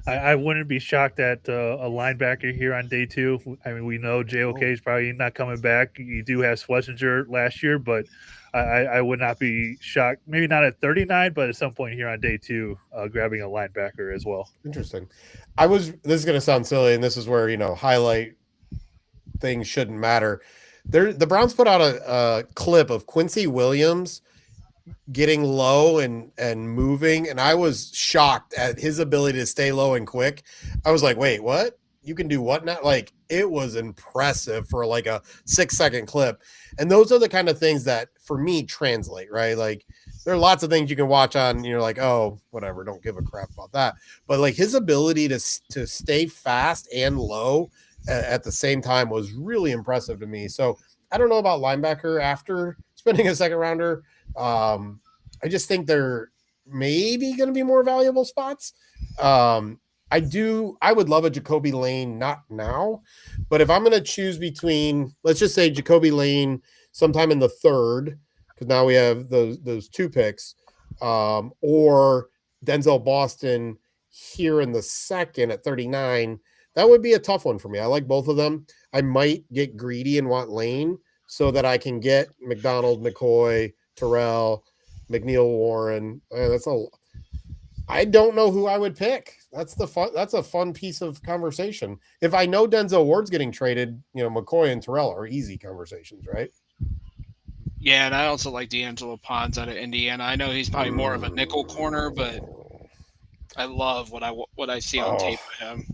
I wouldn't be shocked at a linebacker here on day 2. I mean, we know JOK is probably not coming back. You do have Schlesinger last year, but I would not be shocked. Maybe not at 39, but at some point here on day 2, grabbing a linebacker as well. Interesting. This is going to sound silly, and this is where, highlight things shouldn't matter. The Browns put out a clip of Quincy Williams getting low and moving, and I was shocked at his ability to stay low and quick. I was like, wait, what? You can do what now? Like, it was impressive for like a 6-second clip. And those are the kind of things that for me translate, right? Like, there are lots of things you can watch on, and you're like, oh, whatever, don't give a crap about that. But like his ability to stay fast and low at the same time was really impressive to me. So I don't know about linebacker after spending a second rounder. I just think they're maybe going to be more valuable spots. I would love a Jacoby Lane, not now, but if I'm going to choose between, let's just say Jacoby Lane sometime in the 3rd, because now we have those 2 picks, or Denzel Boston here in the 2nd at 39, that would be a tough one for me. I like both of them. I might get greedy and want Lane so that I can get McDonald, McCoy, Terrell, McNeil Warren. I don't know who I would pick. That's a fun piece of conversation. If I know Denzel Ward's getting traded, McCoy and Terrell are easy conversations, right? Yeah, and I also like D'Angelo Pons out of Indiana. I know he's probably more of a nickel corner, but I love what I see on tape of him.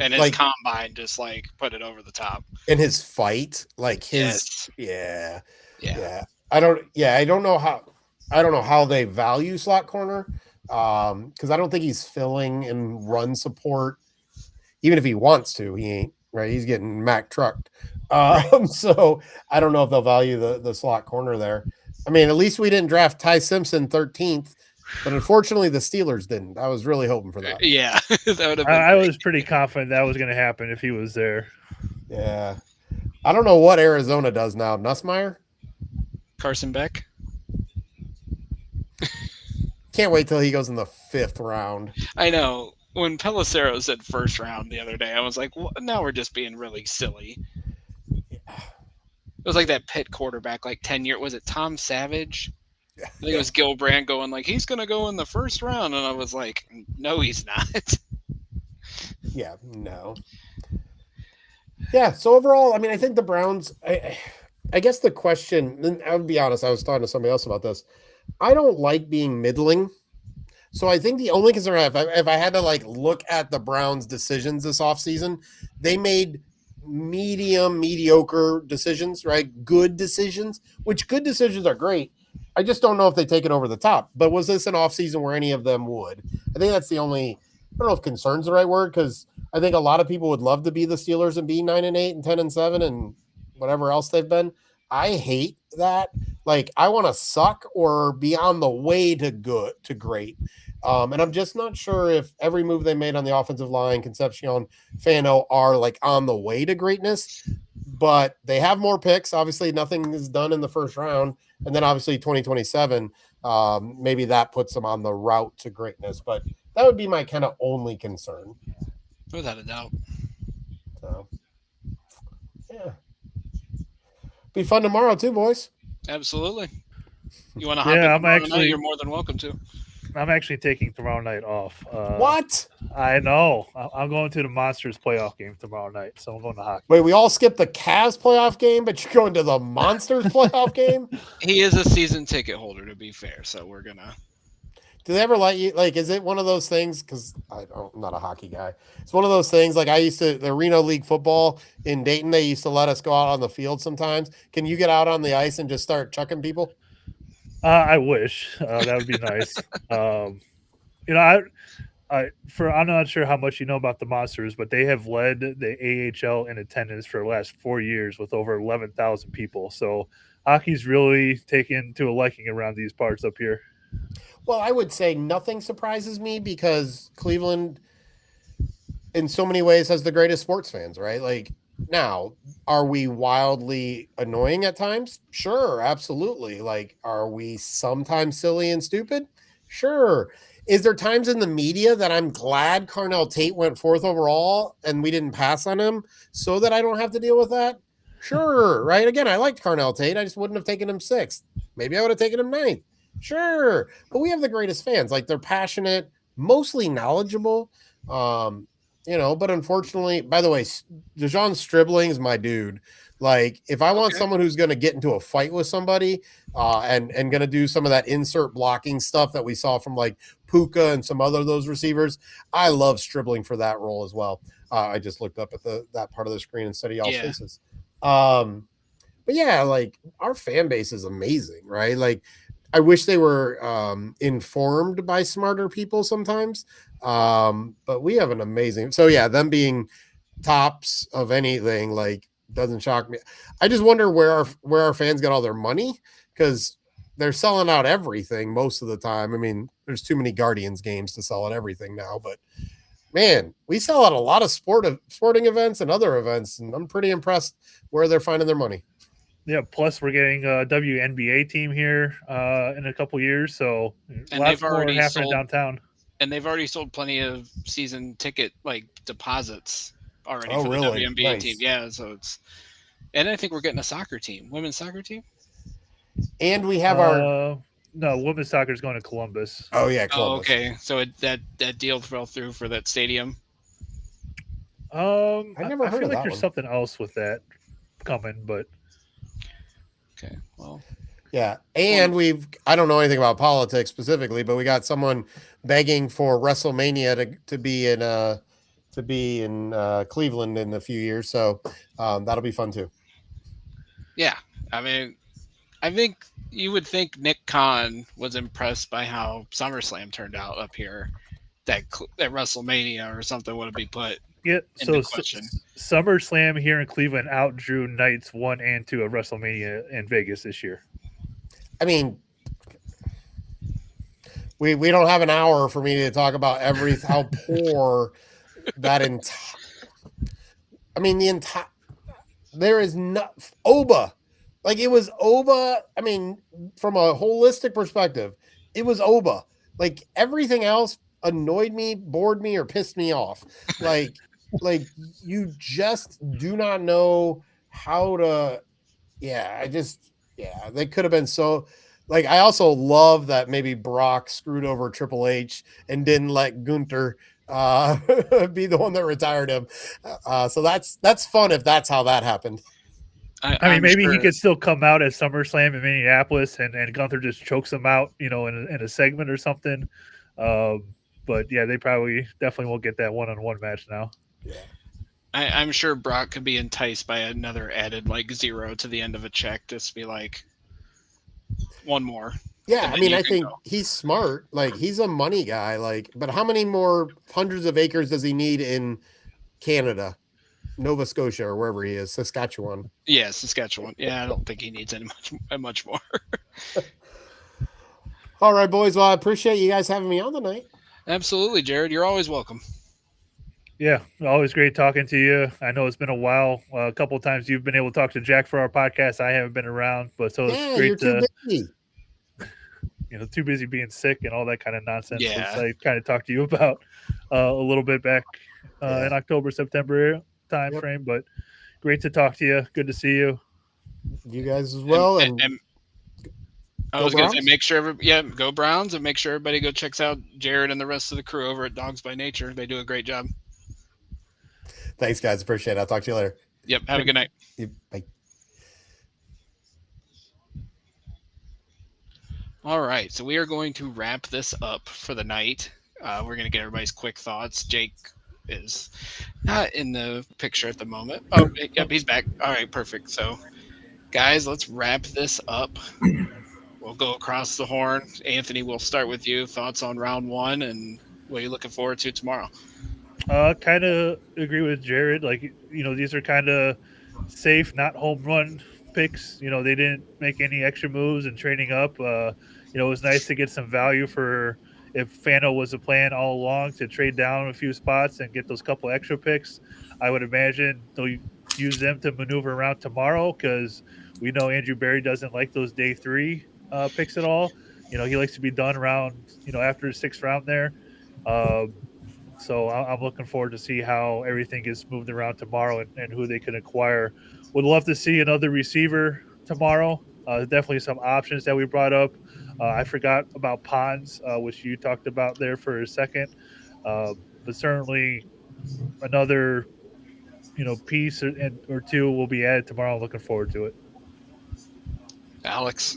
And his combine just like put it over the top. And his fight, like his yes. Yeah. I don't know how they value slot corner. Because I don't think he's filling in run support. Even if he wants to, he ain't, right? He's getting Mac trucked. So I don't know if they'll value the slot corner there. I mean, at least we didn't draft Ty Simpson 13th, but unfortunately the Steelers didn't. I was really hoping for that. Yeah, that would have been I was pretty confident that was going to happen if he was there. Yeah. I don't know what Arizona does now. Nussmeier? Carson Beck? Can't wait till he goes in the 5th round. I know. When Pelissero said 1st round the other day, I was like, well, now we're just being really silly. It was like that Pitt quarterback, like 10 years. Was it Tom Savage? I think it was Gil Brandt going like, he's going to go in the 1st round. And I was like, no, he's not. Yeah, no. Yeah, so overall, I mean, I think the Browns, I guess the question, and I'll be honest, I was talking to somebody else about this. I don't like being middling. So I think the only concern I have, if I had to like look at the Browns' decisions this offseason, they made mediocre decisions, right? Good decisions, which good decisions are great. I just don't know if they take it over the top. But was this an offseason where any of them would? I think that's the only, I don't know if concern's the right word, because I think a lot of people would love to be the Steelers and be 9-8 and 10-7 and whatever else they've been. I hate that. Like, I want to suck or be on the way to good to great. And I'm just not sure if every move they made on the offensive line, Concepcion, Fano, are like on the way to greatness. But they have more picks. Obviously, nothing is done in the 1st round. And then obviously 2027, maybe that puts them on the route to greatness. But that would be my kind of only concern. Without a doubt. So, yeah. Be fun tomorrow too, boys. Absolutely. You want to hop in tomorrow night? You're more than welcome to. I'm actually taking tomorrow night off. What? I know. I'm going to the Monsters playoff game tomorrow night, so I'm going to hockey. Wait, we all skipped the Cavs playoff game, but you're going to the Monsters playoff game? He is a season ticket holder, to be fair, so we're going to. Do they ever let you, like, is it one of those things? Because I'm not a hockey guy. It's one of those things, like the Reno League football in Dayton, they used to let us go out on the field sometimes. Can you get out on the ice and just start chucking people? I wish that would be nice. You know, I'm not sure how much you know about the Monsters, but they have led the AHL in attendance for the last 4 years with over 11,000 people. So hockey's really taken to a liking around these parts up here. Well, I would say nothing surprises me because Cleveland, in so many ways, has the greatest sports fans, right? Like, now, are we wildly annoying at times? Sure, absolutely. Like, are we sometimes silly and stupid? Sure. Is there times in the media that I'm glad Carnell Tate went fourth overall and we didn't pass on him so that I don't have to deal with that? Sure, right? Again, I liked Carnell Tate. I just wouldn't have taken him sixth. Maybe I would have taken him ninth. Sure. But we have the greatest fans. Like, they're passionate, mostly knowledgeable. But unfortunately, by the way, Dejan Stribling's my dude. Like, if I want someone who's going to get into a fight with somebody and going to do some of that insert blocking stuff that we saw from like Puka and some other of those receivers, I love Stribling for that role as well. I just looked up at that part of the screen instead of y'all's faces. But yeah, like our fan base is amazing, right? Like, I wish they were informed by smarter people sometimes. But we have an amazing, so yeah, them being tops of anything like doesn't shock me. I just wonder where our fans get all their money because they're selling out everything most of the time. I mean, there's too many Guardians games to sell out everything now, but man, we sell out a lot of sporting events and other events, and I'm pretty impressed where they're finding their money. Yeah, plus we're getting a WNBA team here in a couple years, so and lots more happening downtown. And they've already sold plenty of season ticket like deposits already for really? the WNBA team. Yeah, so it's, and I think we're getting a soccer team, women's soccer team. And we have our no, women's soccer is going to Columbus. Oh yeah, Columbus. Oh, okay, so that deal fell through for that stadium. I never heard feel of like that there's one. something else with that coming, but okay, well, yeah, and I don't know anything about politics specifically, but we got someone begging for WrestleMania to be in Cleveland in a few years, so that'll be fun too. Yeah, I mean, I think you would think Nick Khan was impressed by how SummerSlam turned out up here. That WrestleMania or something would be put. Yeah, so SummerSlam here in Cleveland outdrew nights 1 and 2 of WrestleMania in Vegas this year. I mean, we don't have an hour for me to talk about how poor that entire. I mean, there is not Oba, like it was Oba. I mean, from a holistic perspective, it was Oba. Like everything else annoyed me, bored me, or pissed me off. Like you just do not know how to. Yeah, they could have been so. Like, I also love that maybe Brock screwed over Triple H and didn't let Gunther be the one that retired him. So that's fun if that's how that happened. I mean, maybe he could still come out at SummerSlam in Minneapolis and Gunther just chokes him out, in a segment or something. But yeah, they definitely won't get that one-on-one match now. Yeah. I'm sure Brock could be enticed by another added like 0 to the end of a check. Just be like, one more. Yeah, I mean, I think he's smart. Like, he's a money guy. Like, but how many more hundreds of acres does he need in Canada, Nova Scotia, or wherever he is, Saskatchewan? Yeah, Saskatchewan. Yeah, I don't think he needs much more. All right, boys. Well, I appreciate you guys having me on tonight. Absolutely, Jared. You're always welcome. Yeah, always great talking to you. I know it's been a while. A couple of times you've been able to talk to Jack for our podcast. I haven't been around, but so it's great. You're too busy. Too busy being sick and all that kind of nonsense. Yeah. So I kind of talked to you about a little bit back in October, September time frame. But great to talk to you. Good to see you. You guys as well. And I was going to say, make sure go Browns, and make sure everybody go checks out Jared and the rest of the crew over at Dogs by Nature. They do a great job. Thanks, guys. Appreciate it. I'll talk to you later. Yep. Have a good night. Bye. All right. So we are going to wrap this up for the night. We're going to get everybody's quick thoughts. Jake is not in the picture at the moment. Oh, yep, he's back. All right, perfect. So, guys, let's wrap this up. we'll go across the horn. Anthony, we'll start with you. Thoughts on round one and what are you looking forward to tomorrow? Kind of agree with Jared. Like, these are kind of safe, not home run picks. They didn't make any extra moves and training up. It was nice to get some value for if Fano was a plan all along to trade down a few spots and get those couple extra picks. I would imagine they'll use them to maneuver around tomorrow because we know Andrew Berry doesn't like those day three picks at all. He likes to be done around, after the sixth round there. Um, so I'm looking forward to see how everything gets moved around tomorrow and who they can acquire. Would love to see another receiver tomorrow. Definitely some options that we brought up. I forgot about Ponds, which you talked about there for a second, but certainly another piece or two will be added tomorrow. Looking forward to it. Alex.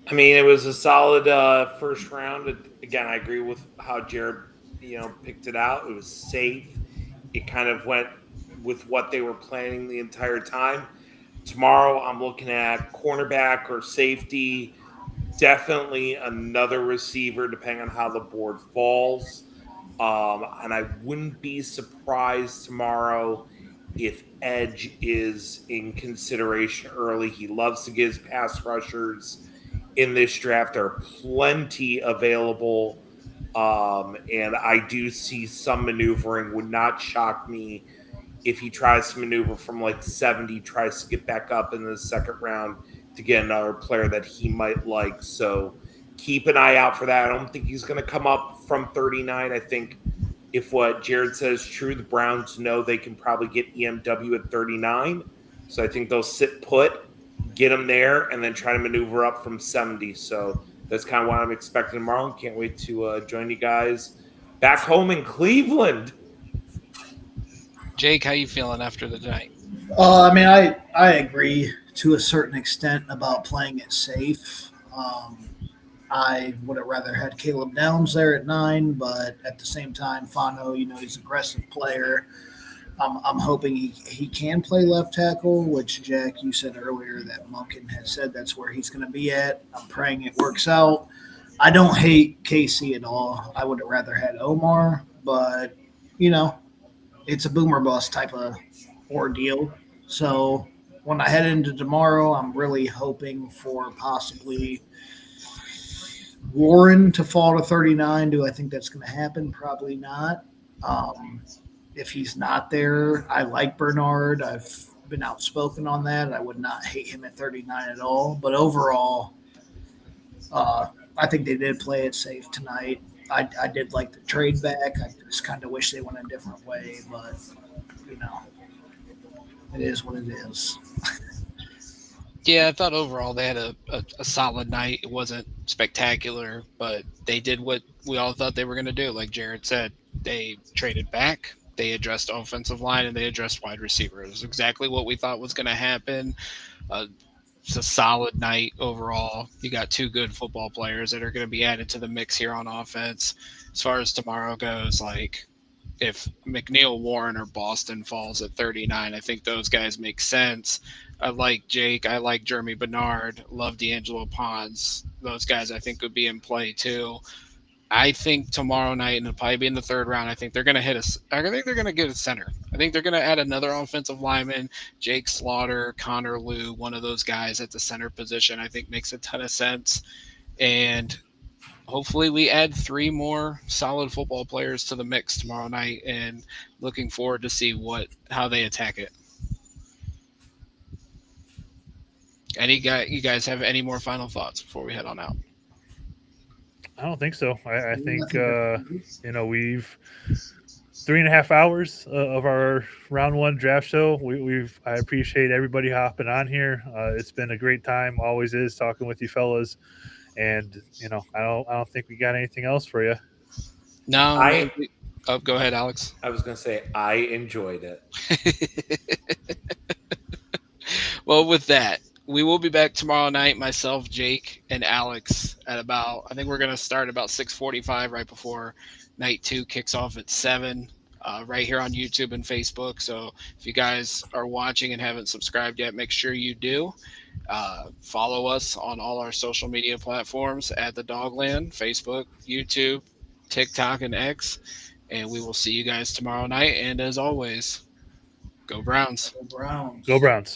I mean, it was a solid first round. Again, I agree with how Jared, picked it out. It was safe. It kind of went with what they were planning the entire time. Tomorrow, I'm looking at cornerback or safety. Definitely another receiver, depending on how the board falls. And I wouldn't be surprised tomorrow if Edge is in consideration early. He loves to get his pass rushers in this draft. There are plenty available. And I do see some maneuvering. Would not shock me if he tries to maneuver from like 70, tries to get back up in the second round to get another player that he might like. So keep an eye out for that. I don't think he's going to come up from 39. I think if what Jared says is true, the Browns know they can probably get EMW at 39. So I think they'll sit put, get him there, and then try to maneuver up from 70. So that's kind of what I'm expecting tomorrow. Can't wait to join you guys back home in Cleveland. Jake, how you feeling after the night? I mean, I agree to a certain extent about playing it safe. I would have rather had Caleb Downs there at 9, but at the same time, Fano, he's an aggressive player. I'm hoping he can play left tackle, which, Jack, you said earlier that Monken had said that's where he's going to be at. I'm praying it works out. I don't hate KC at all. I would have rather had Omar, but, it's a boomer bust type of ordeal. So when I head into tomorrow, I'm really hoping for possibly Warren to fall to 39. Do I think that's going to happen? Probably not. If he's not there, I like Bernard. I've been outspoken on that. I would not hate him at 39 at all. But overall, I think they did play it safe tonight. I did like the trade back. I just kind of wish they went a different way, but it is what it is. Yeah, I thought overall they had a solid night. It wasn't spectacular, but they did what we all thought they were going to do. Like Jared said, they traded back, they addressed offensive line, and they addressed wide receiver. It was exactly what we thought was going to happen. It's a solid night overall. You got two good football players that are going to be added to the mix here on offense. As far as tomorrow goes, like if McNeil, Warren, or Boston falls at 39, I think those guys make sense. I like Jake. I like Jeremy Bernard. Love D'Angelo Ponds. Those guys I think would be in play too. I think tomorrow night, and it'll probably be in the third round, I think they're going to hit us. I think they're going to get a center. I think they're going to add another offensive lineman, Jake Slaughter, Connor Liu, one of those guys at the center position. I think makes a ton of sense. And hopefully we add three more solid football players to the mix tomorrow night, and looking forward to see how they attack it. You guys have any more final thoughts before we head on out? I don't think so. I think we've 3.5 hours of our round one draft show. I appreciate everybody hopping on here. It's been a great time. Always is talking with you fellas. And I don't think we got anything else for you. No. Go ahead, Alex. I was gonna say I enjoyed it. Well, with that, we will be back tomorrow night. Myself, Jake, and Alex at about. I think we're gonna start about 6:45, right before night 2 kicks off at 7. Right here on YouTube and Facebook. So if you guys are watching and haven't subscribed yet, make sure you do. Follow us on all our social media platforms at the Dogland, Facebook, YouTube, TikTok, and X. And we will see you guys tomorrow night. And as always, go Browns. Go Browns. Go Browns.